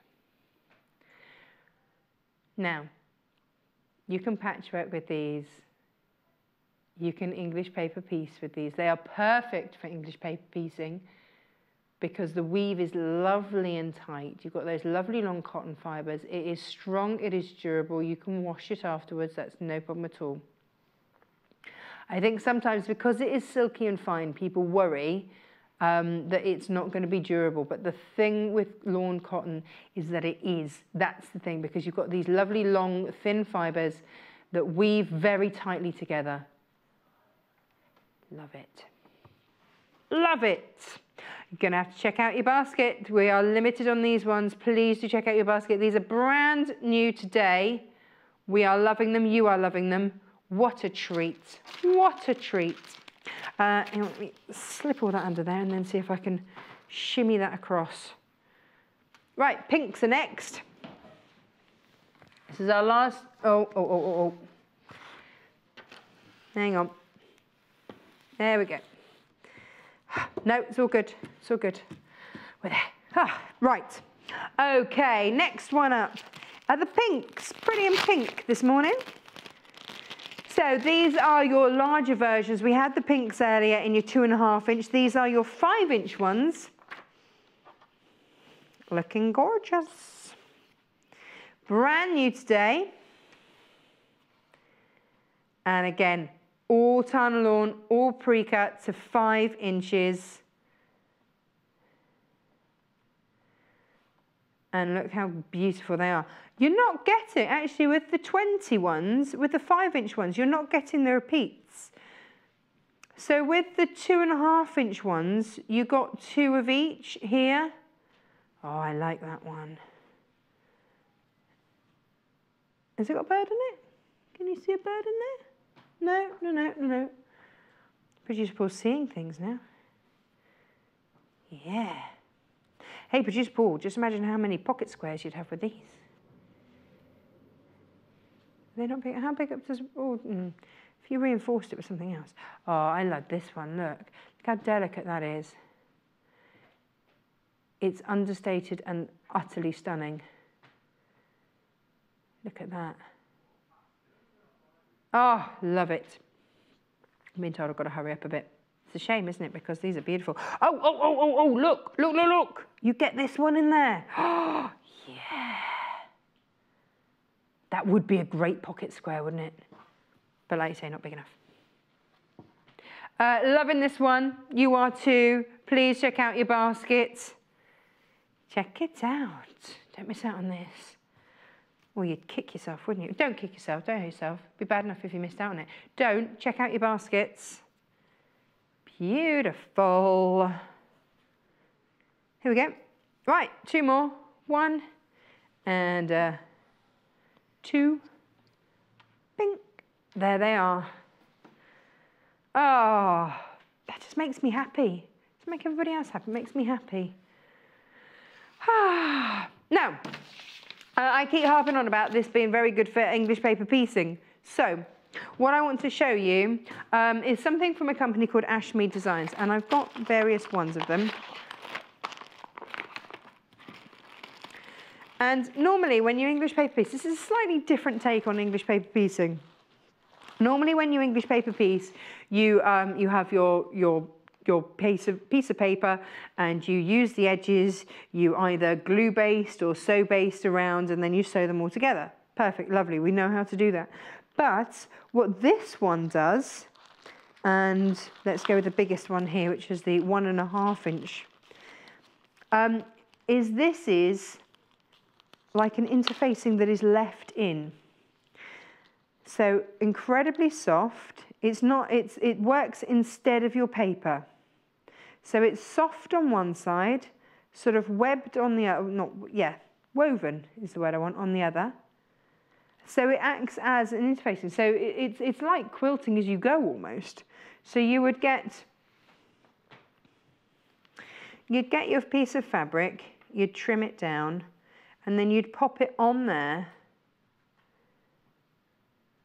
Now, you can patchwork with these. You can English paper piece with these. They are perfect for English paper piecing because the weave is lovely and tight. You've got those lovely long cotton fibres. It is strong, it is durable. You can wash it afterwards. That's no problem at all. I think sometimes because it is silky and fine, people worry that it's not going to be durable. But the thing with lawn cotton is that it is. That's the thing, because you've got these lovely long thin fibres that weave very tightly together. Love it. Love it. You're going to have to check out your basket. We are limited on these ones. Please do check out your basket. These are brand new today. We are loving them. You are loving them. What a treat. What a treat. Let me slip all that under there and then see if I can shimmy that across. Right, pinks are next. This is our last. Oh. Hang on. There we go. No, it's all good. It's all good. We're there. Right. Okay, next one up are the pinks. Pretty in pink this morning. So these are your larger versions. We had the pinks earlier in your 2.5 inch. These are your 5 inch ones. Looking gorgeous. Brand new today. And again, all Tana lawn, all pre-cut to 5 inches. And look how beautiful they are. You're not getting, actually with the 20 ones, with the 5 inch ones, you're not getting the repeats. So with the 2.5 inch ones, you got 2 of each here. Oh, I like that one. Has it got a bird in it? Can you see a bird in there? No. Producer Paul's seeing things now. Yeah. Hey, Producer Paul, just imagine how many pocket squares you'd have with these. They're not big. How big up does... if you reinforced it with something else. Oh, I love this one. Look how delicate that is. It's understated and utterly stunning. Look at that. Oh, love it. I'm being told I've got to hurry up a bit. It's a shame, isn't it? Because these are beautiful. Oh, look. You get this one in there. Oh, yeah. That would be a great pocket square, wouldn't it? But like you say, not big enough. Loving this one. You are too. Please check out your baskets. Check it out. Don't miss out on this. Well, you'd kick yourself, wouldn't you? Don't kick yourself. Don't hurt yourself. It'd be bad enough if you missed out on it. Don't. Check out your baskets. Beautiful. Here we go. Right, 2 more. 1 and 2. Pink. There they are. Oh, that just makes me happy. Doesn't make everybody else happy. It makes me happy. Now, I keep harping on about this being very good for English paper piecing. So what I want to show you is something from a company called Ashmead Designs, and I've got various ones of them. And normally when you English paper piece, this is a slightly different take on English paper piecing. Normally when you English paper piece, you have your piece of paper and you use the edges, you either glue based or sew based around, and then you sew them all together. Perfect, lovely, we know how to do that. But what this one does, and let's go with the biggest one here, which is the 1.5 inch, this is like an interfacing that is left in. So incredibly soft. It works instead of your paper. So it's soft on one side, sort of webbed on the other, woven is the word I want, on the other. So it acts as an interfacing. So it's like quilting as you go almost. So you'd get your piece of fabric, you'd trim it down, and then you'd pop it on there.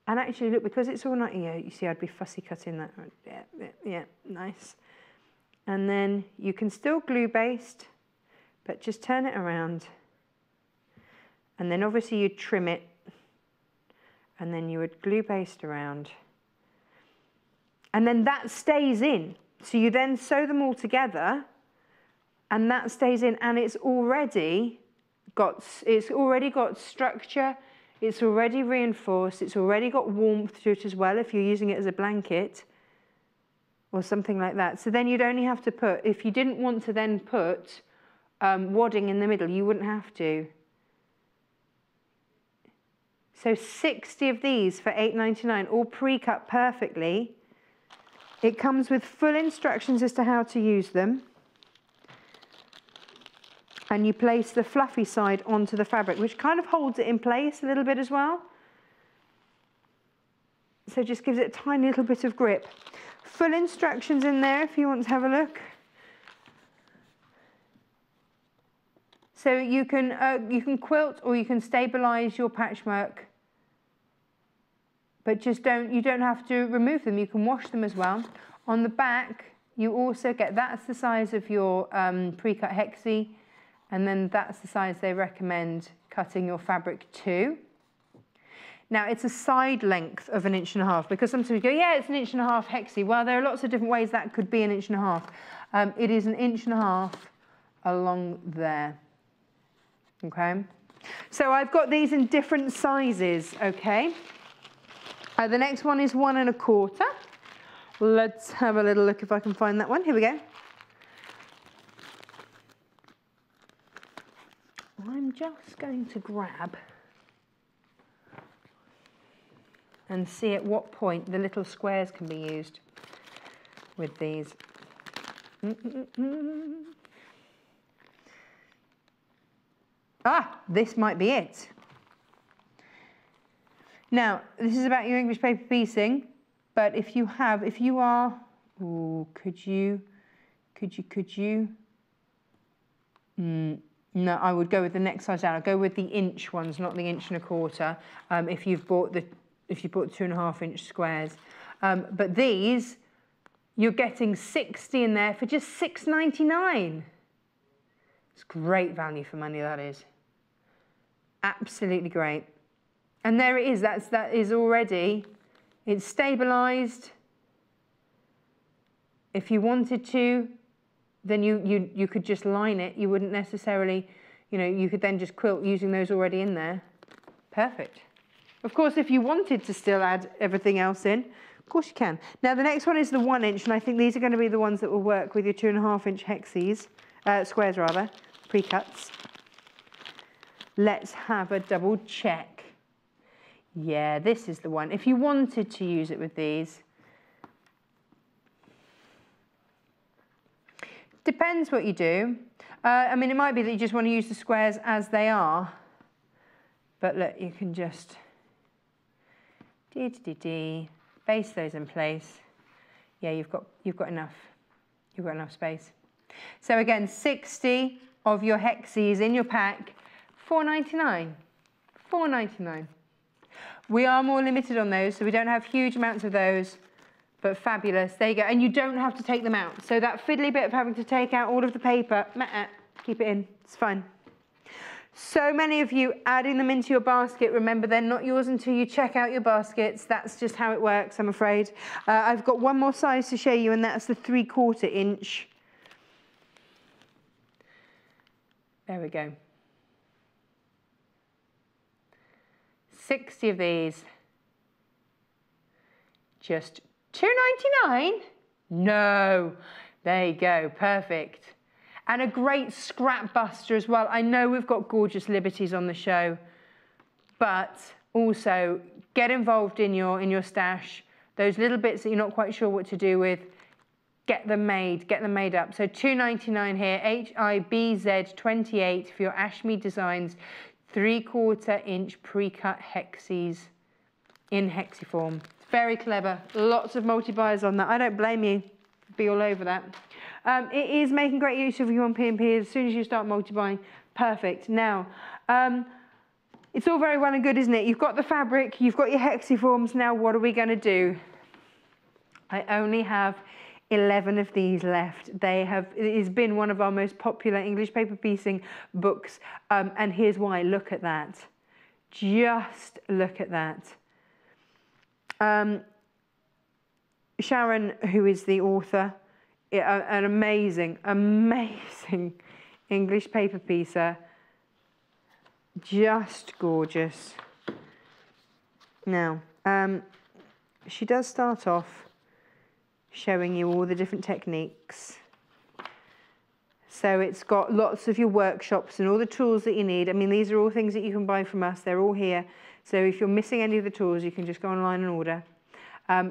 And actually, look, because it's all nice, yeah, you see I'd be fussy cutting that. Yeah, nice. And then you can still glue based, but just turn it around. And then obviously you'd trim it, and then you would glue based around. And then that stays in. So you then sew them all together, and that stays in, and it's already got structure. It's already reinforced, it's already got warmth to it as well if you're using it as a blanket or something like that. So then you'd only have to put, if you didn't want to then put wadding in the middle, you wouldn't have to. So 60 of these for $8.99, all pre-cut perfectly. It comes with full instructions as to how to use them. And you place the fluffy side onto the fabric, which kind of holds it in place a little bit as well. So just gives it a tiny little bit of grip. Full instructions in there if you want to have a look. So you can quilt or you can stabilize your patchwork, but you don't have to remove them. You can wash them as well. On the back, you also get, that's the size of your pre-cut hexie. And then that's the size they recommend cutting your fabric to. Now it's a side length of 1.5 inches, because sometimes we go, yeah, it's 1.5 inches hexie. Well, there are lots of different ways that could be 1.5 inches. It is 1.5 inches along there. Okay. So I've got these in different sizes. Okay. The next one is 1.25. Let's have a little look if I can find that one. Here we go. I'm just going to grab and see at what point the little squares can be used with these. Ah, this might be it. Now, this is about your English paper piecing, but if you are, ooh, could you? No, I would go with the next size down. I'd go with the inch ones, not the 1.25 inch. If you bought 2.5 inch squares. But these, you're getting 60 in there for just $6.99. It's great value for money, that is. Absolutely great. And there it is. That is already, it's stabilized. If you wanted to, then you could just line it. You wouldn't necessarily, you could then just quilt using those already in there. Perfect. Of course, if you wanted to still add everything else in, of course you can. Now the next one is the 1 inch, and I think these are going to be the ones that will work with your 2.5 inch hexies, squares rather, pre-cuts. Let's have a double check. Yeah, this is the one. If you wanted to use it with these, depends what you do. I mean, it might be that you just want to use the squares as they are. But look, you can just base those in place. Yeah, you've got enough. You've got enough space. So again, 60 of your hexies in your pack, $4.99. $4.99. We are more limited on those, so we don't have huge amounts of those, but fabulous. There you go. And you don't have to take them out. So that fiddly bit of having to take out all of the paper, keep it in, it's fine. So many of you adding them into your basket. Remember, they're not yours until you check out your baskets. That's just how it works, I'm afraid. I've got one more size to show you, and that's the 3/4 inch. There we go. 60 of these. Just $2.99? No. There you go, perfect. And a great scrap buster as well. I know we've got gorgeous liberties on the show, but also get involved in your stash. Those little bits that you're not quite sure what to do with, get them made up. So $2.99 here, HIBZ28 for your Ashmead Designs 3/4 inch pre-cut hexes in hexiform. It's very clever, lots of multi-buyers on that. I don't blame you, be all over that. It is making great use of you on P&P as soon as you start multi-buying. Perfect. Now, it's all very well and good, isn't it? You've got the fabric, you've got your hexiforms. Now, what are we going to do? I only have 11 of these left. It has been one of our most popular English paper piecing books, and here's why. Look at that. Just look at that. Sharon, who is the author, an amazing English paper piecer, just gorgeous. Now, she does start off showing you all the different techniques. So it's got lots of your workshops and all the tools that you need. I mean, these are all things that you can buy from us. They're all here. So if you're missing any of the tools, you can just go online and order.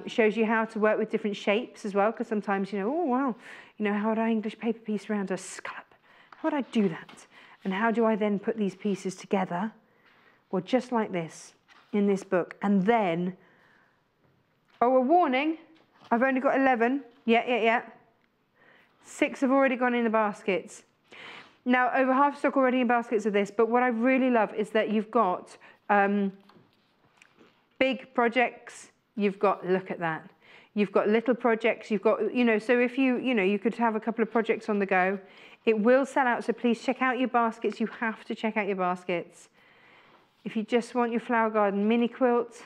Shows you how to work with different shapes as well, because sometimes, you know, oh, wow, you know, how would I English paper piece around a scallop? How would I do that? And how do I then put these pieces together? Well, just like this, in this book. And then, oh, a warning, I've only got 11. Yeah. 6 have already gone in the baskets. Now, over half stock already in baskets of this, but what I really love is that you've got big projects. You've got, look at that. You've got little projects. You've got, you know, so if you could have a couple of projects on the go. It will sell out, so please check out your baskets. You have to check out your baskets. If you just want your flower garden mini quilt,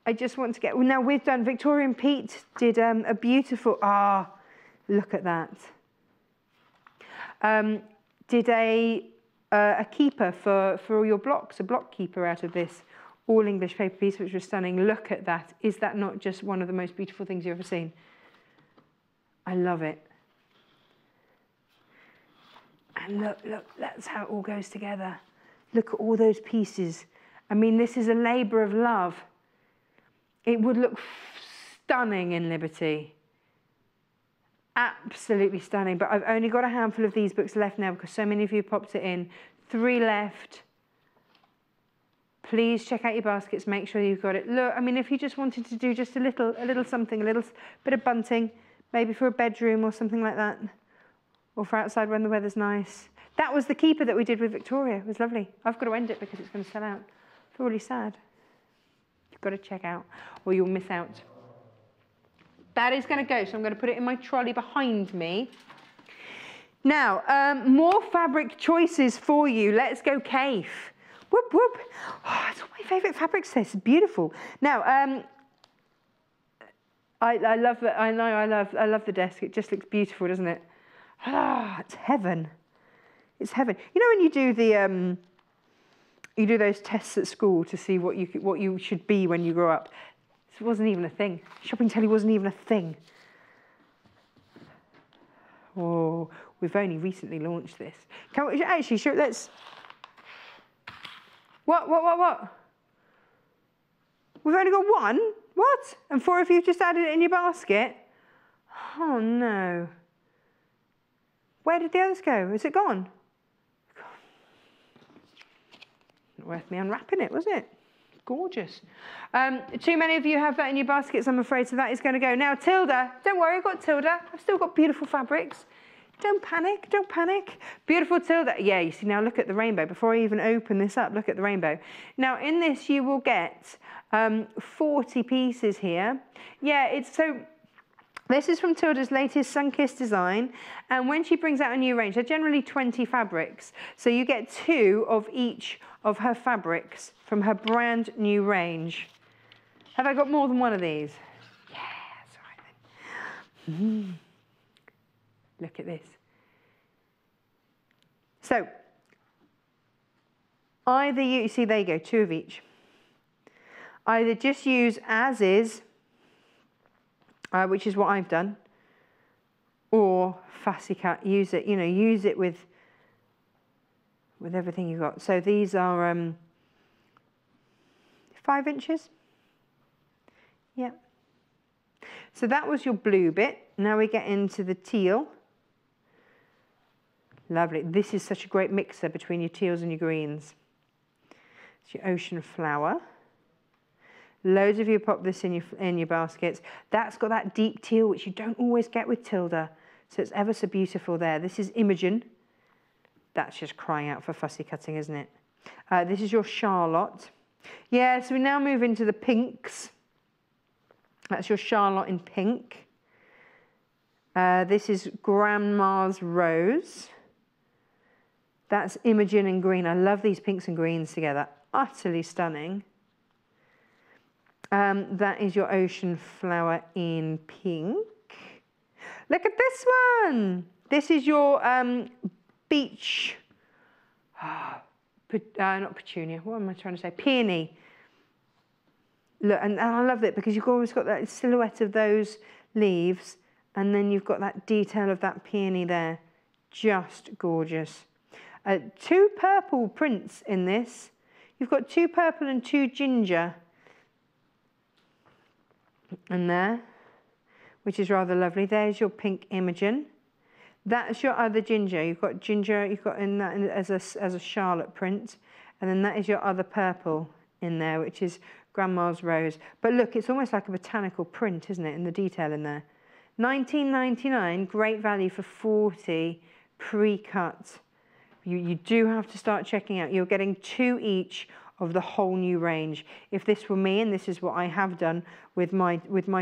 I just want to get, well, now we've done, Victoria Peat did a beautiful, look at that. Did a keeper for all your blocks, a block keeper out of this all English paper piece, which was stunning. Look at that. Is that not just one of the most beautiful things you've ever seen? I love it. And look, that's how it all goes together. Look at all those pieces. I mean, this is a labour of love. It would look stunning in Liberty. Absolutely stunning. But I've only got a handful of these books left now because so many of you popped it in. 3 left. Please check out your baskets. Make sure you've got it. Look, I mean, if you just wanted to do just a little something, a little bit of bunting, maybe for a bedroom or something like that, or for outside when the weather's nice. That was the keeper that we did with Victoria. It was lovely. I've got to end it because it's going to sell out. I feel really sad. You've got to check out or you'll miss out. That is going to go, so I'm going to put it in my trolley behind me. Now, more fabric choices for you. Let's go Cave. Whoop, whoop. Oh, it's all my favourite fabrics. This is beautiful. Now, I love that. I love the desk. It just looks beautiful, doesn't it? It's heaven. It's heaven. You know when you do the you do those tests at school to see what you should be when you grow up. This wasn't even a thing. Shopping telly wasn't even a thing. Oh, we've only recently launched this. Can we, actually, sure, let's. What? We've only got 1? What? And 4 of you just added it in your basket? Oh no. Where did the others go? Is it gone? Not worth me unwrapping it, was it? Gorgeous. Too many of you have that in your baskets, I'm afraid, so that is going to go. Now, Tilda, don't worry, I've got Tilda. I've still got beautiful fabrics. Don't panic, don't panic. Beautiful Tilda. Yeah, you see, now look at the rainbow. Before I even open this up, look at the rainbow. Now in this you will get 40 pieces here. Yeah, it's so, this is from Tilda's latest Sunkissed design, and when she brings out a new range, they're generally 20 fabrics. So you get 2 of each of her fabrics from her brand new range. Have I got more than one of these? Yeah, that's right then. Look at this. So, either you see, there you go, 2 of each. Either just use as is, which is what I've done, or fussy cut, use it, you know, use it with everything you've got. So these are 5 inches. Yeah. So that was your blue bit. Now we get into the teal. Lovely. This is such a great mixer between your teals and your greens. It's your ocean flower. Loads of you pop this in your baskets. That's got that deep teal, which you don't always get with Tilda. So it's ever so beautiful there. This is Imogen. That's just crying out for fussy cutting, isn't it? This is your Charlotte. Yeah, so we now move into the pinks. That's your Charlotte in pink. This is Grandma's Rose. That's Imogen in green. I love these pinks and greens together. Utterly stunning. That is your ocean flower in pink. Look at this one. This is your beach, not petunia, what am I trying to say? Peony. Look, and I love it because you've always got that silhouette of those leaves, and then you've got that detail of that peony there. Just gorgeous. 2 purple prints in this. You've got 2 purple and 2 ginger in there, which is rather lovely. There's your pink Imogen. That's your other ginger. You've got ginger, you've got in that as a Charlotte print, and then that is your other purple in there, which is Grandma's Rose. But look, it's almost like a botanical print, isn't it, in the detail in there. $19.99, great value for 40 pre-cut. You do have to start checking out. You're getting 2 each of the whole new range. If this were me, and this is what I have done with my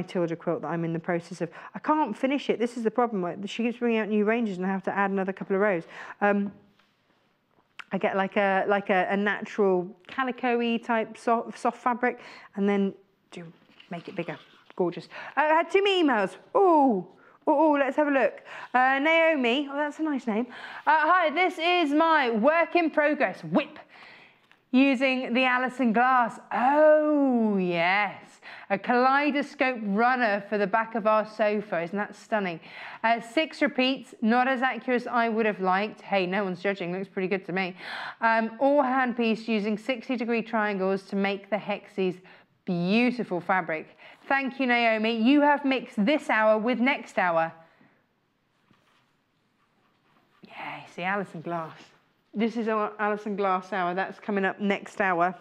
Tilda quilt that I'm in the process of, I can't finish it. This is the problem. She keeps bringing out new ranges, and I have to add another couple of rows. I get like a natural calico-y type soft fabric, and then do make it bigger. Gorgeous. I had 2 emails. Oh, let's have a look. Naomi, oh, that's a nice name. Hi, this is my work in progress whip using the Alison Glass. Oh, yes. A kaleidoscope runner for the back of our sofa. Isn't that stunning? 6 repeats, not as accurate as I would have liked. Hey, no one's judging. Looks pretty good to me. All hand piece using 60-degree triangles to make the hexes. Beautiful fabric. Thank you, Naomi. You have mixed this hour with next hour. Yeah, see, Alison Glass. This is our Alison Glass hour. That's coming up next hour.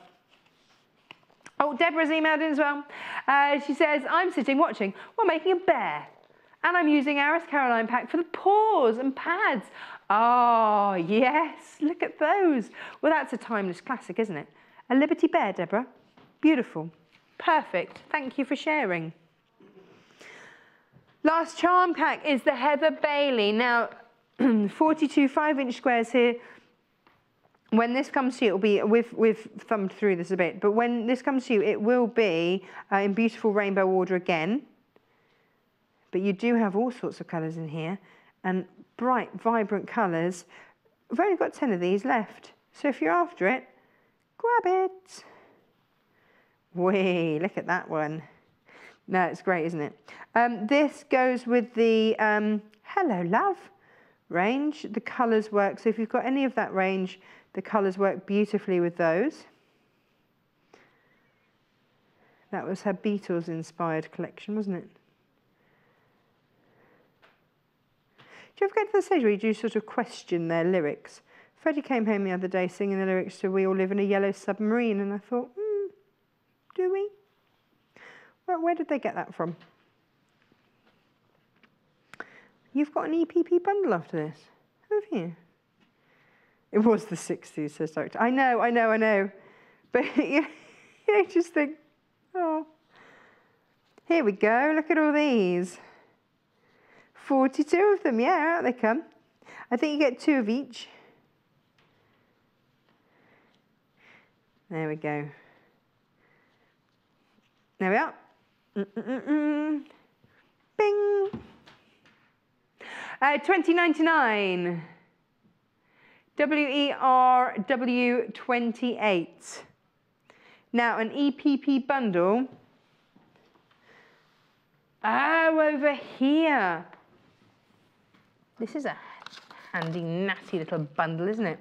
Oh, Deborah's emailed in as well. She says, I'm sitting watching while making a bear. And I'm using Aris Caroline pack for the paws and pads. Oh, yes. Look at those. Well, that's a timeless classic, isn't it? A Liberty Bear, Deborah. Beautiful. Perfect. Thank you for sharing. Last charm pack is the Heather Bailey. Now, 42 5-inch squares here. When this comes to you, it'll be, we've thumbed through this a bit, but when this comes to you, it will be in beautiful rainbow order again. But you do have all sorts of colours in here, and bright, vibrant colours. We've only got 10 of these left, so if you're after it, grab it. Whee, look at that one. No, it's great, isn't it? This goes with the Hello Love range. The colours work, so if you've got any of that range, the colours work beautifully with those. That was her Beatles-inspired collection, wasn't it? Do you ever get to the stage where you do sort of question their lyrics? Freddie came home the other day singing the lyrics to We All Live in a Yellow Submarine, and I thought, do we? Where did they get that from? You've got an EPP bundle after this, have you? It was the 60s, says Doctor. I know. But you just think, oh. Here we go, look at all these. 42 of them, yeah, out they come. I think you get 2 of each. There we go. There we are. Bing. 20.99. WERW28. Now an EPP bundle. Oh, over here. This is a handy, natty little bundle, isn't it?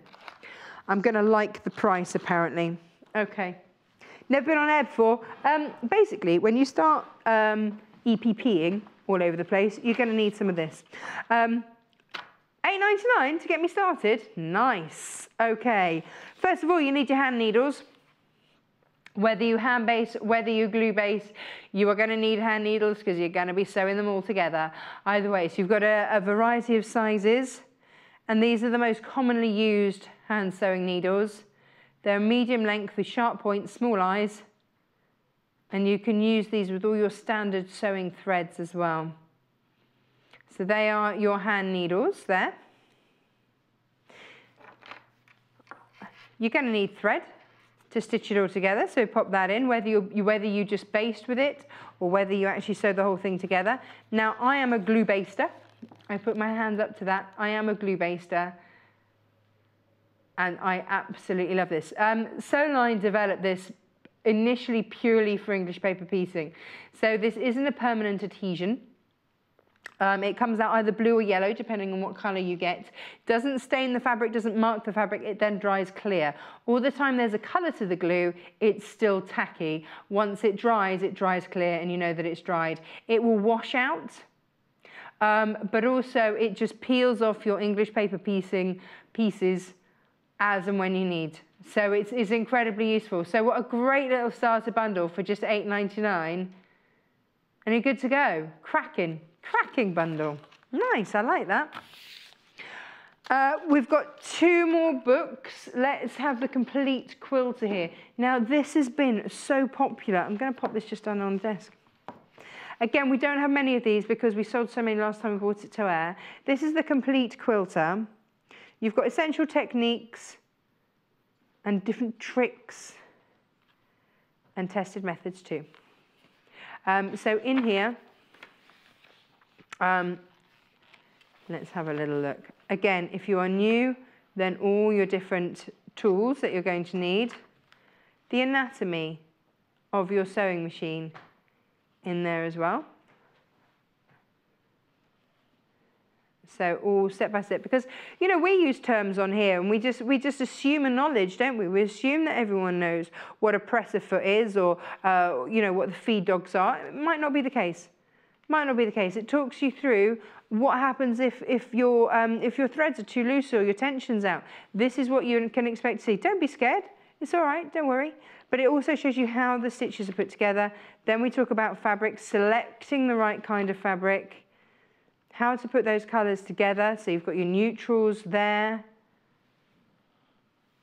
I'm going to like the price, apparently. Okay. Never been on air before. Basically, when you start EPPing all over the place, you're going to need some of this. $8.99 to get me started. Nice. Okay. First of all, you need your hand needles. Whether you hand base, whether you glue base, you are going to need hand needles because you're going to be sewing them all together. Either way, so you've got a variety of sizes, and these are the most commonly used hand sewing needles. They're medium length with sharp points, small eyes, and you can use these with all your standard sewing threads as well. So they are your hand needles there. You're going to need thread to stitch it all together, so pop that in, whether you just basted with it or whether you actually sew the whole thing together. Now, I am a glue baster. I put my hands up to that. I am a glue baster, and I absolutely love this. Sewline developed this initially purely for English paper piecing. So this isn't a permanent adhesion. It comes out either blue or yellow, depending on what colour you get. Doesn't stain the fabric, doesn't mark the fabric, it then dries clear. All the time there's a colour to the glue, it's still tacky. Once it dries clear, and you know that it's dried. It will wash out, but also it just peels off your English paper piecing pieces as and when you need. So it's incredibly useful. So what a great little starter bundle for just $8.99. And you're good to go. Cracking bundle. Nice, I like that. We've got 2 more books. Let's have the complete quilter here. Now, this has been so popular. I'm going to pop this just down on the desk. Again, we don't have many of these because we sold so many last time we brought it to air. This is the complete quilter. You've got essential techniques and different tricks and tested methods too. So in here, let's have a little look. Again, if you are new, then all your different tools that you're going to need. The anatomy of your sewing machine in there as well. So all step by step, because you know we use terms on here and we just assume a knowledge, don't we? We assume that everyone knows what a presser foot is, or you know what the feed dogs are. It might not be the case. Might not be the case. It talks you through what happens if your threads are too loose or your tension's out. This is what you can expect to see. Don't be scared. It's all right. Don't worry. But it also shows you how the stitches are put together. Then we talk about fabric, selecting the right kind of fabric, how to put those colours together. So you've got your neutrals there.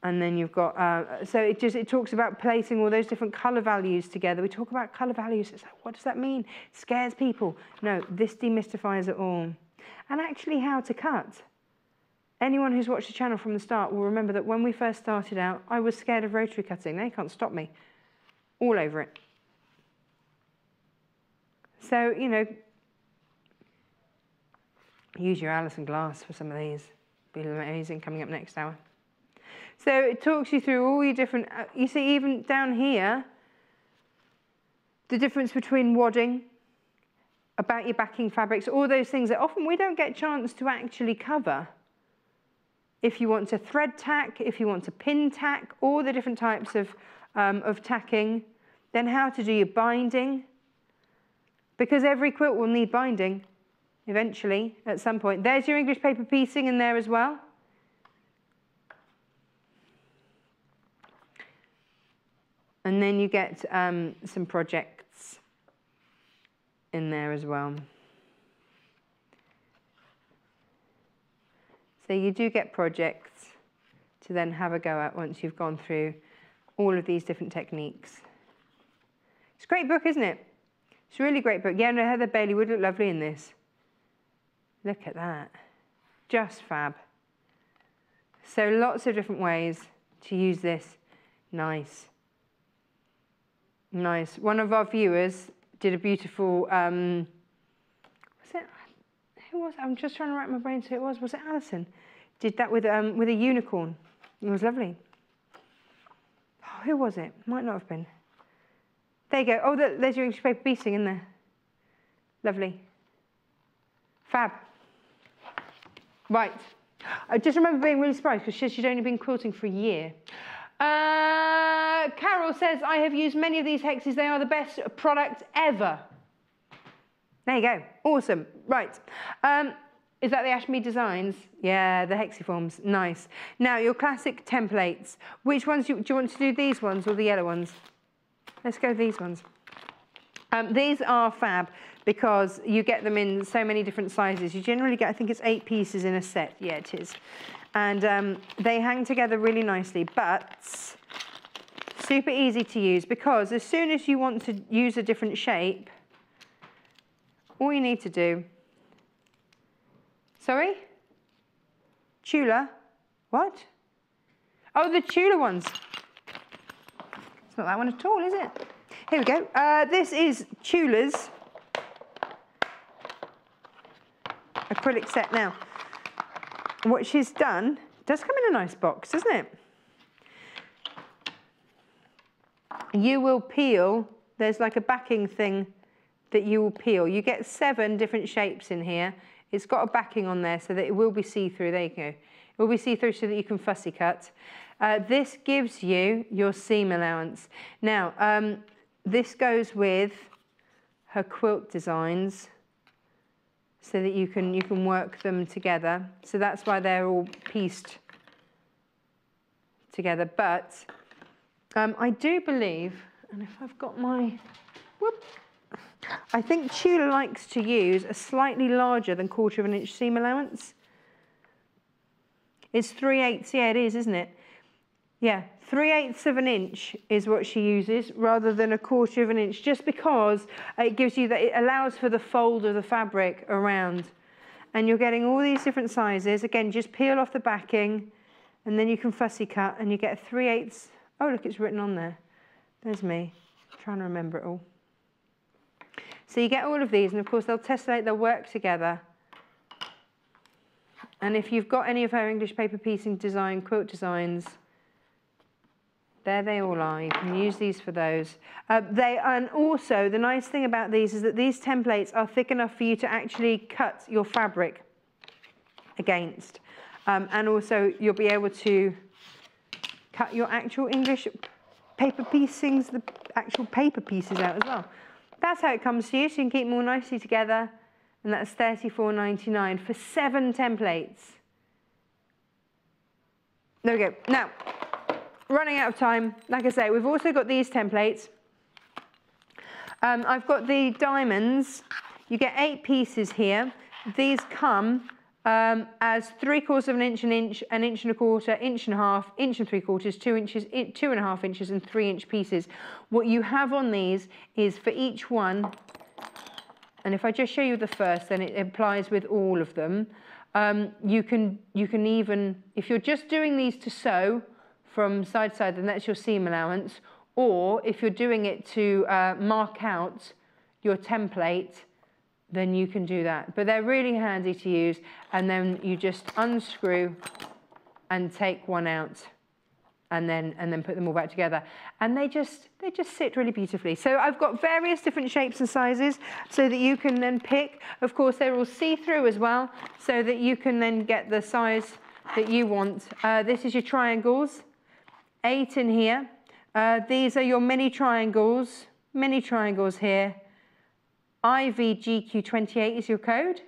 And then you've got, so it talks about placing all those different colour values together. We talk about colour values. It's like, what does that mean? It scares people. No, this demystifies it all. And actually how to cut. Anyone who's watched the channel from the start will remember that when we first started out, I was scared of rotary cutting. They can't stop me. All over it. So, you know, use your Alison Glass for some of these. Be amazing coming up next hour. So it talks you through all your different, you see even down here, the difference between wadding, about your backing fabrics, all those things that often we don't get a chance to actually cover. If you want to thread tack, if you want to pin tack, all the different types of tacking, then how to do your binding, because every quilt will need binding eventually at some point. There's your English paper piecing in there as well. And then you get some projects in there as well. So you do get projects to then have a go at once you've gone through all of these different techniques. It's a great book, isn't it? It's a really great book. Yeah, no, Heather Bailey would look lovely in this. Look at that. Just fab. So lots of different ways to use this. Nice. Nice. One of our viewers did a beautiful, was it, who was it? I'm just trying to wrap my brain so it was it Allison? Did that with a unicorn. It was lovely. Oh, who was it? Might not have been. There you go. Oh, there's your English paper piecing in there. Lovely. Fab. Right. I just remember being really surprised because she'd only been quilting for a year. Carol says, I have used many of these hexes. They are the best product ever. There you go. Awesome. Right. Is that the Ashmead Designs? Yeah, the hexiforms. Nice. Now, your classic templates. Which ones do you want to do, these ones or the yellow ones? Let's go these ones. These are fab because you get them in so many different sizes. You generally get, I think it's 8 pieces in a set. Yeah, it is. And they hang together really nicely, but super easy to use because as soon as you want to use a different shape, all you need to do, sorry? Tula? What? Oh, the Tula ones. It's not that one at all, is it? Here we go. This is Tula's acrylic set now. What she's done, does come in a nice box, doesn't it? You will peel, there's like a backing thing that you will peel. You get 7 different shapes in here. It's got a backing on there so that it will be see-through. There you go. It will be see-through so that you can fussy cut. This gives you your seam allowance. Now, this goes with her quilt designs so that you can work them together. So that's why they're all pieced together. But I do believe, and if I've got my, whoop, I think Tula likes to use a slightly larger than 1/4 of an inch seam allowance. It's 3/8, yeah it is, isn't it? Yeah, 3/8 of an inch is what she uses rather than 1/4 of an inch, just because it gives you that, it allows for the fold of the fabric around. And you're getting all these different sizes. Again, just peel off the backing and then you can fussy cut and you get a 3/8. Oh, look, it's written on there. There's me, trying to remember it all. So you get all of these, and of course they'll tessellate, they'll work together. And if you've got any of her English paper piecing design, quilt designs, there they all are. You can use these for those. And also, the nice thing about these is that these templates are thick enough for you to actually cut your fabric against. And also, you'll be able to cut your actual English paper piecings, the actual paper pieces out as well. That's how it comes to you, so you can keep them all nicely together. And that's $34.99 for 7 templates. There we go. Now, running out of time, like I say, we've also got these templates. I've got the diamonds. You get 8 pieces here. These come as 3/4 of an inch, an inch, 1/4 inch, 1.5 inch, 1 3/4, 2 inches, 2.5 inches, and 3-inch pieces. What you have on these is for each one, and if I just show you the first, then it applies with all of them. You can even, if you're just doing these to sew from side to side, then that's your seam allowance. Or if you're doing it to mark out your template, then you can do that. But they're really handy to use, and then you just unscrew and take one out, and then put them all back together, and they just sit really beautifully. So I've got various different shapes and sizes so that you can then pick. Of course, they're all see-through as well, so that you can then get the size that you want. This is your triangles, 8 in here. These are your mini triangles here. IVGQ28 is your code.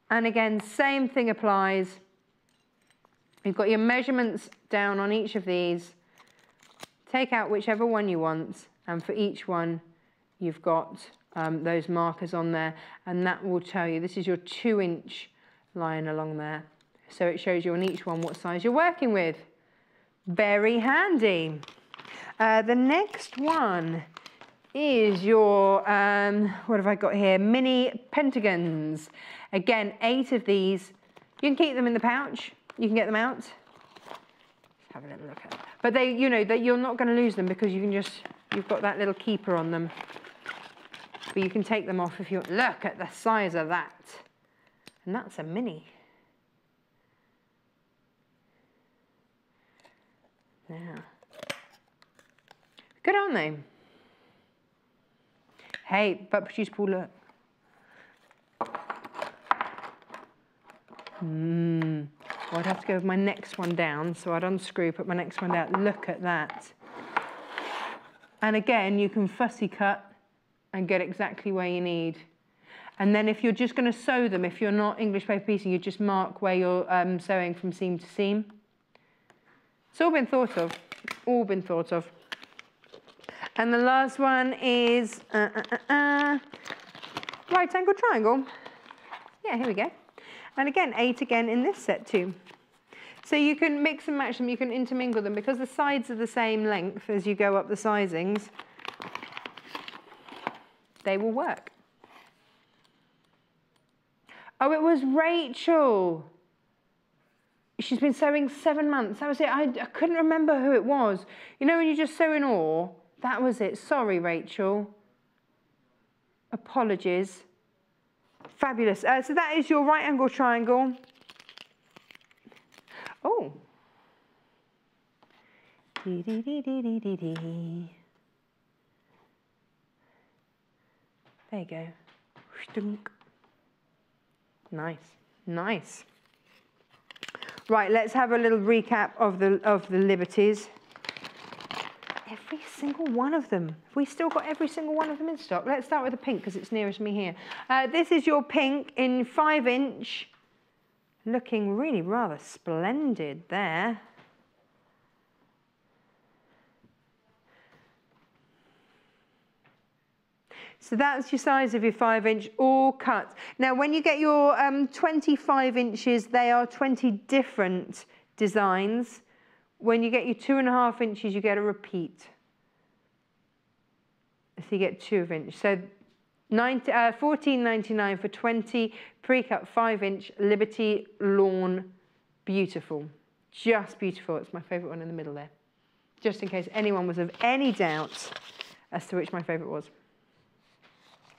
And again, same thing applies. You've got your measurements down on each of these. Take out whichever one you want, and for each one, you've got those markers on there, and that will tell you this is your 2-inch line along there. So it shows you on each one what size you're working with. Very handy. The next one is your, what have I got here? Mini pentagons. Again, 8 of these. You can keep them in the pouch. You can get them out. Let's have a little look at it. But they, you know, that you're not going to lose them because you can just, you've got that little keeper on them. But you can take them off if you, look at the size of that. And that's a mini. Now, good, aren't they? Hey, but produce pool, look. Well, I'd have to go with my next one down, so I'd unscrew, put my next one down. Look at that. And again, you can fussy cut and get exactly where you need. And then if you're just going to sew them, if you're not English paper piecing, you just mark where you're sewing from seam to seam. It's all been thought of, all been thought of. And the last one is right angle triangle. Yeah, here we go. And again, 8 again in this set too. So you can mix and match them, you can intermingle them because the sides are the same length as you go up the sizings. They will work. Oh, it was Rachel. She's been sewing 7 months. That was it. I couldn't remember who it was. You know when you just sew in awe? That was it. Sorry, Rachel. Apologies. Fabulous. So that is your right angle triangle. Oh. Dee, dee, dee, dee, dee, dee, dee. There you go. Stunk. Nice. Nice. Right, let's have a little recap of the liberties. Every single one of them. Have we still got every single one of them in stock? Let's start with the pink because it's nearest me here. This is your pink in 5-inch. Looking really rather splendid there. So that's your size of your 5-inch, all cut. Now, when you get your 25 inches, they are 20 different designs. When you get your 2.5 inches, you get a repeat. So you get 2 inch. So $14.99 for 20 pre-cut 5-inch Liberty Lawn. Beautiful, just beautiful. It's my favourite one in the middle there. Just in case anyone was of any doubt as to which my favourite was.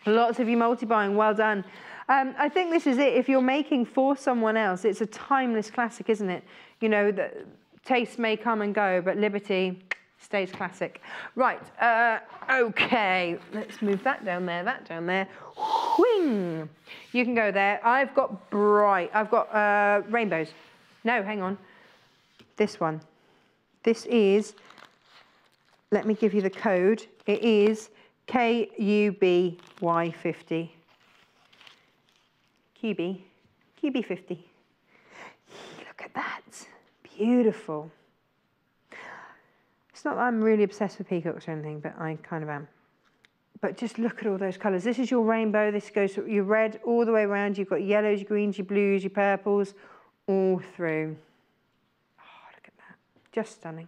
Lots of you multi-buying, well done. I think this is it. If you're making for someone else, it's a timeless classic, isn't it? You know, the tastes may come and go, but Liberty stays classic. Right, okay, let's move that down there, Whing! You can go there. I've got rainbows. No, hang on. This one. This is, let me give you the code. It is KUBY50. QB50. Look at that. Beautiful. It's not that I'm really obsessed with peacocks or anything, but I kind of am. But just look at all those colours. This is your rainbow. This goes to your red all the way around. You've got yellows, your greens, your blues, your purples, all through. Oh, look at that. Just stunning.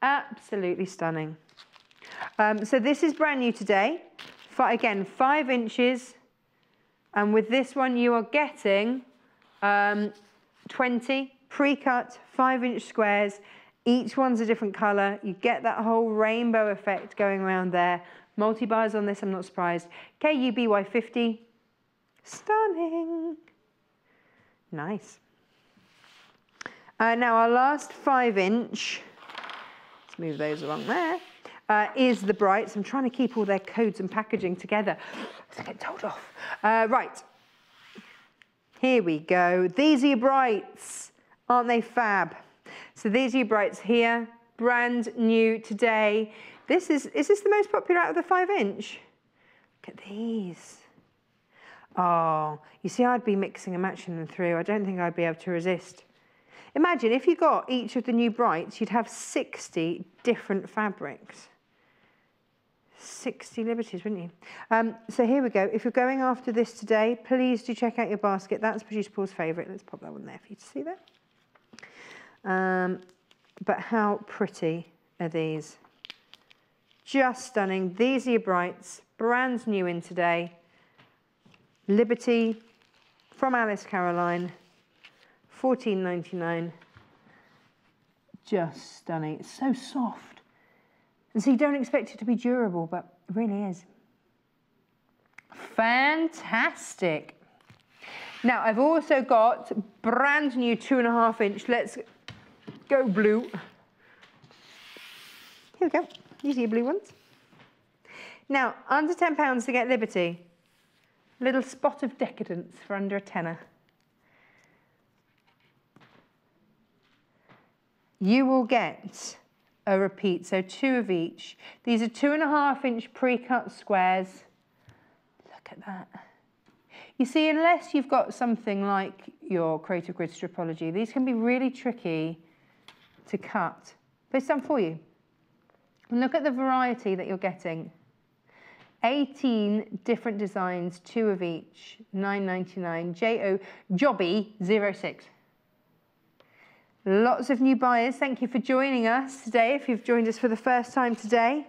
Absolutely stunning. So this is brand new today. Again, 5 inches. And with this one, you are getting 20 pre-cut 5-inch squares. Each one's a different colour. You get that whole rainbow effect going around there. Multi-buys on this, I'm not surprised. KUBY50. Stunning. Nice. Now our last 5-inch, let's move those along there, is the Brights. I'm trying to keep all their codes and packaging together to get told off. Right, here we go. These are your Brights. Aren't they fab? So these are your Brights here, brand new today. Is this the most popular out of the 5-inch? Look at these. Oh, you see, I'd be mixing and matching them through. I don't think I'd be able to resist. Imagine if you got each of the new Brights, you'd have 60 different fabrics. 60 liberties, wouldn't you? So here we go. If you're going after this today, please do check out your basket. That's Producer Paul's favourite. Let's pop that one there for you to see there. But how pretty are these? Just stunning. These are your brights, brand new in today. Liberty from Alice Caroline, $14.99. Just stunning. It's so soft. And so you don't expect it to be durable, but it really is. Fantastic. Now, I've also got brand new 2.5 inch. Let's go blue. Here we go. These are your blue ones. Now, under £10 to get Liberty. Little spot of decadence for under a tenner. You will get a repeat, so 2 of each. These are 2.5 inch pre-cut squares. Look at that. You see, unless you've got something like your Creative Grid Stripology, these can be really tricky to cut, but it's done for you. And look at the variety that you're getting. 18 different designs, 2 of each, $9.99, Jobby06. Lots of new buyers. Thank you for joining us today. If you've joined us for the first time today,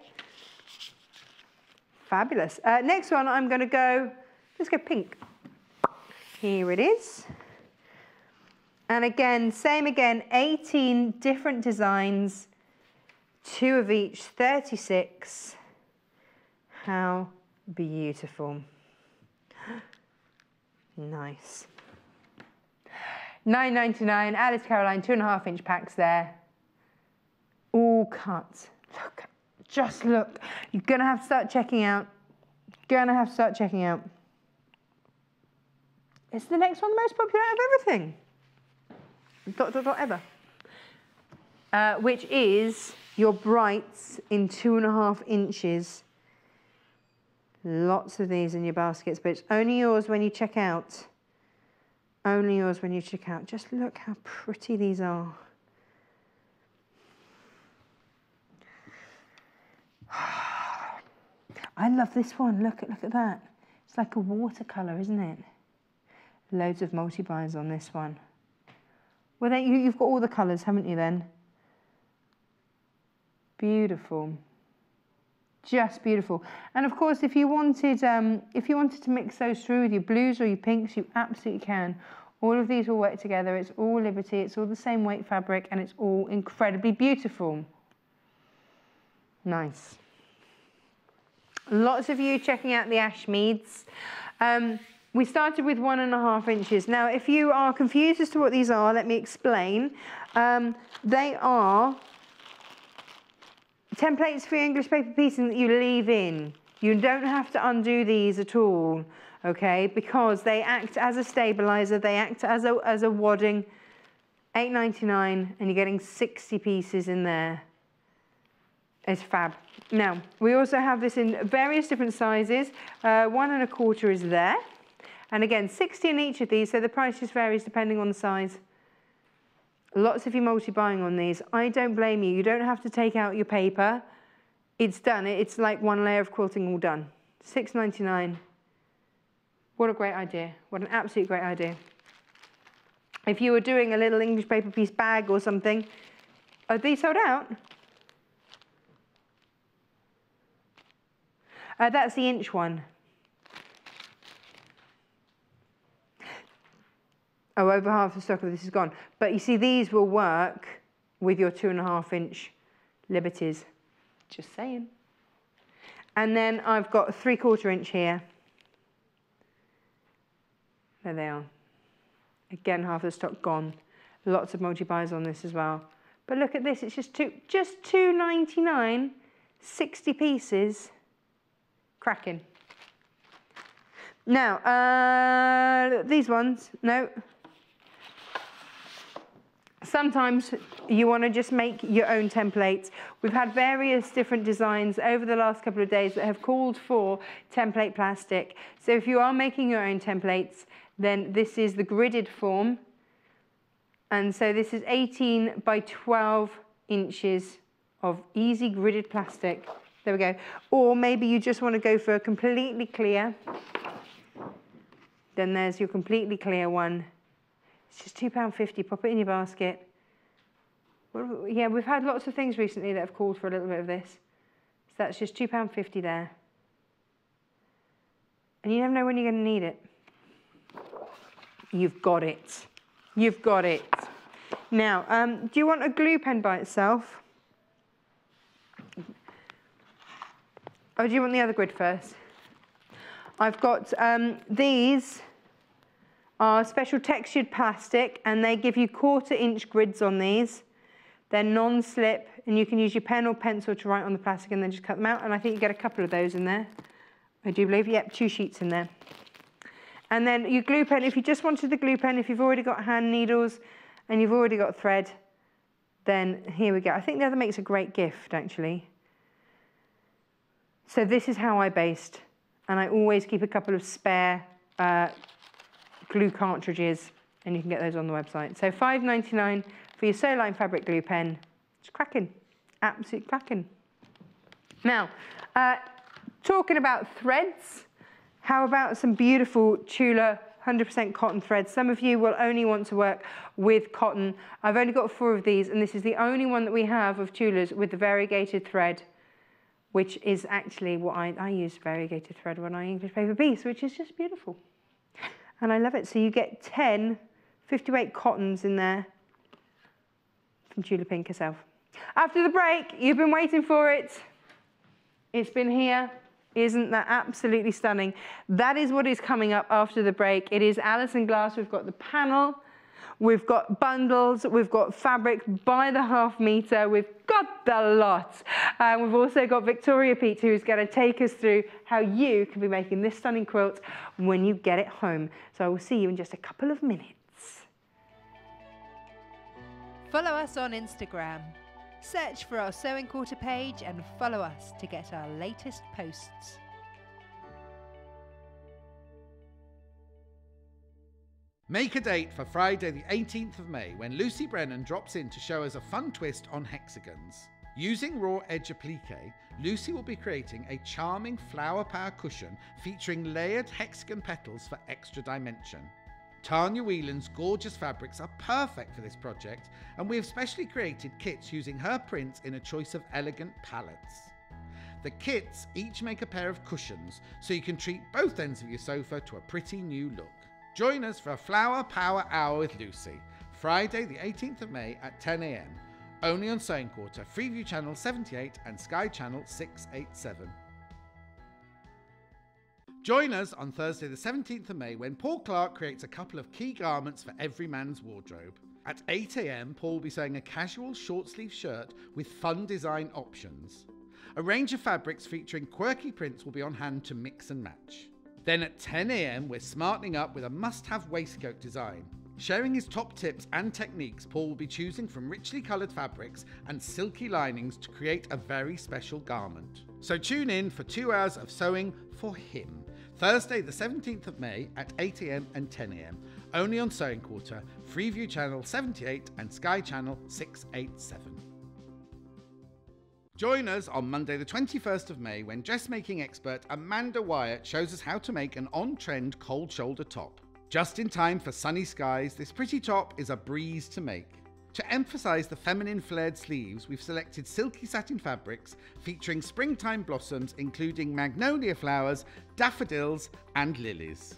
fabulous. Next one, I'm going to go, let's go pink. Here it is. And again, same again, 18 different designs, 2 of each, 36. How beautiful. Nice. $9.99, Alice Caroline, 2.5 inch packs there. All cut. Look, just look. You're gonna have to start checking out. Gonna have to start checking out. Is the next one the most popular out of everything? ... ever. Which is your brights in 2.5 inches. Lots of these in your baskets, but it's only yours when you check out. Only yours when you check out. Just look how pretty these are. I love this one. Look at that. It's like a watercolour, isn't it? Loads of multi-buys on this one. Well, then you've got all the colours, haven't you then? Beautiful. Just beautiful. And of course, if you wanted to mix those through with your blues or your pinks, you absolutely can. All of these will work together. It's all Liberty. It's all the same weight fabric, and it's all incredibly beautiful. Nice. Lots of you checking out the Ashmeads. We started with 1.5 inches. Now, if you are confused as to what these are, let me explain. They are templates for your English paper piecing that you leave in. You don't have to undo these at all, okay? Because they act as a stabilizer, they act as a wadding. $8.99, and you're getting 60 pieces in there. It's fab. Now, we also have this in various different sizes. 1.25 is there. And again, 60 in each of these, so the price just varies depending on the size. Lots of you multi-buying on these. I don't blame you. You don't have to take out your paper. It's done. It's like one layer of quilting all done. $6.99. What a great idea. What an absolute great idea. If you were doing a little English paper piece bag or something, are these sold out? That's the inch one. Oh, over half the stock of this is gone. But you see, these will work with your 2.5 inch Liberties. Just saying. And then I've got a 3/4 inch here. There they are. Again, half the stock gone. Lots of multi-buys on this as well. But look at this, it's just $2.99, 60 pieces. Cracking. Now, these ones, no. Sometimes you want to just make your own templates. We've had various different designs over the last couple of days that have called for template plastic. So if you are making your own templates, then this is the gridded form. And so this is 18 by 12 inches of easy gridded plastic. There we go. Or maybe you just want to go for a completely clear. Then there's your completely clear one. It's just £2.50. Pop it in your basket. Yeah, we've had lots of things recently that have called for a little bit of this. So that's just £2.50 there. And you never know when you're going to need it. You've got it. You've got it. Now, do you want a glue pen by itself? Or do you want the other grid first? I've got these are special textured plastic, and they give you 1/4 inch grids on these. They're non-slip, and you can use your pen or pencil to write on the plastic and then just cut them out. And I think you get a couple of those in there. I do believe, yep, 2 sheets in there. And then your glue pen, if you just wanted the glue pen, if you've already got hand needles and you've already got thread, then here we go. I think the other makes a great gift, actually. So this is how I based, and I always keep a couple of spare glue cartridges, and you can get those on the website. So £5.99 for your Sewline fabric glue pen. It's cracking, absolute cracking. Now, talking about threads, how about some beautiful Tula 100% cotton threads? Some of you will only want to work with cotton. I've only got 4 of these, and this is the only one that we have of Tulas with the variegated thread, which is actually what I use variegated thread when I English paper piece, which is just beautiful. And I love it. So you get 10 50-weight cottons in there from Tula Pink herself. After the break, you've been waiting for it. It's been here. Isn't that absolutely stunning? That is what is coming up after the break. It is Alison Glass. We've got the panel. We've got bundles, we've got fabric by the ½ metre, we've got the lot. We've also got Victoria Peat, who's going to take us through how you can be making this stunning quilt when you get it home. So I will see you in just a couple of minutes. Follow us on Instagram. Search for our Sewing Quarter page and follow us to get our latest posts. Make a date for Friday the 18th of May when Lucy Brennan drops in to show us a fun twist on hexagons. Using raw edge applique, Lucy will be creating a charming flower power cushion featuring layered hexagon petals for extra dimension. Tanya Whelan's gorgeous fabrics are perfect for this project, and we have specially created kits using her prints in a choice of elegant palettes. The kits each make a pair of cushions, so you can treat both ends of your sofa to a pretty new look. Join us for a Flower Power Hour with Lucy, Friday the 18th of May at 10 AM, only on Sewing Quarter, Freeview Channel 78 and Sky Channel 687. Join us on Thursday the 17th of May when Paul Clark creates a couple of key garments for every man's wardrobe. At 8 AM, Paul will be sewing a casual short-sleeve shirt with fun design options. A range of fabrics featuring quirky prints will be on hand to mix and match. Then at 10 AM, we're smartening up with a must-have waistcoat design. Sharing his top tips and techniques, Paul will be choosing from richly coloured fabrics and silky linings to create a very special garment. So tune in for 2 hours of sewing for him. Thursday the 17th of May at 8 AM and 10 AM, only on Sewing Quarter, Freeview Channel 78 and Sky Channel 687. Join us on Monday the 21st of May when dressmaking expert Amanda Wyatt shows us how to make an on-trend cold shoulder top. Just in time for sunny skies, this pretty top is a breeze to make. To emphasise the feminine flared sleeves, we've selected silky satin fabrics featuring springtime blossoms including magnolia flowers, daffodils and lilies.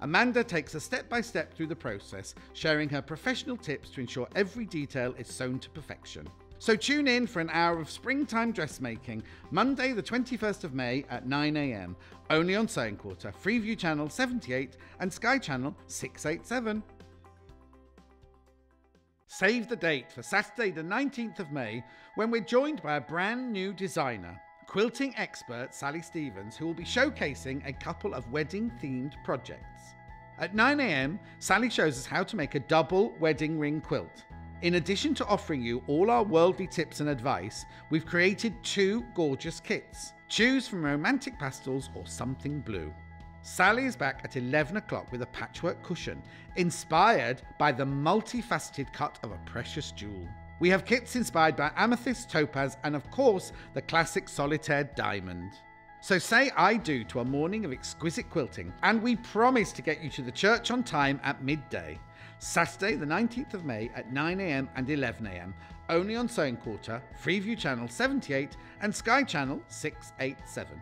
Amanda takes us step by step through the process, sharing her professional tips to ensure every detail is sewn to perfection. So tune in for an hour of springtime dressmaking, Monday the 21st of May at 9 AM, only on Sewing Quarter, Freeview Channel 78 and Sky Channel 687. Save the date for Saturday the 19th of May when we're joined by a brand new designer, quilting expert Sally Stevens, who will be showcasing a couple of wedding themed projects. At 9 AM, Sally shows us how to make a double wedding ring quilt. In addition to offering you all our worldly tips and advice, we've created 2 gorgeous kits. Choose from romantic pastels or something blue. Sally is back at 11 o'clock with a patchwork cushion, inspired by the multifaceted cut of a precious jewel. We have kits inspired by amethyst, topaz, and of course, the classic solitaire diamond. So say I do to a morning of exquisite quilting, and we promise to get you to the church on time at midday. Saturday the 19th of May at 9 AM and 11 AM, only on Sewing Quarter, Freeview Channel 78 and Sky Channel 687.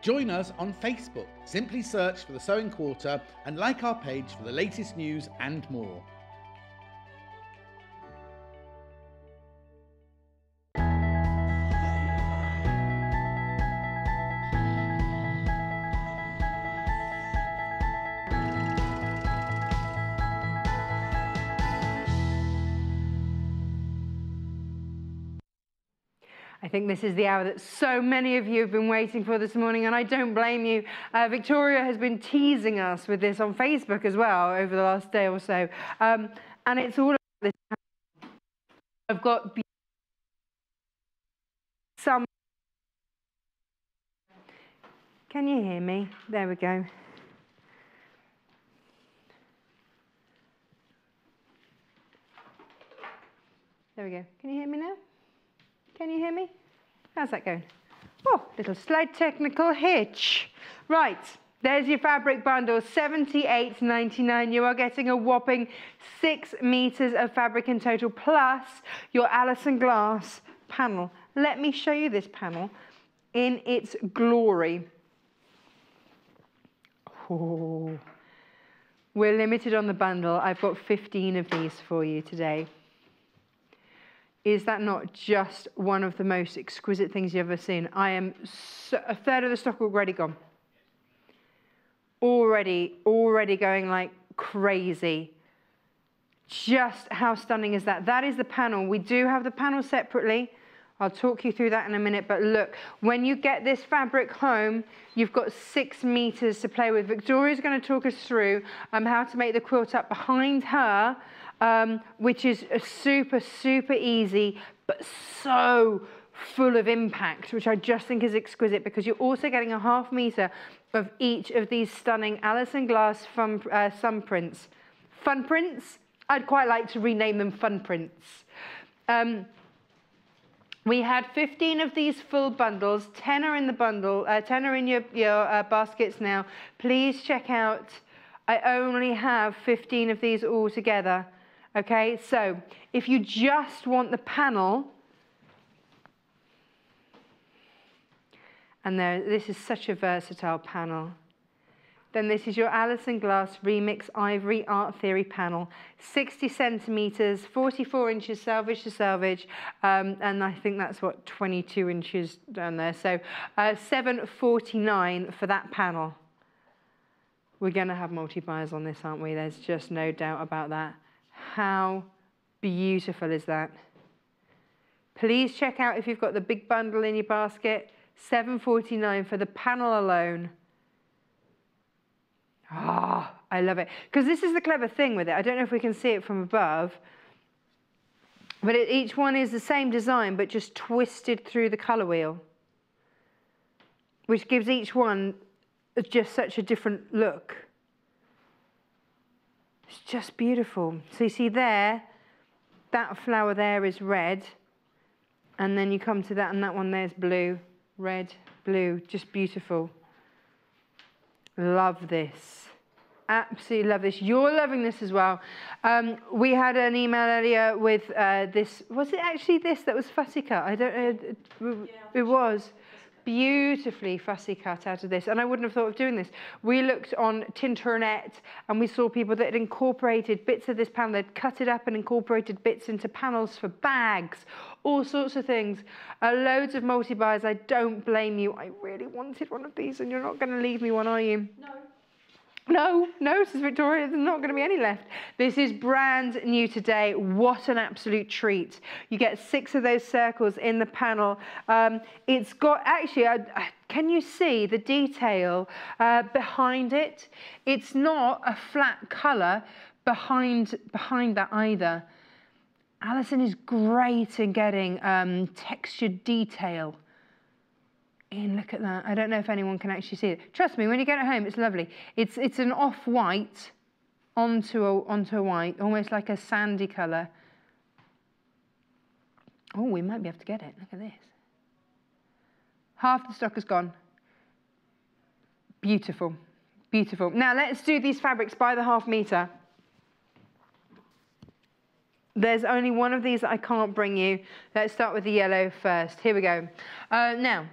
Join us on Facebook. Simply search for the Sewing Quarter and like our page for the latest news and more. I think this is the hour that so many of you have been waiting for this morning, and I don't blame you. Victoria has been teasing us with this on Facebook as well over the last day or so. And it's all about this. I've got some... Can you hear me? There we go. There we go. Can you hear me now? Can you hear me? How's that going? Oh, little slight technical hitch. Right, there's your fabric bundle, $78.99. You are getting a whopping 6 meters of fabric in total, plus your Alison Glass panel. Let me show you this panel in its glory. Oh, we're limited on the bundle. I've got 15 of these for you today. Is that not just one of the most exquisite things you've ever seen? I am a third of the stock already gone. Already going like crazy. Just how stunning is that? That is the panel. We do have the panel separately. I'll talk you through that in a minute, but look, when you get this fabric home, you've got 6 meters to play with. Victoria's going to talk us through how to make the quilt up behind her, which is super, super easy, but so full of impact, which I just think is exquisite, because you're also getting a ½ meter of each of these stunning Alison Glass sun prints. Fun prints? I'd quite like to rename them fun prints. We had 15 of these full bundles. 10 are in the bundle. 10 are in your baskets now. Please check out. I only have 15 of these all together. Okay, so if you just want the panel, and this is such a versatile panel, then this is your Alison Glass Remix Ivory Art Theory panel. 60 centimeters, 44 inches selvage to selvage, and I think that's what, 22 inches down there. So $7.49 for that panel. We're going to have multi-buyers on this, aren't we? There's just no doubt about that. How beautiful is that? Please check out if you've got the big bundle in your basket. $7.49 for the panel alone. Ah, oh, I love it. Because this is the clever thing with it. I don't know if we can see it from above, but each one is the same design, but just twisted through the colour wheel, which gives each one just such a different look. It's just beautiful. So you see there, that flower there is red, and then you come to that, and that one there's blue, red, blue, just beautiful. Love this. Absolutely love this. You're loving this as well. We had an email earlier with this. Was it actually this that was fussy cut? I don't know. It was beautifully fussy cut out of this, and I wouldn't have thought of doing this. We looked on Tinternet, and we saw people that had incorporated bits of this panel. They'd cut it up and incorporated bits into panels for bags, all sorts of things. Loads of multi-buys. I don't blame you. I really wanted one of these, and you're not going to leave me one, are you? No. No, says Victoria, there's not going to be any left. This is brand new today. What an absolute treat. You get 6 of those circles in the panel. It's got, actually, can you see the detail behind it? It's not a flat colour behind that either. Alison is great in getting textured detail. Ian, look at that. I don't know if anyone can actually see it. Trust me, when you get it home, it's lovely. It's an off-white, onto a white, almost like a sandy colour. Oh, we might be able to get it. Look at this. Half the stock is gone. Beautiful, beautiful. Now let's do these fabrics by the ½ metre. There's only one of these that I can't bring you. Let's start with the yellow first. Here we go. Now,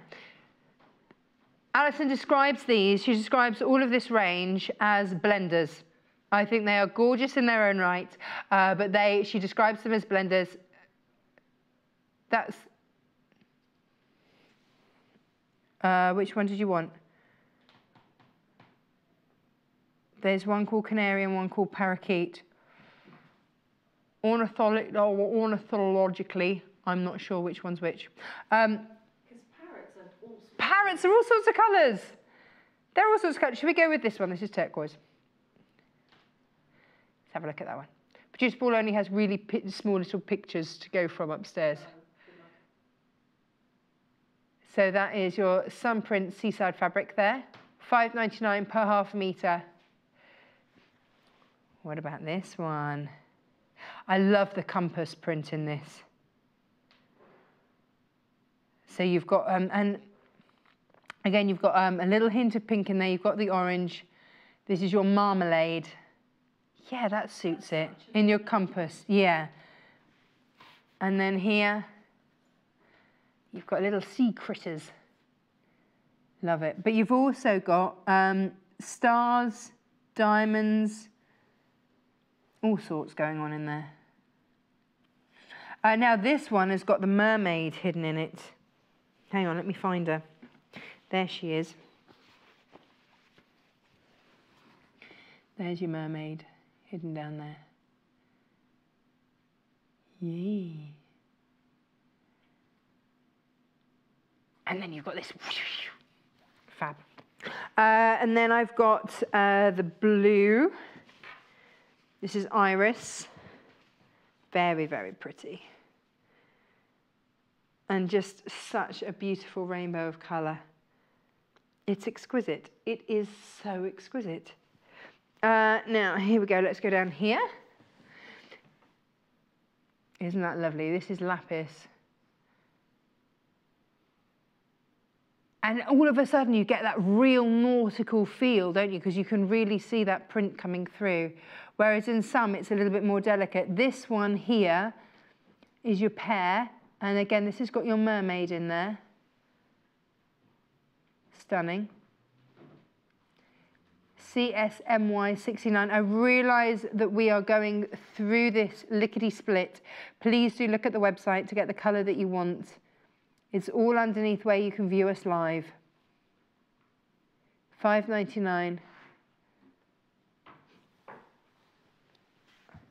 Alison describes these, she describes all of this range as blenders. I think they are gorgeous in their own right, but she describes them as blenders. That's, which one did you want? There's one called Canary and one called Parakeet. Ornithologically, I'm not sure which one's which. Because parrots are all sorts of colours. They're all sorts of colours. Should we go with this one? This is turquoise. Let's have a look at that one. Produce Ball only has really small little pictures to go from upstairs. So that is your Sunprint Seaside fabric there. £5.99 per ½ metre. What about this one? I love the compass print in this. So you've got, and again, you've got a little hint of pink in there. You've got the orange. This is your marmalade. Yeah, that suits it. In your compass, yeah. And then here, you've got little sea critters. Love it. But you've also got stars, diamonds, all sorts going on in there. Now this one has got the mermaid hidden in it. Hang on, let me find her. There she is. There's your mermaid hidden down there. Yay. And then you've got this. Fab. And then I've got the blue. This is Iris. Very, very pretty. And just such a beautiful rainbow of colour. It's exquisite. It is so exquisite. Now, here we go. Let's go down here. Isn't that lovely? This is Lapis. And all of a sudden you get that real nautical feel, don't you? Because you can really see that print coming through. Whereas in some, it's a little bit more delicate. This one here is your pear. And again, this has got your mermaid in there. Stunning. CSMY 69. I realise that we are going through this lickety split. Please do look at the website to get the colour that you want. It's all underneath where you can view us live. $5.99.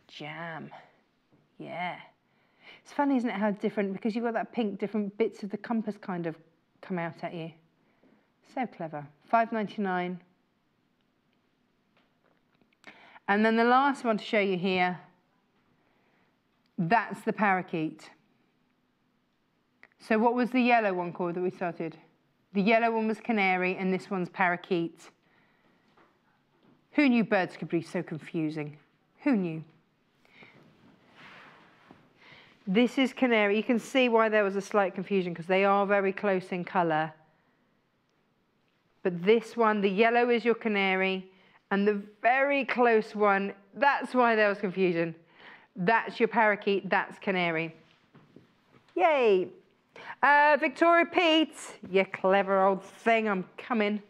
Jam. Yeah. It's funny, isn't it, how different, because you've got that pink, different bits of the compass kind of come out at you. So clever. $5.99. And then the last one to show you here, that's the parakeet. So what was the yellow one called that we started? The yellow one was canary and this one's parakeet. Who knew birds could be so confusing? Who knew? This is canary. You can see why there was a slight confusion because they are very close in colour. But this one, the yellow is your canary and the very close one, that's why there was confusion. That's your parakeet, that's canary. Yay! Victoria Peat, you clever old thing, I'm coming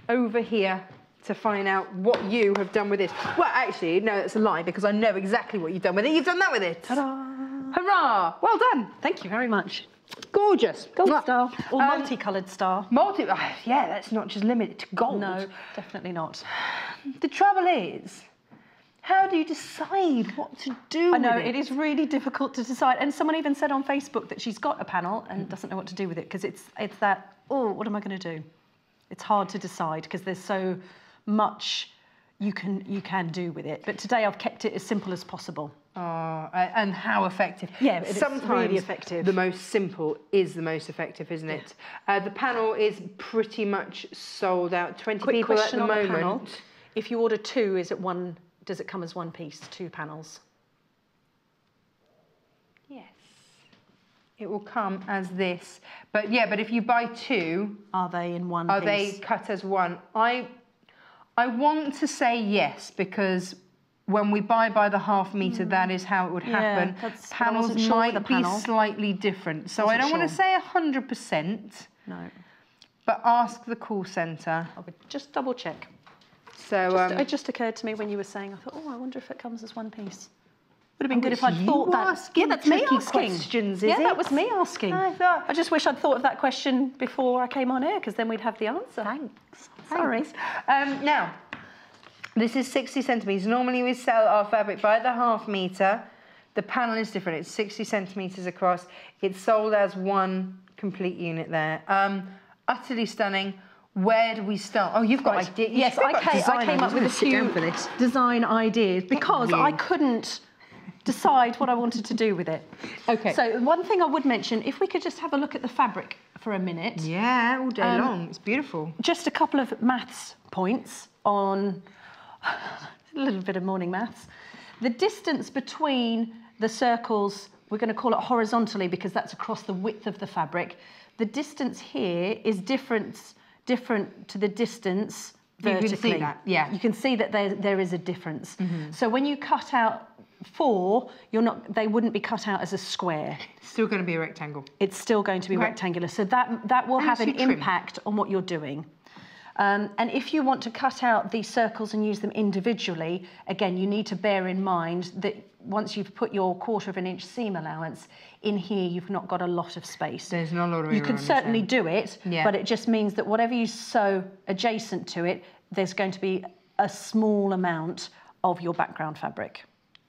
over here to find out what you have done with this. Well, actually, no, that's a lie because I know exactly what you've done with it. You've done that with it. Ta-da! Hurrah! Well done. Thank you very much. Gorgeous. Gold star or multicoloured star. Yeah, that's not just limited to gold. No, definitely not. The trouble is, how do you decide what to do with it? I know, it is really difficult to decide. And someone even said on Facebook that she's got a panel and doesn't know what to do with it because it's that, oh, what am I going to do? It's hard to decide because there's so much you can do with it. But today I've kept it as simple as possible. Oh, and how effective. Yeah, sometimes it's really effective. The most simple is the most effective, isn't it? The panel is pretty much sold out. 20 Quick people at question the on moment. The panel. If you order 2, is it 1 does it come as one piece, 2 panels? Yes. It will come as this. But yeah, but if you buy 2... Are they in one Are piece? they cut as one? I want to say yes, because when we buy by the half metre, that is how it would happen. Panels might be slightly different. So I don't want to say 100%. No. But ask the call centre. I would just double check. So it just occurred to me when you were saying, I thought, oh, I wonder if it comes as one piece. Would have been good if I'd thought that. Yeah, that's me asking. Questions, yeah, that was me asking. I just wish I'd thought of that question before I came on air, because then we'd have the answer. Thanks. Sorry. Now, this is 60 centimetres. Normally we sell our fabric by the half metre. The panel is different. It's 60 centimetres across. It's sold as one complete unit there. Utterly stunning. Where do we start? Oh, you've got ideas. Yes, I came up with a few design ideas because I couldn't decide what I wanted to do with it. Okay. So one thing I would mention, if we could just have a look at the fabric for a minute. Yeah, all day long. It's beautiful. Just a couple of maths points on a little bit of morning maths. The distance between the circles, we're going to call it horizontally because that's across the width of the fabric. The distance here is different to the distance vertically. You can see that, yeah. You can see that there is a difference. So when you cut out 4, they wouldn't be cut out as a square. It's still going to be a rectangle. It's still going to be rectangular. So that will have an impact on what you're doing. And if you want to cut out these circles and use them individually, again, you need to bear in mind that once you've put your 1/4 inch seam allowance in here, you've not got a lot of space. There's not a lot of room. You can certainly do it, but it just means that whatever you sew adjacent to it, there's going to be a small amount of your background fabric.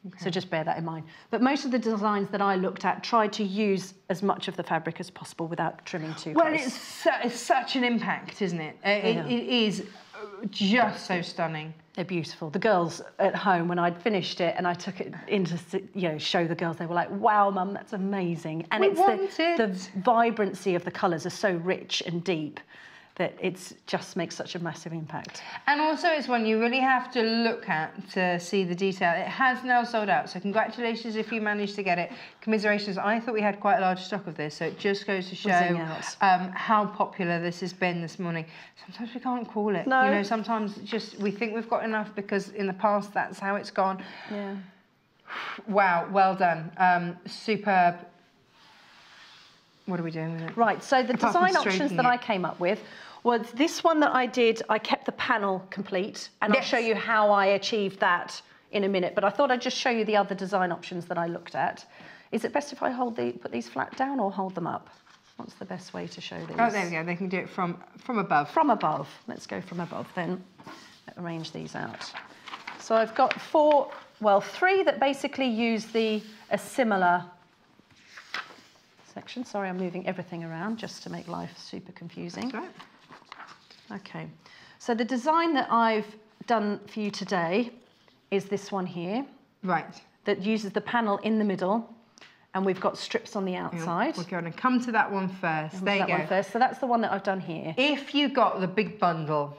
Okay. So just bear that in mind. But most of the designs that I looked at tried to use as much of the fabric as possible without trimming too close. Well, it's such an impact, isn't it? It is just so stunning. They're beautiful. The girls at home, when I'd finished it and I took it in to show the girls, they were like, wow, Mum, that's amazing. And the vibrancy of the colours are so rich and deep that it just makes such a massive impact. And also it's one you really have to look at to see the detail. It has now sold out, so congratulations if you managed to get it. Commiserations, I thought we had quite a large stock of this, so it just goes to show how popular this has been this morning. Sometimes we can't call it. No. You know, sometimes just we think we've got enough because in the past that's how it's gone. Yeah. Wow, well done. Superb. What are we doing with it? Right, so the design options that I came up with was this one that I did. I kept the panel complete, and I'll show you how I achieved that in a minute, but I thought I'd just show you the other design options that I looked at. Is it best if I put these flat down or hold them up? What's the best way to show these? Oh, there we go. They can do it from above. From above. Let's go from above then. Arrange these out. So I've got 3 that basically use a similar section. Sorry, I'm moving everything around just to make life super confusing. That's right. Okay, so the design that I've done for you today is this one here. Right. That uses the panel in the middle, and we've got strips on the outside. We're going to come to that one first. There you go. One first. So that's the one that I've done here. If you got the big bundle,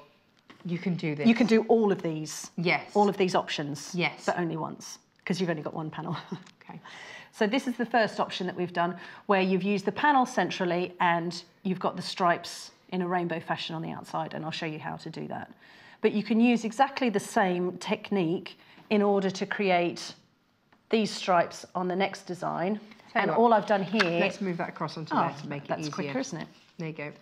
you can do this. You can do all of these. Yes. All of these options. Yes. But only once, because you've only got one panel. Okay. So this is the first option that we've done, where you've used the panel centrally and you've got the stripes in a rainbow fashion on the outside, and I'll show you how to do that. But you can use exactly the same technique in order to create these stripes on the next design. And all I've done here... Let's move that across onto there to make it easier. That's quicker, isn't it? There you go.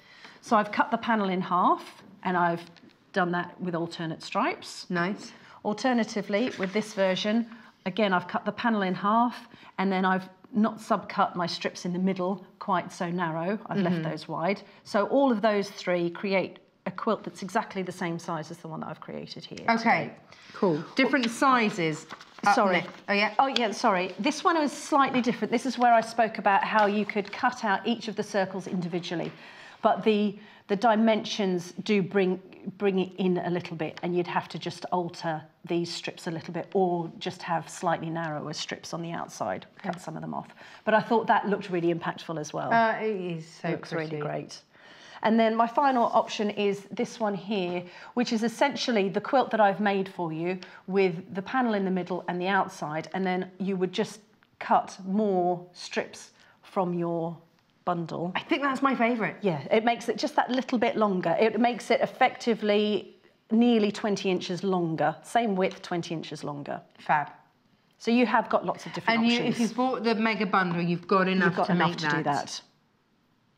So I've cut the panel in half, and I've done that with alternate stripes. Nice. Alternatively, with this version, again, I've cut the panel in half, and then I've not subcut my strips in the middle quite so narrow. I've left those wide. So all of those 3 create a quilt that's exactly the same size as the one that I've created here. Okay, today. Cool. Different sizes. Sorry. Oh, yeah? Oh, yeah, sorry. This one is slightly different. This is where I spoke about how you could cut out each of the circles individually. But the dimensions do bring it in a little bit, and you'd have to just alter these strips a little bit, or just have slightly narrower strips on the outside, cut some of them off. But I thought that looked really impactful as well. It is so It looks really great. And then my final option is this one here, which is essentially the quilt that I've made for you with the panel in the middle and the outside. And then you would just cut more strips from your bundle. I think that's my favourite. Yeah, it makes it just that little bit longer. It makes it effectively nearly 20 inches longer. Same width, 20 inches longer. Fab. So you have got lots of different options. And if you've bought the mega bundle, you've got enough to make that. do that.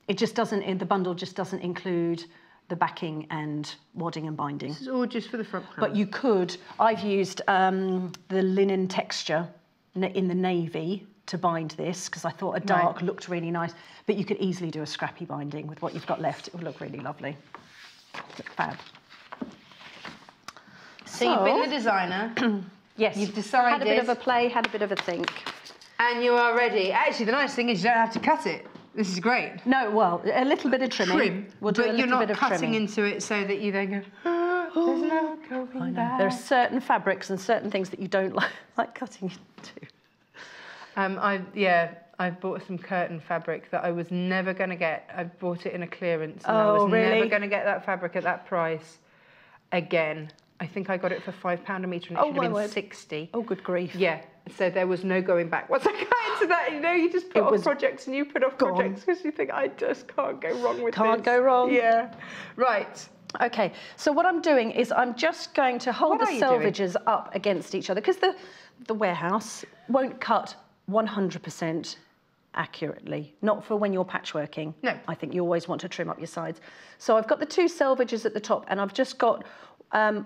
It just doesn't, the bundle just doesn't include the backing and wadding and binding. This is all just for the front panel. But you could, I've used the linen texture in the navy to bind this because I thought a dark looked really nice, but you could easily do a scrappy binding with what you've got left. It would look really lovely. Look fab. So you've been the designer. Yes. You've decided. Had a bit of a play, had a bit of a think. And you are ready. Actually, the nice thing is you don't have to cut it. This is great. No, well, a little bit of trimming. We'll do but a you're little not bit of cutting trimming. into it so that you then go, there's no going back. There are certain fabrics and certain things that you don't like cutting into. I bought some curtain fabric that I was never going to get. I bought it in a clearance and I was never going to get that fabric at that price again. I think I got it for £5 a metre and it should have been 60. Oh, good grief. Yeah, so there was no going back. Once I got into that, you know, you just put off projects and you put off projects because you think, I just can't go wrong with this. Can't go wrong. Yeah. Right. Okay, so what I'm doing is I'm just going to hold the selvages up against each other because the warehouse won't cut 100% accurately, not for when you're patchworking. No. I think you always want to trim up your sides. So I've got the two selvages at the top and I've just got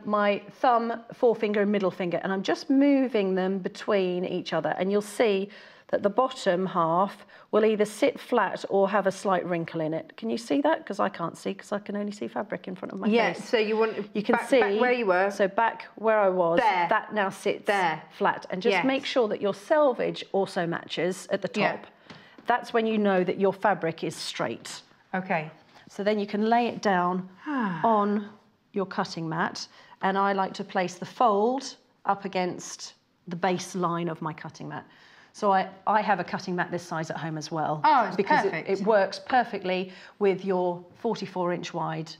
my thumb, forefinger and middle finger, and I'm just moving them between each other. And you'll see that the bottom half will either sit flat or have a slight wrinkle in it. Can you see that? Because I can't see, because I can only see fabric in front of my face. Yes, so you want you can see back where you were. So back where I was, there. that now sits there flat. And just make sure that your selvage also matches at the top. Yeah. That's when you know that your fabric is straight. Okay. So then you can lay it down on your cutting mat, and I like to place the fold up against the base line of my cutting mat. So I have a cutting mat this size at home as well. Oh, it's because perfect. it works perfectly with your 44-inch wide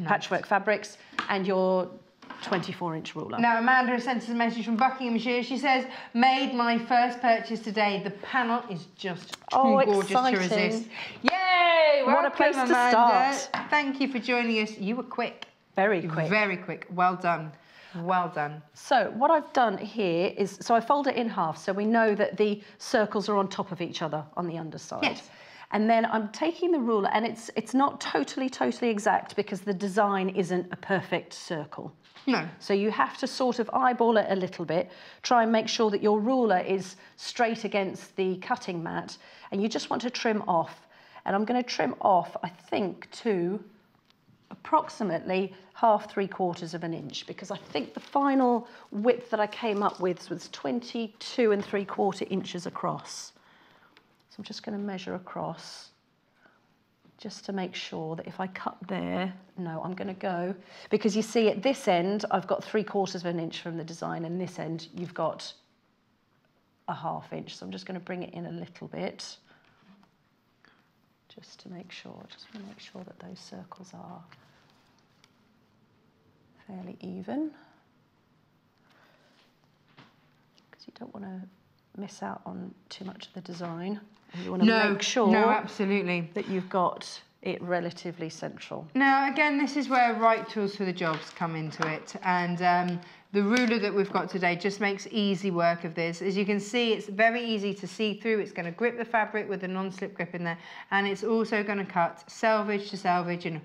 patchwork fabrics and your 24-inch ruler. Now, Amanda has sent us a message from Buckinghamshire. She says, made my first purchase today. The panel is just too gorgeous to resist. Yay! What a place to start. Thank you for joining us. You were quick. Very quick. Very quick. Well done. Well done. So what I've done here is, so I fold it in half so we know that the circles are on top of each other on the underside. Yes. And then I'm taking the ruler, and it's not totally exact because the design isn't a perfect circle. No. So you have to sort of eyeball it a little bit, try and make sure that your ruler is straight against the cutting mat, and you just want to trim off. And I'm going to trim off, I think, to approximately 3/4 of an inch, because I think the final width that I came up with was 22 3/4 inches across. So I'm just going to measure across just to make sure that if I cut there, no, I'm going to go, because you see at this end I've got 3/4 of an inch from the design, and this end you've got a 1/2 inch. So I'm just going to bring it in a little bit just to make sure, that those circles are fairly even, because you don't want to miss out on too much of the design. And you want to make sure absolutely. that you've got it relatively central. Now, again, this is where right tools for the jobs come into it. And the ruler that we've got today just makes easy work of this. As you can see, it's very easy to see through. It's going to grip the fabric with a non-slip grip in there. And it's also going to cut selvage to selvage in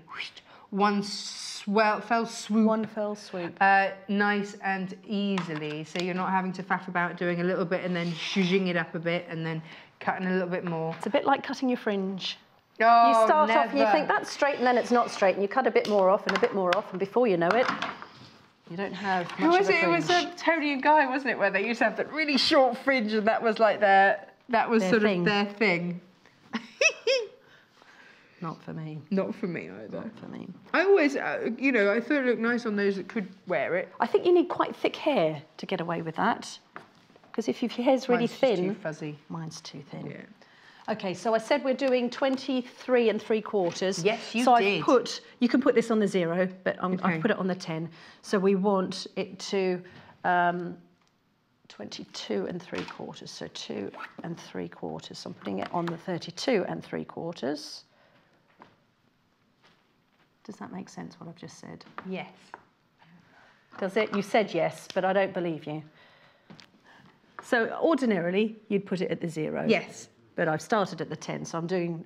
one fell swoop. One fell swoop. Nice and easily. So you're not having to faff about doing a little bit and then zhuzhing it up a bit and then cutting a little bit more. It's a bit like cutting your fringe. Oh, you start never. off and you think that's straight, and then it's not straight, and you cut a bit more off and a bit more off, and before you know it, you don't have much of a fringe. It was Tony and Guy, wasn't it, where they used to have that really short fringe, and that was like their thing. Not for me. Not for me either. Not for me. I always, I thought it looked nice on those that could wear it. I think you need quite thick hair to get away with that, because if your hair's really thin, Mine's too fuzzy. Mine's too thin. Yeah. Okay, so I said we're doing 23 3/4. Yes, you so did. I've put, you can put this on the 0, but I've put it on the 10. So we want it to 22 3/4. So 2 3/4. So I'm putting it on the 32 3/4. Does that make sense, what I've just said? Yes. Does it? You said yes, but I don't believe you. So ordinarily, you'd put it at the 0. Yes. But I've started at the 10, so I'm doing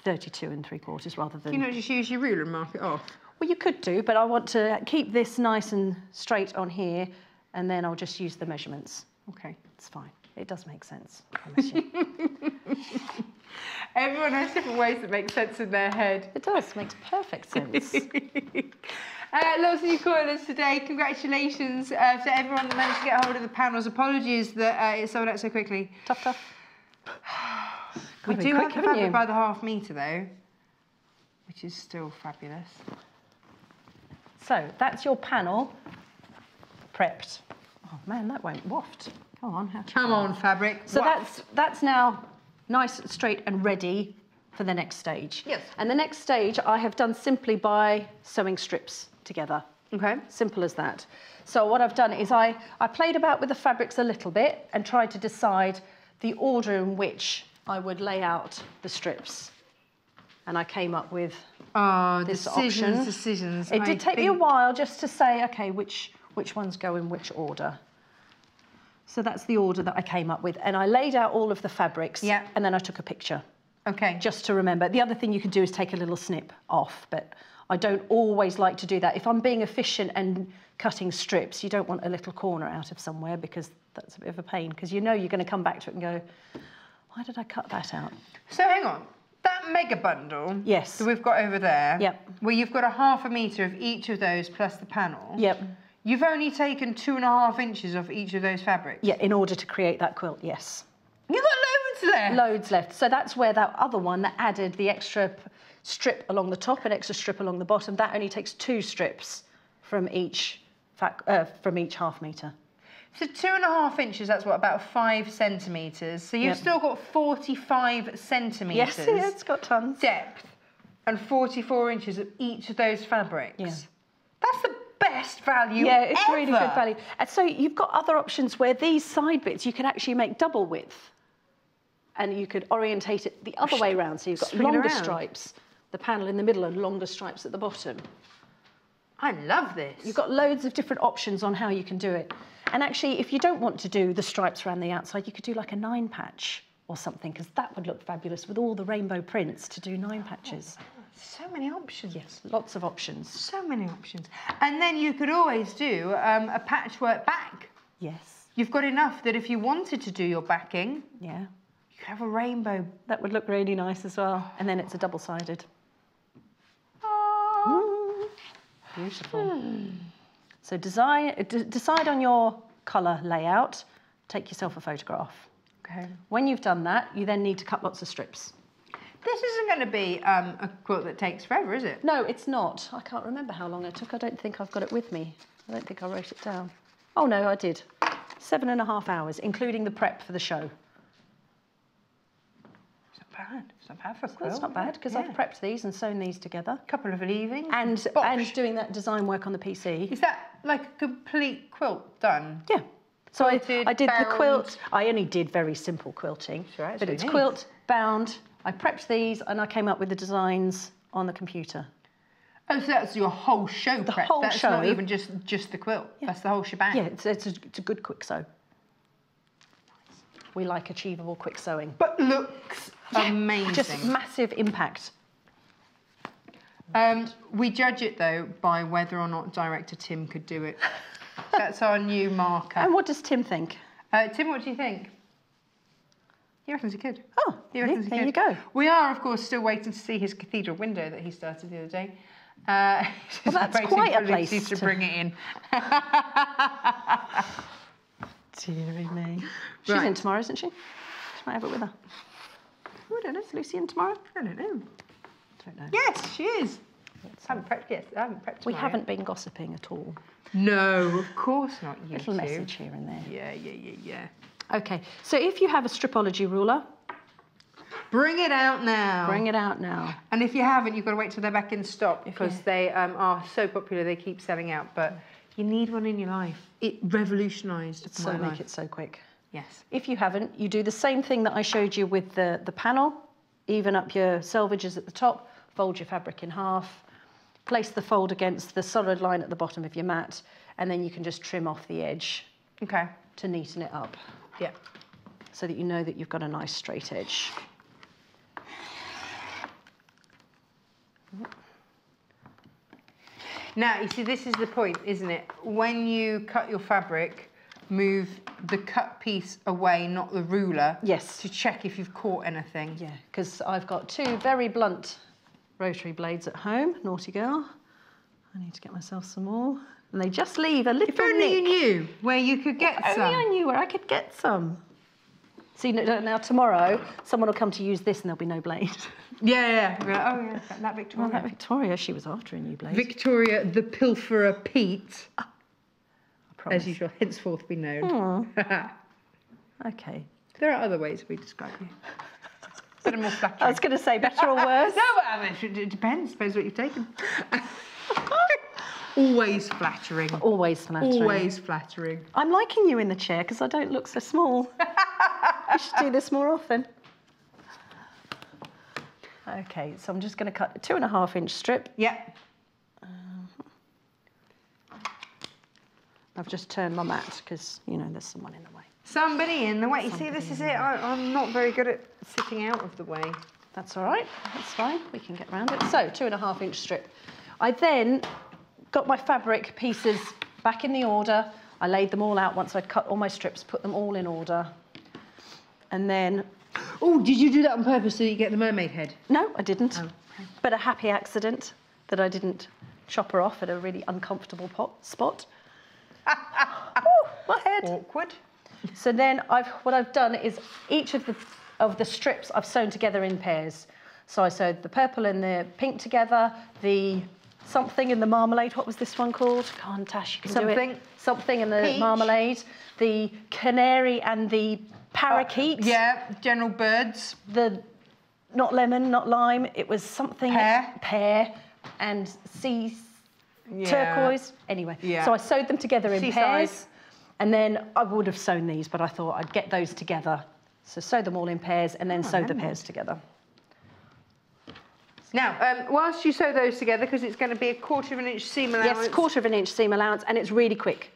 32 3/4 rather than... Can you not just use your ruler and mark it off? Well, you could do, but I want to keep this nice and straight on here, and then I'll just use the measurements. Okay. It's fine. It does make sense, I promise you. Everyone has different ways that make sense in their head. It does, makes perfect sense. Lots of new coilers today. Congratulations to everyone that managed to get hold of the panels. Apologies that it sold out so quickly. Tough, tough. We Gotta be do quick, have the haven't you? fabric by the ½ metre though, which is still fabulous. So that's your panel prepped. Oh man, that won't waft. Come on, how Come on, fabric. So Waft. that's now nice, straight and ready for the next stage. Yes. And the next stage I have done simply by sewing strips together. Okay. Simple as that. So what I've done is I played about with the fabrics a little bit and tried to decide the order in which I would lay out the strips. And I came up with this option. Decisions. It did take me a while just to say, okay, which ones go in which order. So that's the order that I came up with. And I laid out all of the fabrics. Yeah. And then I took a picture. Okay. Just to remember. The other thing you can do is take a little snip off, but I don't always like to do that. If I'm being efficient and cutting strips, you don't want a little corner out of somewhere because that's a bit of a pain, because you know you're going to come back to it and go, why did I cut that out? So hang on. That mega bundle Yes. that we've got over there, Yep. where you've got a ½ metre of each of those plus the panel, Yep. you've only taken 2½ inches off each of those fabrics. Yeah, in order to create that quilt, yes. You've got loads left. Loads left. So that's where that other one that added the extra strip along the top and extra strip along the bottom, that only takes 2 strips from each ½ metre. So 2½ inches, that's what, about 5 centimetres. So you've Yep. still got 45 centimetres Yes, yeah, it's got tons. depth and 44 inches of each of those fabrics. Yeah. That's the best value Yeah, it's ever. really good value. And so you've got other options where these side bits you can actually make double width, and you could orientate it the other way around. So you've got Swing it longer around. stripes, the panel in the middle, and longer stripes at the bottom. I love this. You've got loads of different options on how you can do it. And actually, if you don't want to do the stripes around the outside, you could do like a 9 patch or something, because that would look fabulous with all the rainbow prints to do 9 patches. So many options. Yes, lots of options. So many options. And then you could always do a patchwork back. Yes. You've got enough that if you wanted to do your backing, Yeah. you could have a rainbow. That would look really nice as well. And then it's a double-sided. Beautiful. So decide on your colour layout. Take yourself a photograph. Okay. When you've done that, you then need to cut lots of strips. This isn't going to be a quilt that takes forever, is it? No, it's not. I can't remember how long it took. I don't think I've got it with me. I don't think I wrote it down. Oh no, I did. 7.5 hours, including the prep for the show. It's not bad. It's not bad for a quilt. That's not bad, because I've prepped these and sewn these together. A couple of leavings. And Bosh. doing that design work on the PC. Is that like a complete quilt done? Yeah. So Quilted, I did bound. the quilt. I only did very simple quilting. Sure, that's but really it's neat. quilt, bound. I prepped these and I came up with the designs on the computer. Oh, so that's your whole show The prep. whole That's show. not even just the quilt. Yeah. That's the whole shebang. Yeah, it's a good quick sew. We like achievable quick sewing. But looks amazing. Just massive impact. We judge it though by whether or not director Tim could do it. That's our new marker. And what does Tim think? Tim, what do you think? He reckons he could. Oh, He reckons he there could. you go. We are, of course, still waiting to see his cathedral window that he started the other day. Well, that's waiting quite for a place Lucy to bring it in. Deary me. She's Right. in tomorrow, isn't she? She might have it with her. Oh, I don't know. Is Lucy in tomorrow? I don't know. Don't know. Yes, she is. I haven't prepped yet. I haven't prepped We tomorrow haven't been gossiping at all. yet. No, of course not. You Little two. message here and there. Yeah. Okay, so if you have a stripology ruler, Bring it out now. Bring it out now. And if you haven't, you've got to wait till they're back in stock because they are so popular, they keep selling out. But you need one in your life. It revolutionised my life. Make it so quick. Yes. If you haven't, you do the same thing that I showed you with the panel. Even up your selvages at the top, fold your fabric in half, place the fold against the solid line at the bottom of your mat, and then you can just trim off the edge to neaten it up. Yeah. So that you know that you've got a nice straight edge. Now, you see, this is the point, isn't it? When you cut your fabric, move the cut piece away, not the ruler. Yes. To check if you've caught anything. Yeah, because I've got two very blunt rotary blades at home. Naughty girl. I need to get myself some more. And they just leave a little If only nick. you knew where you could get some. Only I knew where I could get some. See, now tomorrow, someone will come to use this and there'll be no blade. Yeah. Oh, yeah, that Victoria. Well, that Victoria, she was after a new blade. Victoria the Pilferer Peat, promise. as you shall henceforth be known. Okay. There are other ways we describe you. Better, more flattering. I was going to say better or worse. No, but I mean, it depends. Depends what you've taken. Always flattering. Always flattering. Always flattering. I'm liking you in the chair because I don't look so small. We should do this more often. Okay, so I'm just going to cut a 2.5 inch strip. Yep. I've just turned my mat because, you know, there's someone in the way. Somebody in the way. You see, this is it. I'm not very good at sitting out of the way. That's all right. That's fine. We can get around it. So, 2.5 inch strip. I then got my fabric pieces back in the order. I laid them all out once I'd cut all my strips, put them all in order. And then... Oh, did you do that on purpose so you get the mermaid head? No, I didn't. Oh, okay. But a happy accident that I didn't chop her off at a really uncomfortable spot. Ooh, my head. Awkward. So then what I've done is each of the strips I've sewn together in pairs. So I sewed the purple and the pink together, the something and the marmalade. What was this one called? Come on, Tash, you can do it. Something and the Peach. marmalade. The canary and the parakeet. Yeah, general birds. The not lemon, not lime. It was something. Pear and sea turquoise. Anyway, so I sewed them together in pairs. And then I would have sewn these, but I thought I'd get those together. So sew them all in pairs and then sew the pairs together. Now, whilst you sew those together, because it's going to be a 1/4 inch seam allowance. Yes, 1/4 inch seam allowance, and it's really quick.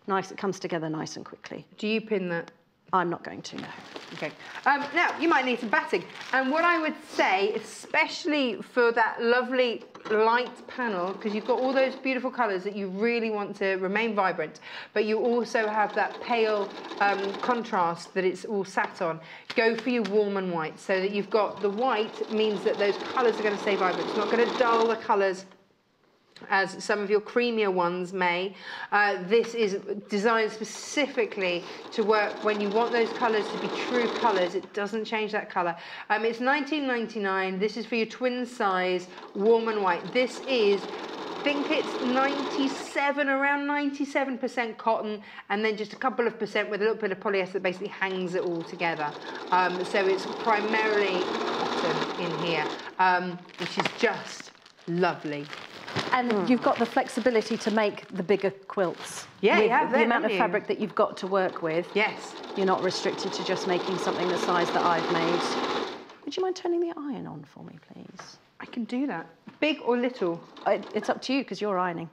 Nice, it comes together nice and quickly. Do you pin that? I'm not going to, no. Okay. Now, you might need some batting. And what I would say, especially for that lovely light panel, because you've got all those beautiful colours that you really want to remain vibrant, but you also have that pale contrast that it's all sat on, go for your warm and white, so that you've got the white means that those colours are going to stay vibrant. It's not going to dull the colours as some of your creamier ones may. This is designed specifically to work when you want those colours to be true colours. It doesn't change that colour. It's $19.99. This is for your twin size, warm and white. This is, I think it's around 97% cotton, and then just a couple of percent with a little bit of polyester that basically hangs it all together. So it's primarily cotton in here, which is just lovely. And you've got the flexibility to make the bigger quilts. Yeah, with you have the that, amount of haven't you? fabric that you've got to work with. Yes. You're not restricted to just making something the size that I've made. Would you mind turning the iron on for me, please? I can do that. Big or little? It's up to you, because you're ironing,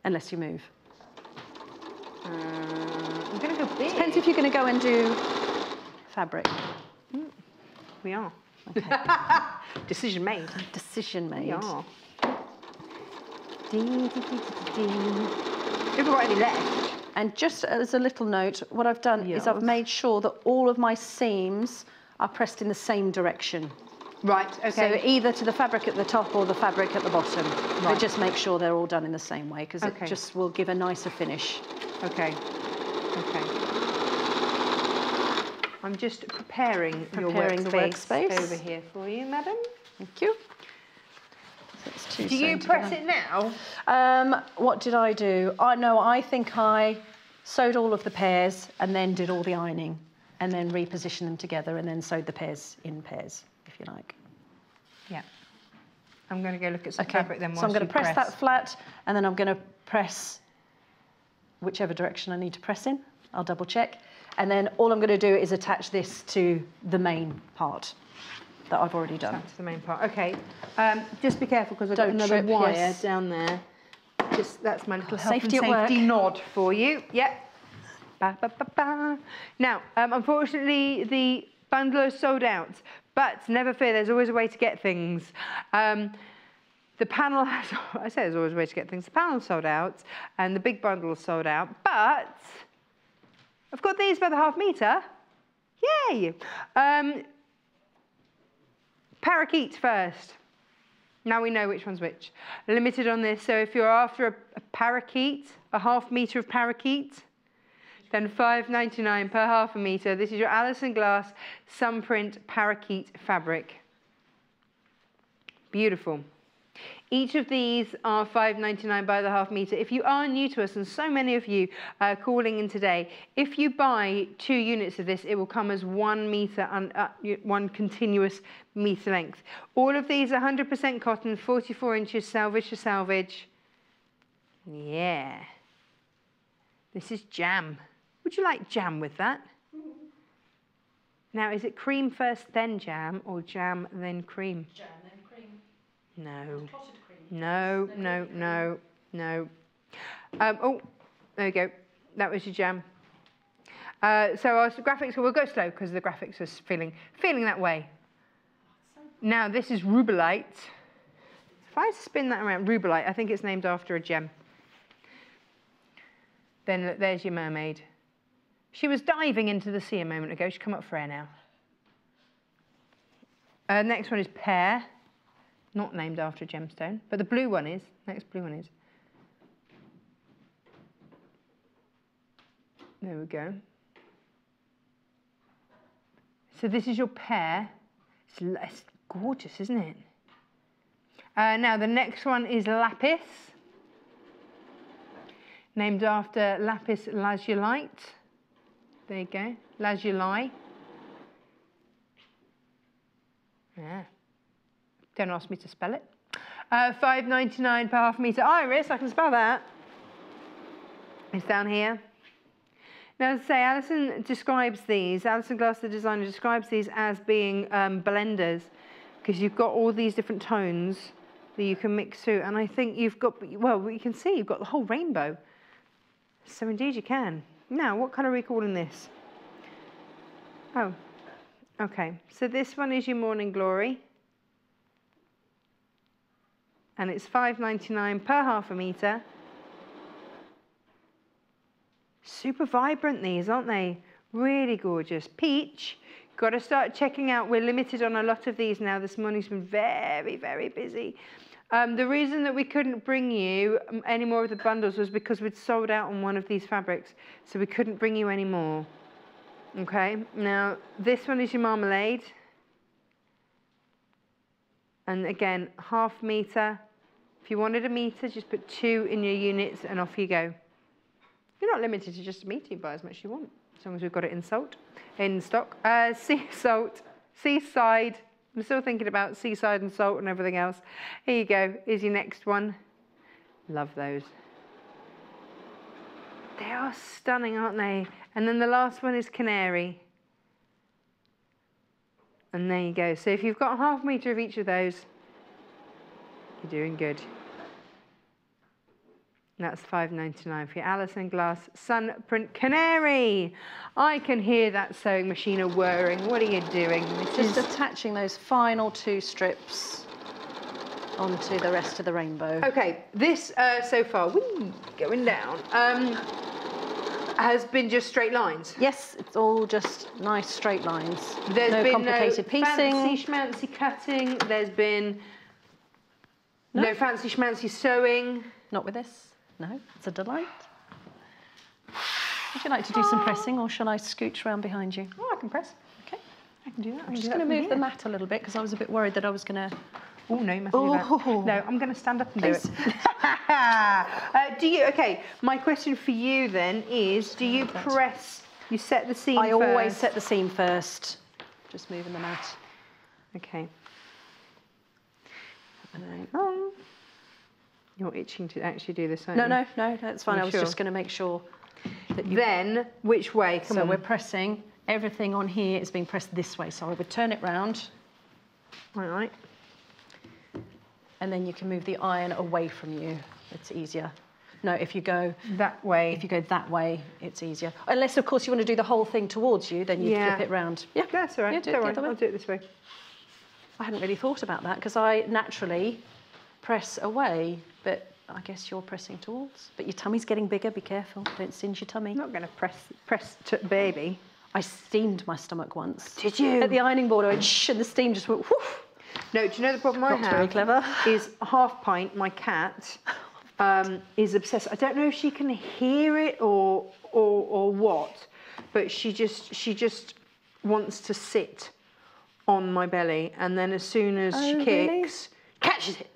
unless you move. I'm going to go big. Depends if you're going to go and do fabric. We are. Okay. Decision made. Decision made. We are. Dee, dee, dee, dee, dee. Have we got any left? And just as a little note, what I've done is I've made sure that all of my seams are pressed in the same direction. Right, okay. So either to the fabric at the top or the fabric at the bottom. Right. But just make sure they're all done in the same way, because it just will give a nicer finish. Okay. I'm just preparing your workspace over here for you, madam. Thank you. So do you press it now? What did I do? I think I sewed all of the pairs and then did all the ironing and then repositioned them together and then sewed the pairs in pairs. if you like. Yeah. I'm going to go look at some fabric then. So I'm going to press that flat, and then I'm going to press whichever direction I need to press in. I'll double check. And then all I'm going to do is attach this to the main part that I've already done. That's the main part. Okay. Just be careful because I've got another wire down there. Just that's my little health and safety nod for you. Yep. Ba, ba, ba, ba. Now, unfortunately, the bundle is sold out, but never fear, there's always a way to get things. The panel has, I say there's always a way to get things. The panel's sold out, and the big bundle is sold out, but I've got these by the ½ metre. Yay! Parakeet first. Now we know which one's which. Limited on this, so if you're after a parakeet, a ½ metre of parakeet, then £5.99 per ½ metre. This is your Alison Glass Sunprint Parakeet fabric. Beautiful. Each of these are £5.99 by the ½ metre. If you are new to us, and so many of you are calling in today, if you buy 2 units of this, it will come as 1 metre, one continuous metre length. All of these are 100% cotton, 44 inches, selvage to selvage. Yeah. This is jam. Would you like jam with that? Now, is it cream first, then jam, or jam, then cream? Jam, then cream. No. Clotted cream. No, no, no, no. Oh, there we go. That was your jam. So our graphics, we'll go slow because the graphics are feeling that way. Now, this is rubellite. If I spin that around, rubellite, I think it's named after a gem. Then look, there's your mermaid. She was diving into the sea a moment ago. She's come up for air now. Next one is pear. Not named after a gemstone, but the blue one is. Next blue one is. There we go. So this is your pear. It's gorgeous, isn't it? Now the next one is lapis. Named after lapis lazulite. There you go, lazuli. Yeah. Don't ask me to spell it. £5.99 per ½ metre. Iris, I can spell that. It's down here. Now, as I say, Alison describes these, Alison Glass, the designer, describes these as being blenders, because you've got all these different tones that you can mix through. And I think you've got, well, you can see you've got the whole rainbow. So indeed you can. Now, what colour are we calling this? Oh, okay. So this one is your Morning Glory. And it's £5.99 per ½ metre. Super vibrant these, aren't they? Really gorgeous. Peach, got to start checking out. We're limited on a lot of these now. This morning's been very, very busy. The reason that we couldn't bring you any more of the bundles was because we'd sold out on one of these fabrics, so we couldn't bring you any more. Okay, now this one is your Marmalade. And again, ½ metre. If you wanted a metre, just put 2 in your units and off you go. You're not limited to just a metre, you buy as much as you want, as long as we've got it in stock. Sea salt, seaside. I'm still thinking about seaside and salt and everything else. Here you go, is your next one. Love those. They are stunning, aren't they? And then the last one is Canary. And there you go. So if you've got ½ metre of each of those, you're doing good. That's £5.99 for your Alison Glass Sunprint Canary. I can hear that sewing machine whirring. What are you doing? Just attaching those final 2 strips onto the rest of the rainbow. Okay, this so far, going down, has been just straight lines. Yes, it's all just nice straight lines. There's no been complicated no piecing. Fancy schmancy cutting. There's been no fancy schmancy sewing. Not with this. No, it's a delight. Would you like to do some pressing, or shall I scooch around behind you? Oh, I can press. Okay, I can do that. I'm just going to move the mat a little bit because I was a bit worried that I was going to. Oh no, you must move that. No, I'm going to stand up and do it. Okay, my question for you then is, do you press, you set the seam first? I always set the seam first. Just moving the mat. Okay. And then, oh, you're itching to actually do this, aren't you? No, that's fine. I was sure? just going to make sure that you... Then, which way? Come on. So we're pressing, everything on here is being pressed this way. So I would turn it round. All right. And then you can move the iron away from you. It's easier. No, if you go that way. If you go that way, it's easier. Unless, of course, you want to do the whole thing towards you, then you flip it round. Yeah, that's all right. Don't worry, I'll do it this way. I hadn't really thought about that because I naturally press away, but I guess you're pressing towards. But your tummy's getting bigger. Be careful. Don't singe your tummy. I'm not going to press to baby. I steamed my stomach once. Did you? At the ironing board, I went shh, and the steam just went whoosh. No, do you know the problem I have? Very clever. Is Half Pint, my cat, is obsessed. I don't know if she can hear it or what, but she just wants to sit on my belly, and then as soon as she kicks, catches it.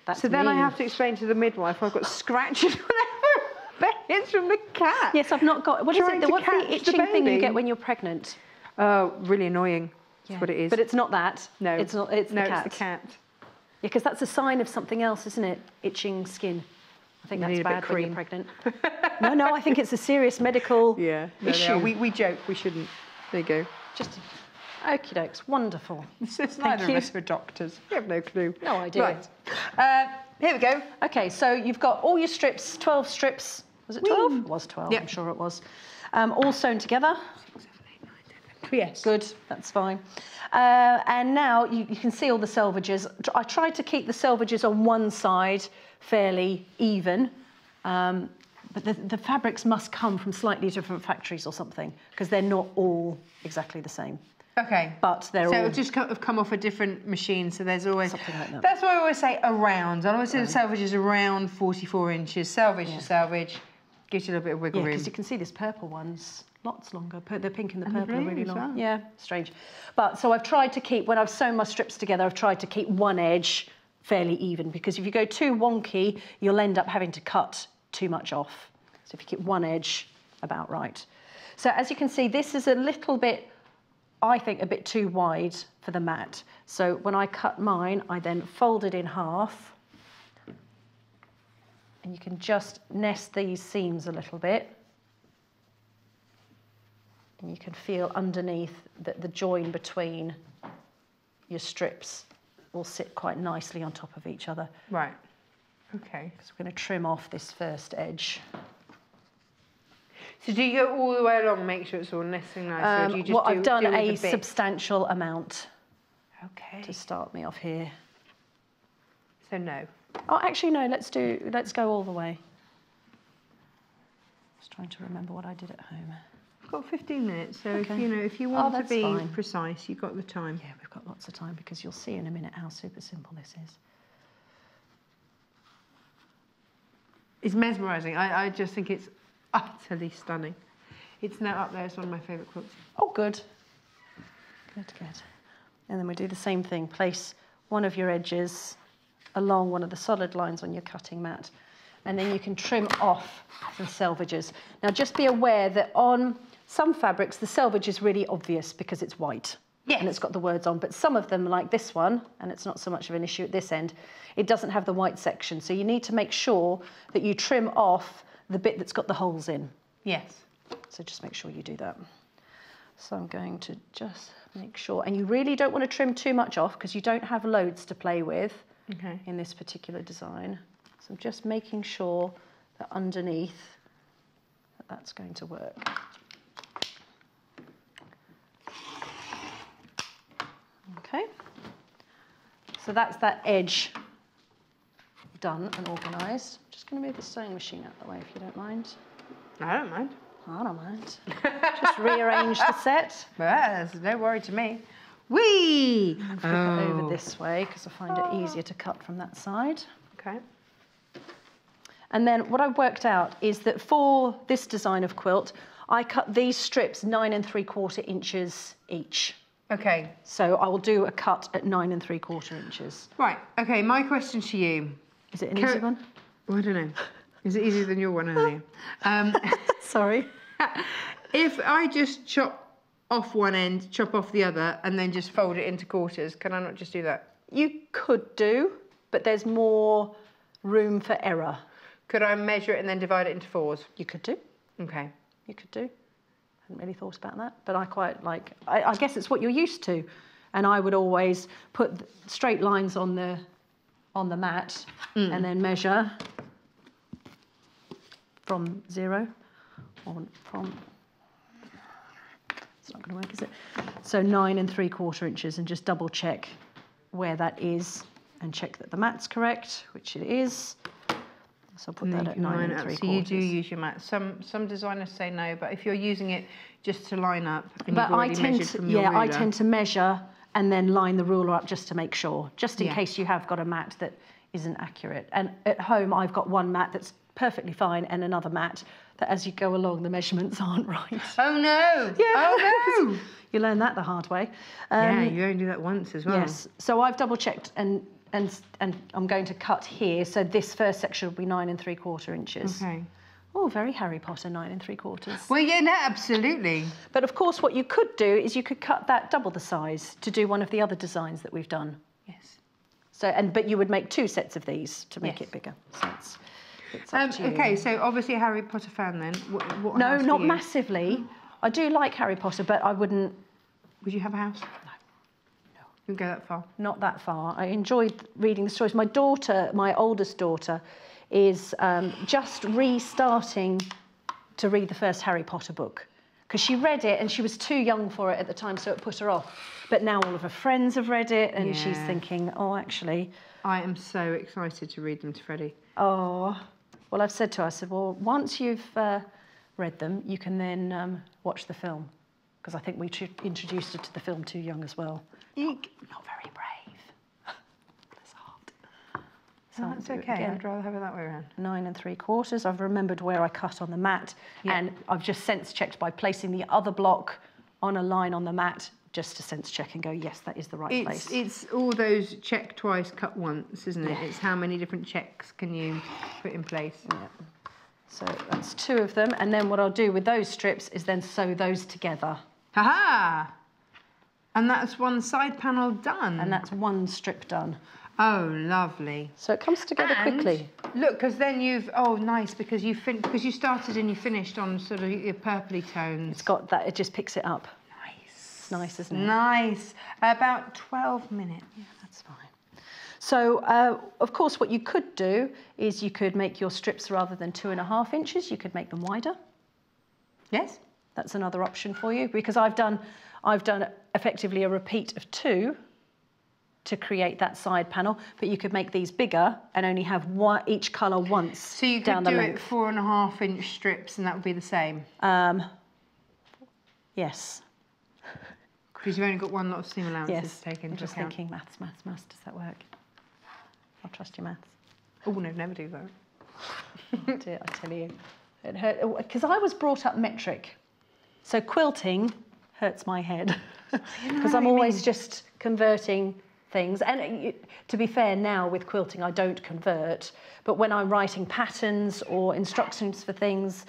That's so then I mean. have to explain to the midwife I've got scratches whenever it's from the cat. Yes, I've not got. What is it? What's the itching thing you get when you're pregnant? Oh, really annoying. That's what it is. But it's not that. No, it's not. It's the cat. It's the cat. Yeah, because that's a sign of something else, isn't it? Itching skin. I think that's bad when you're pregnant. No, I think it's a serious medical issue. We joke. We shouldn't. There you go. Just okie dokes. Wonderful. It's neither of us are doctors. We have no clue. No idea. Right. Here we go. Okay, so you've got all your strips. 12 strips. Was it 12? It was 12. Yep. I'm sure it was. All sewn together. 6, 7, 8, 9, 10. Yes. Good, that's fine. And now you can see all the selvages. I tried to keep the selvages on one side fairly even, but the fabrics must come from slightly different factories or something, because they're not all exactly the same. Okay. But they're all... So it'll just have come off a different machine, so there's always... Something like that. That's why I always say around. I always say the selvage is around 44 inches. Selvage to selvage. Gives you a little bit of wiggle room. Yeah, because you can see this purple one's lots longer. The pink and the purple are blue really as long. well. Yeah, strange. But so I've tried to keep, when I've sewn my strips together, I've tried to keep one edge fairly even, because if you go too wonky, you'll end up having to cut too much off. So if you keep one edge about right. So as you can see, this is a little bit, I think, a bit too wide for the mat. So when I cut mine, I then fold it in half. And you can just nest these seams a little bit. And you can feel underneath that the join between your strips will sit quite nicely on top of each other. Right. Okay. So we're going to trim off this first edge. So do you go all the way along, make sure it's all nesting nice, or do you just I've done do a the bit? substantial amount Okay. to start me off here. So no. Oh, actually, no, let's go all the way. Just trying to remember what I did at home. I've got 15 minutes, so Okay. if you want to that's be fine. precise, you've got the time. Yeah, we've got lots of time because you'll see in a minute how super simple this is. It's mesmerising. I just think it's utterly stunning. It's now up there. It's one of my favourite quilts. Oh, good. Good. And then we do the same thing. Place one of your edges along one of the solid lines on your cutting mat. And then you can trim off the selvages. Now, just be aware that on some fabrics, the selvage is really obvious because it's white. Yes. And it's got the words on. But some of them, like this one, and it's not so much of an issue at this end, it doesn't have the white section. So you need to make sure that you trim off the bit that's got the holes in. Yes. So just make sure you do that. So I'm going to just make sure, and you really don't want to trim too much off because you don't have loads to play with in this particular design. So I'm just making sure that underneath that's going to work. Okay. So that's that edge done and organised. I'm just going to move the sewing machine out of the way if you don't mind. I don't mind. I don't mind. Just rearrange the set. Well, that's no worry to me. Whee! And flip it over this way because I find it easier to cut from that side. Okay. And then what I've worked out is that for this design of quilt, I cut these strips 9 3/4 inches each. Okay. So I will do a cut at 9 3/4 inches. Right. Okay. My question to you. Is it an easy one? Well, I don't know. Is it easier than your one earlier? Sorry. If I just chop off one end, chop off the other, and then just fold it into quarters. Can I not just do that? You could do, but there's more room for error. Could I measure it and then divide it into 4s? You could do. Okay. You could do. Hadn't really thought about that, but I quite like, I guess it's what you're used to. And I would always put straight lines on the mat and then measure from 0 or from, it's not going to work, is it? So 9 3/4 inches, and just double check where that is and check that the mat's correct, which it is. So I'll put that at 9 3/4. So you do use your mat. Some designers say no, but if you're using it just to line up, and but you've already measured from your ruler. I tend to measure and then line the ruler up just to make sure, just in case you have got a mat that isn't accurate. And at home, I've got one mat that's perfectly fine and another mat that as you go along, the measurements aren't right. Oh no! Yeah. Oh no! You learn that the hard way. Yeah, you only do that once as well. Yes. So I've double checked and I'm going to cut here. So this first section will be 9 3/4 inches. Okay. Oh, very Harry Potter, 9 3/4. Well, yeah, no, absolutely. But of course, what you could do is you could cut that double the size to do one of the other designs that we've done. Yes. So, but you would make 2 sets of these to make it bigger. So it's up to you. Okay, so obviously a Harry Potter fan then. What No, house not are you? massively. I do like Harry Potter, but I wouldn't. Would you have a house? No. You wouldn't go that far? Not that far. I enjoyed reading the stories. My daughter, my oldest daughter, is just restarting to read the first Harry Potter book, because she read it and she was too young for it at the time, so it put her off. But now all of her friends have read it, and she's thinking, oh, actually. I am so excited to read them to Freddie. Oh, well, I've said to her, I said, well, once you've read them, you can then watch the film, because I think we introduced her to the film too young as well. Eek. Not very brave. That's hard. So that's okay. I'd rather have it that way around. 9 3/4. I've remembered where I cut on the mat, and I've just sense checked by placing the other block on a line on the mat, just to sense check and go, yes, that is the right place. It's all those check twice, cut once, isn't it? It's how many different checks can you put in place. Yeah. So that's 2 of them, and then what I'll do with those strips is then sew those together. Ha-ha! And that's one side panel done. And that's 1 strip done. Oh, lovely. So it comes together quickly. Look, because then you've, oh, nice, because you started and you finished on sort of your purpley tones. It's got that, it just picks it up. Nice. It's nice, isn't it? Nice. About 12 minutes. Yeah, that's fine. So, of course, what you could do is you could make your strips, rather than 2.5 inches, you could make them wider. Yes. That's another option for you, because I've done effectively a repeat of 2 to create that side panel, but you could make these bigger and only have each colour once. So you down could the do length. it 4.5 inch strips, and that would be the same. Yes. Because you've only got one lot of seam allowances Yes. to take into I'm just account. thinking maths. Does that work? I'll trust your maths. Oh no, never do that. Oh dear, I tell you, it hurt because I was brought up metric, so quilting hurts my head because I'm always just converting things. And to be fair, now with quilting I don't convert, but when I'm writing patterns or instructions for things,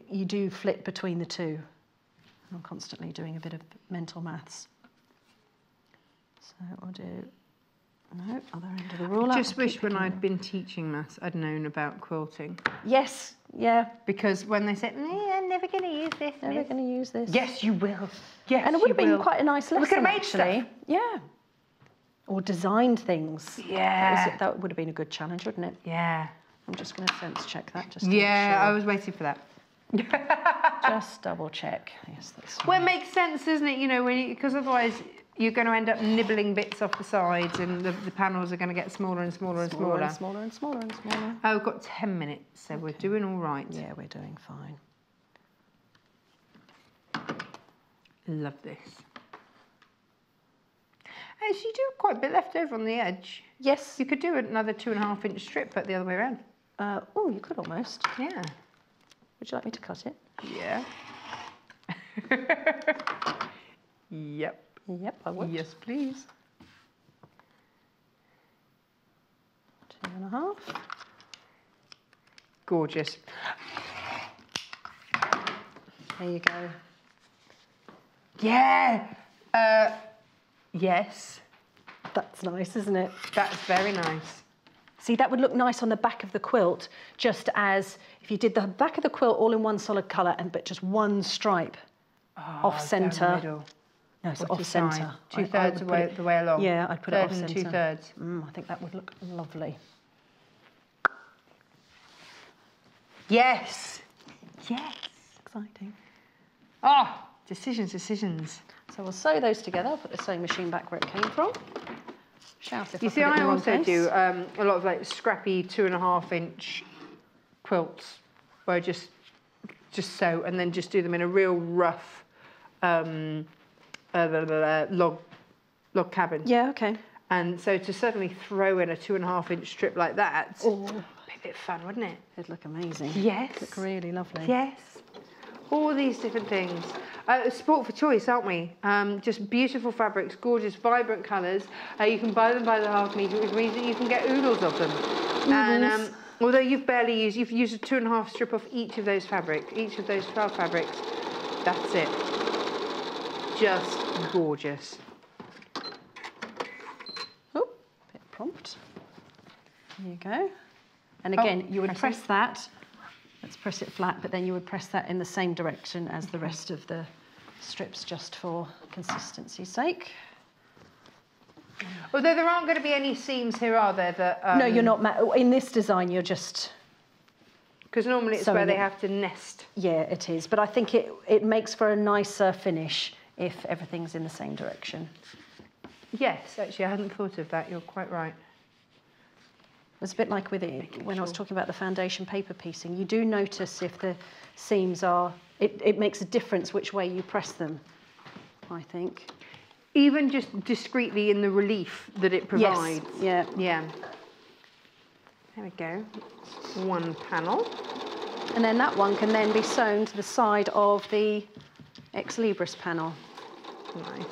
you do flip between the 2. I'm constantly doing a bit of mental maths. So I'll do. No, other end of the ruler. I just wish when I'd been teaching maths, I'd known about quilting. Yes, yeah. Because when they said, I'm never going to use this. Never going to use this. Yes, you will. Yes, and it would have been quite a nice lesson, we could have made actually. stuff. Yeah. Or designed things. Yeah. That would have been a good challenge, wouldn't it? Yeah. I'm just going to sense check that. Just to yeah, make sure. I was waiting for that. Just double check. Yes, that's fine. Well, it makes sense, doesn't it? You know, because otherwise you're going to end up nibbling bits off the sides, and the panels are going to get smaller and smaller and smaller. And smaller and smaller and smaller. Oh, we've got 10 minutes, so we're doing all right. Yeah, we're doing fine. Love this. As you do quite a bit left over on the edge. Yes. You could do another 2.5 inch strip, but the other way around. Oh, you could almost. Yeah. Would you like me to cut it? Yeah. Yep. Yep, I would. Yes, please. 2.5. Gorgeous. There you go. Yeah. Yes. That's nice, isn't it? That's very nice. See, that would look nice on the back of the quilt, just as if you did the back of the quilt all in one solid colour, but just one stripe off centre. No, it's off centre. 2/3 the way along. Yeah, I'd put it off and centre. 2/3. I think that would look lovely. Yes. Yes. Exciting. Oh, decisions. So we'll sew those together. I'll put the sewing machine back where it came from. Shout if You I see, put it in I the wrong also place. do a lot of like scrappy 2.5-inch quilts where I just sew and then just do them in a real rough log cabin. Yeah, okay. And so to suddenly throw in a 2.5-inch strip like that, Oh, be a bit fun, wouldn't it? it'd look amazing. Yes. It'd look really lovely. Yes. All these different things. Sport for choice, aren't we? Just beautiful fabrics, gorgeous, vibrant colours. You can buy them by the half metre, which means that you can get oodles of them. And although you've used a 2.5 strip off each of those fabrics, each of those 12 fabrics. That's it. Just gorgeous. Oh, bit prompt. There you go. And again, you would press that. Let's press it flat, but then you would press that in the same direction as the rest of the strips, just for consistency's sake. Although there aren't going to be any seams here, are there? That, no, you're not. In this design, you're just... Because normally it's where they have to nest. Yeah, it is. But I think it makes for a nicer finish if everything's in the same direction. Yes, actually, I hadn't thought of that. You're quite right. It's a bit like with it when I was talking about the foundation paper piecing. You do notice if the seams are... It makes a difference which way you press them, I think. Even just discreetly in the relief that it provides. Yes, yeah. Yeah. There we go. One panel. And then that one can then be sewn to the side of the Ex Libris panel. Nice.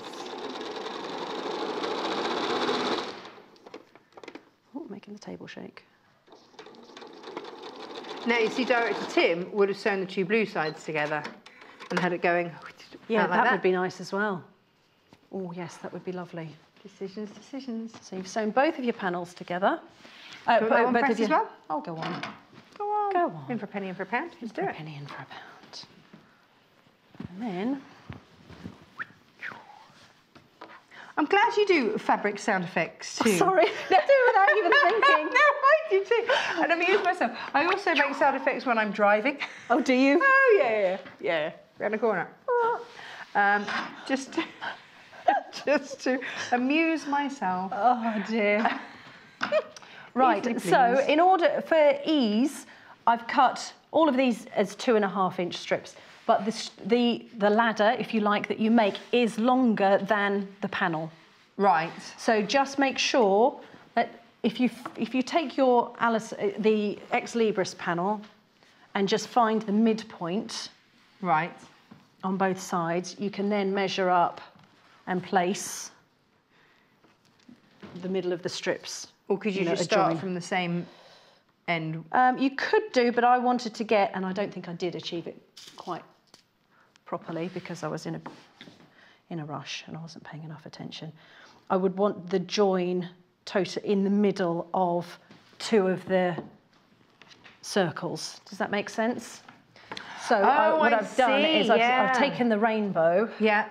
Oh, making the table shake. Now, you see, Director Tim would have sewn the two blue sides together and had it going. Yeah, out like that would be nice as well. Oh, yes, that would be lovely. Decisions. So you've sewn both of your panels together. Do you want that one both pressed of your... as well? Oh, go on. Go on. Go on. In for a penny, in for a pound. Let's do For a it. penny in for a pound. And then... I'm glad you do fabric sound effects too. Sorry, I do without even thinking. No, I do too. And I amuse myself. I also make sound effects when I'm driving. Oh, do you? Oh, yeah. Round the corner. Just to amuse myself. Oh, dear. Right, Easily, so please. in order, for ease, I've cut all of these as 2.5-inch strips. But the ladder, if you like, that you make is longer than the panel. Right. So just make sure that if you take your the Ex Libris panel and just find the midpoint Right. on both sides, you can then measure up and place the middle of the strips. Or could you just start from the same end? You could do, but I wanted to get, and I don't think I did achieve it quite properly because I was in a rush and I wasn't paying enough attention. I would want the join total in the middle of two of the circles. Does that make sense? So what I've done is I've taken the rainbow. Yeah.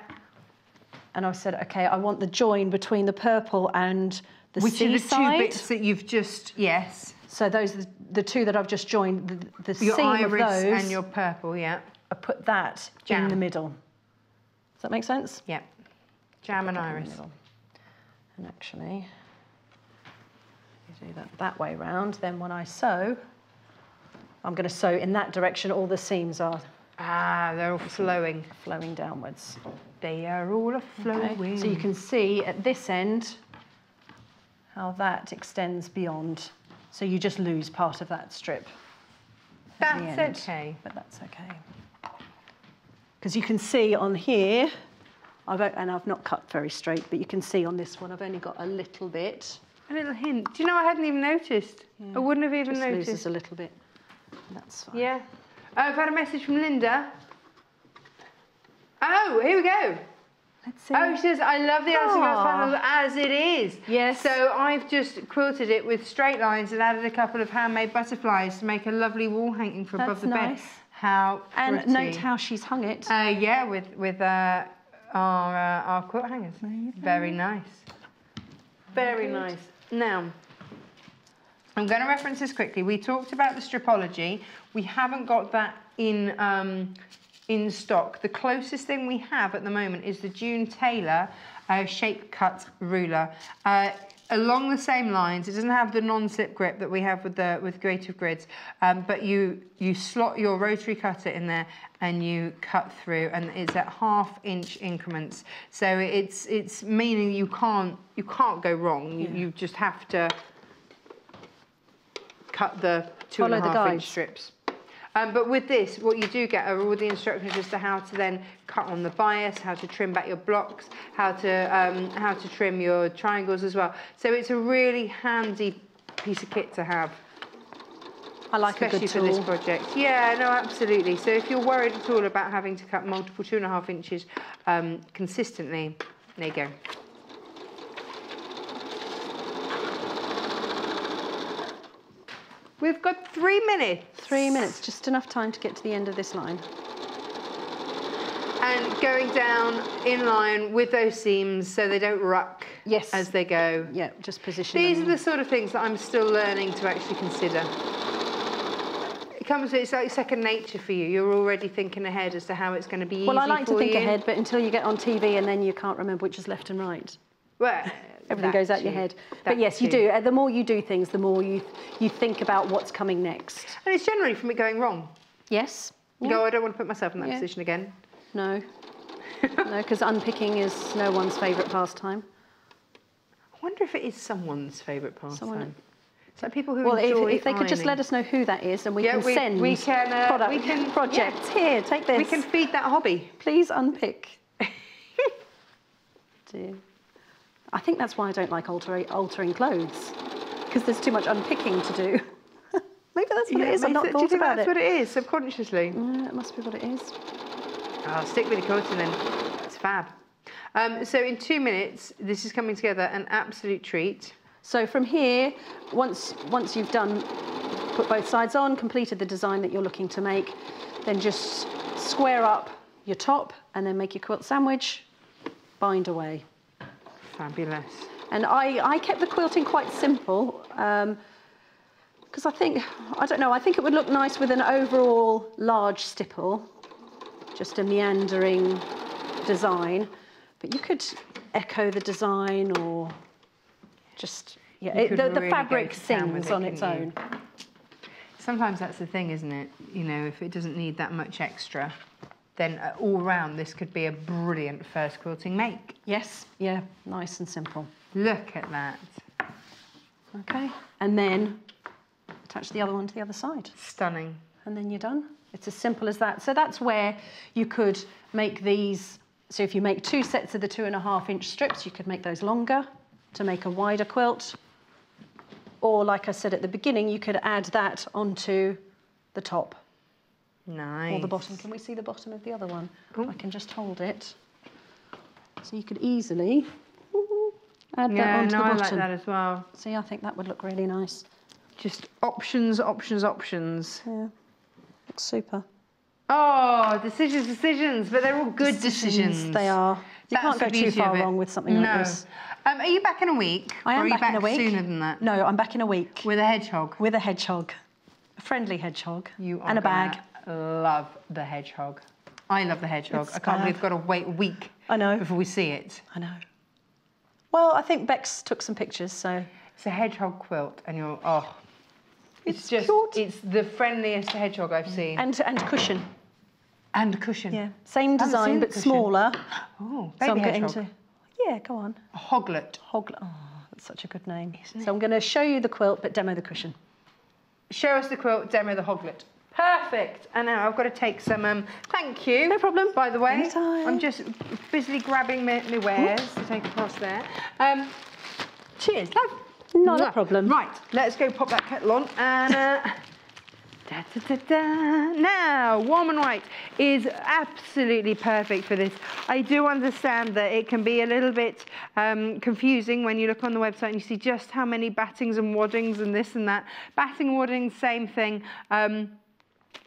And I've said, okay, I want the join between the purple and the Which are the seaside. two bits that you've just, yes. So those are the two that I've just joined. The Your seam iris of those. and your purple, yeah. I put that Jam. in the middle. Does that make sense? Yeah. Jam and Put that in the iris. middle. And actually, you do that way round. Then when I sew, I'm going to sew in that direction. All the seams are They're all flowing. flowing downwards. They are all flowing. Okay. So you can see at this end how that extends beyond. So you just lose part of that strip. at the end. That's okay. But that's okay. Because you can see on here, I've not cut very straight, but you can see on this one, I've only got a little bit. A little hint. Do you know, I hadn't even noticed. Yeah, I wouldn't have even just noticed. loses a little bit. That's fine. Yeah. Oh, I've had a message from Linda. Oh, here we go. Let's see. Oh, she says, I love the Alison Glass Aw. panels as it is. Yes. So I've just quilted it with straight lines and added a couple of handmade butterflies to make a lovely wall hanging for above the That's nice. bed. How pretty. And note how she's hung it. Yeah, with our quilt hangers. Very nice. Very nice. Now, I'm going to reference this quickly. We talked about the stripology. We haven't got that in stock. The closest thing we have at the moment is the June Taylor shape cut ruler. Along the same lines, it doesn't have the non-slip grip that we have with Creative Grids, but you slot your rotary cutter in there and you cut through, and it's at 1/2 inch increments. So it's meaning you can't go wrong. You just have to cut the 2.5 inch strips. But with this, what you do get are all the instructions as to how to then cut on the bias, how to trim back your blocks, how to trim your triangles as well. So it's a really handy piece of kit to have. I like a good especially tool. for this project. Yeah, no, absolutely. So if you're worried at all about having to cut multiple 2.5 inches consistently, there you go. We've got 3 minutes. 3 minutes, just enough time to get to the end of this line. And going down in line with those seams so they don't ruck as they go. Yeah, just position These them. are the sort of things that I'm still learning to actually consider. It's like second nature for you. You're already thinking ahead as to how it's going to be easy for you. Well, I like to think ahead, but until you get on TV and then you can't remember which is left and right. Well, everything goes out your head. But yes, you do. The more you do things, the more you think about what's coming next. And it's generally from it going wrong. Yes. You go, I don't want to put myself in that position again. No. No, because unpicking is no one's favourite pastime. I wonder if it is someone's favourite pastime. It's like people who well, enjoy if they could just let us know who that is, and we can send projects. Here, take this. We can feed that hobby. Please unpick. Dear. I think that's why I don't like altering clothes, because there's too much unpicking to do. Maybe that's what it is. I've not thought about it. Do you think that's what it is, subconsciously? It must be what it is. I'll stick with the quilting then. It's fab. So in 2 minutes, this is coming together, an absolute treat. So from here, once you've put both sides on, completed the design that you're looking to make, then just square up your top and then make your quilt sandwich, bind away. Fabulous. And I kept the quilting quite simple, because I think it would look nice with an overall large stipple, just a meandering design, but you could echo the design or just, the fabric sings on its own. Sometimes that's the thing, isn't it? You know, if it doesn't need that much extra, then all round this could be a brilliant first quilting make. Yes, yeah, nice and simple. Look at that. Okay, and then attach the other one to the other side. Stunning. And then you're done. It's as simple as that. So that's where you could make these. So if you make 2 sets of the 2.5 inch strips, you could make those longer to make a wider quilt. Or like I said at the beginning, you could add that onto the top. Nice. Or the bottom. Can we see the bottom of the other one? Ooh. I can just hold it. So you could easily add that onto the bottom. I like that as well. See, I think that would look really nice. Just options, options, options. Yeah, looks super. Oh, decisions, but they're all good decisions. They are. You can't go too far wrong with something like this. Are you back in a week? I am back in a week. Or are you back sooner than that? No, I'm back in a week. With a hedgehog? With a hedgehog. A friendly hedgehog. You are and a bag. Love the hedgehog. I love the hedgehog. I can't believe we've got to wait a week before we see it. I know. Well, I think Bex took some pictures, so... It's a hedgehog quilt, and you're... Oh. It's just... cute. It's the friendliest hedgehog I've seen. And cushion. And cushion. Yeah. Same design, but smaller. Oh, baby hedgehog. Yeah, go on. A hoglet. Hoglet. Oh, that's such a good name. Isn't it? So I'm going to show you the quilt, but demo the cushion. Show us the quilt, demo the hoglet. Perfect. And now I've got to take some, thank you. No problem. By the way, anytime. I'm just busily grabbing my wares to take across there. Cheers, love. Not a problem. Right, let's go pop that kettle on and Da, da, da, da. Now, warm and white is absolutely perfect for this. I do understand that it can be a little bit confusing when you look on the website and you see just how many battings and waddings and this and that. Batting and wadding, same thing.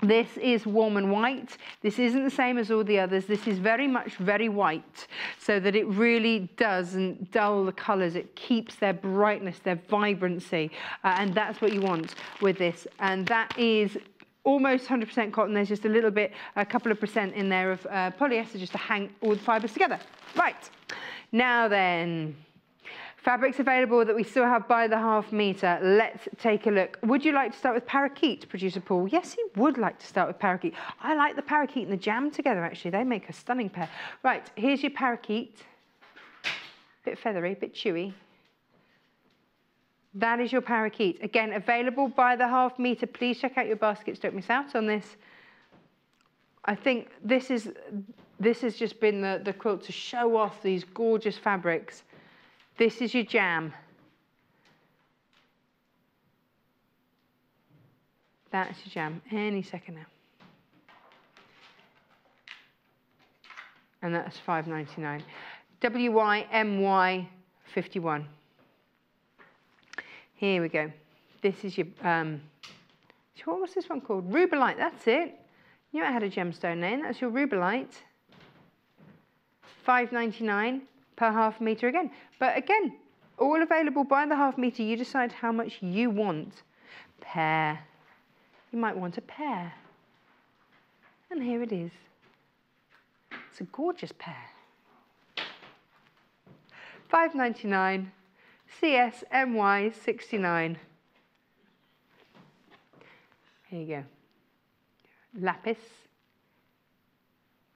This is warm and white. This isn't the same as all the others. This is very much very white, so that it really doesn't dull the colours. It keeps their brightness, their vibrancy, and that's what you want with this. And that is almost 100% cotton. There's just a little bit, a couple of percent in there of polyester just to hang all the fibres together. Right, now then. Fabrics available that we still have by the half metre. Let's take a look. Would you like to start with parakeet, Producer Paul? Yes, he would like to start with parakeet. I like the parakeet and the jam together, actually. They make a stunning pair. Right, here's your parakeet. Bit feathery, bit chewy. That is your parakeet. Again, available by the half metre. Please check out your baskets. Don't miss out on this. I think this has just been the quilt to show off these gorgeous fabrics. This is your jam. That's your jam. Any second now. And that's $5.99. WYMY 51. Here we go. This is your, what was this one called? Rubelite, that's it. Knew it had a gemstone name. That's your Rubelite. $5.99 per half metre again. But again, all available by the half metre. You decide how much you want. Pair. You might want a pair. And here it is. It's a gorgeous pair. $5.99. CSMY 69. Here you go. Lapis.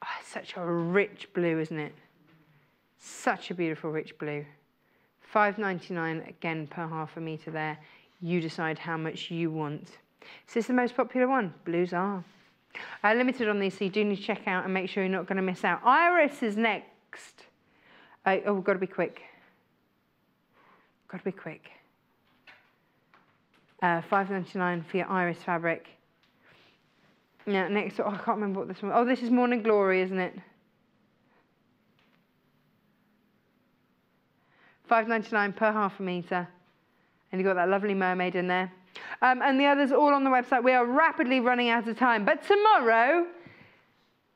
Oh, it's such a rich blue, isn't it? Such a beautiful rich blue. $5.99 again per half a metre there. You decide how much you want. Is this the most popular one? Blues are. Limited on these, so you do need to check out and make sure you're not going to miss out. Iris is next. Oh, we've got to be quick. Got to be quick. $5.99 for your Iris fabric. Now, next, I can't remember what this one. Oh, this is Morning Glory, isn't it? $5.99 per half a metre. And you've got that lovely mermaid in there. And the others all on the website. We are rapidly running out of time. But tomorrow,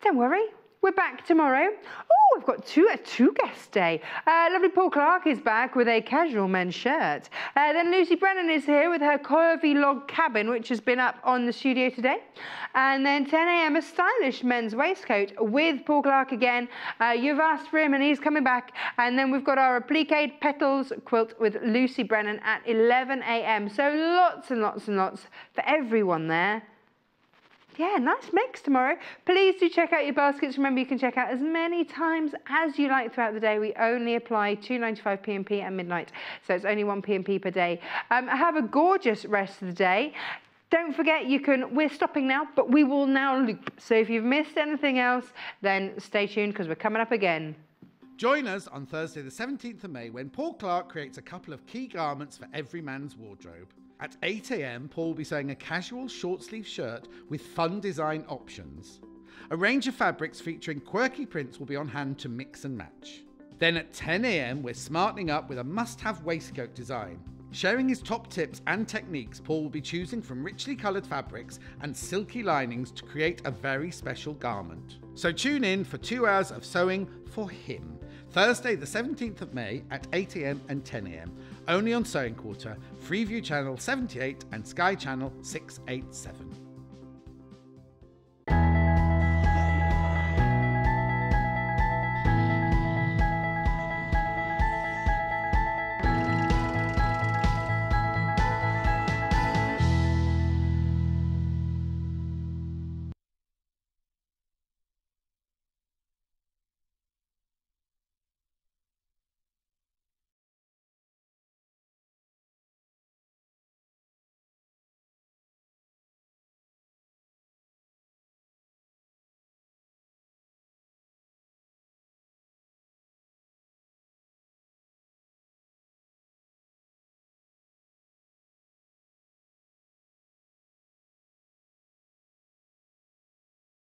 don't worry, we're back tomorrow. Oh, we've got a two-guest day. Lovely Paul Clark is back with a casual men's shirt. Then Lucy Brennan is here with her curvy log cabin, which has been up on the studio today. And then 10 a.m. a stylish men's waistcoat with Paul Clark again. You've asked for him and he's coming back. And then we've got our appliqué petals quilt with Lucy Brennan at 11 a.m. So lots and lots and lots for everyone there. Yeah, nice mix tomorrow. Please do check out your baskets. Remember, you can check out as many times as you like throughout the day. We only apply 2.95 P&P at midnight, so it's only 1 P&P per day. Have a gorgeous rest of the day. Don't forget, we're stopping now, but we will now loop. So if you've missed anything else, then stay tuned because we're coming up again. Join us on Thursday the 17th of May when Paul Clark creates a couple of key garments for every man's wardrobe. At 8 a.m, Paul will be sewing a casual short-sleeve shirt with fun design options. A range of fabrics featuring quirky prints will be on hand to mix and match. Then at 10 a.m, we're smartening up with a must-have waistcoat design. Sharing his top tips and techniques, Paul will be choosing from richly coloured fabrics and silky linings to create a very special garment. So tune in for 2 hours of sewing for him. Thursday the 17th of May at 8 a.m. and 10 a.m. Only on Sewing Quarter, Freeview Channel 78 and Sky Channel 687.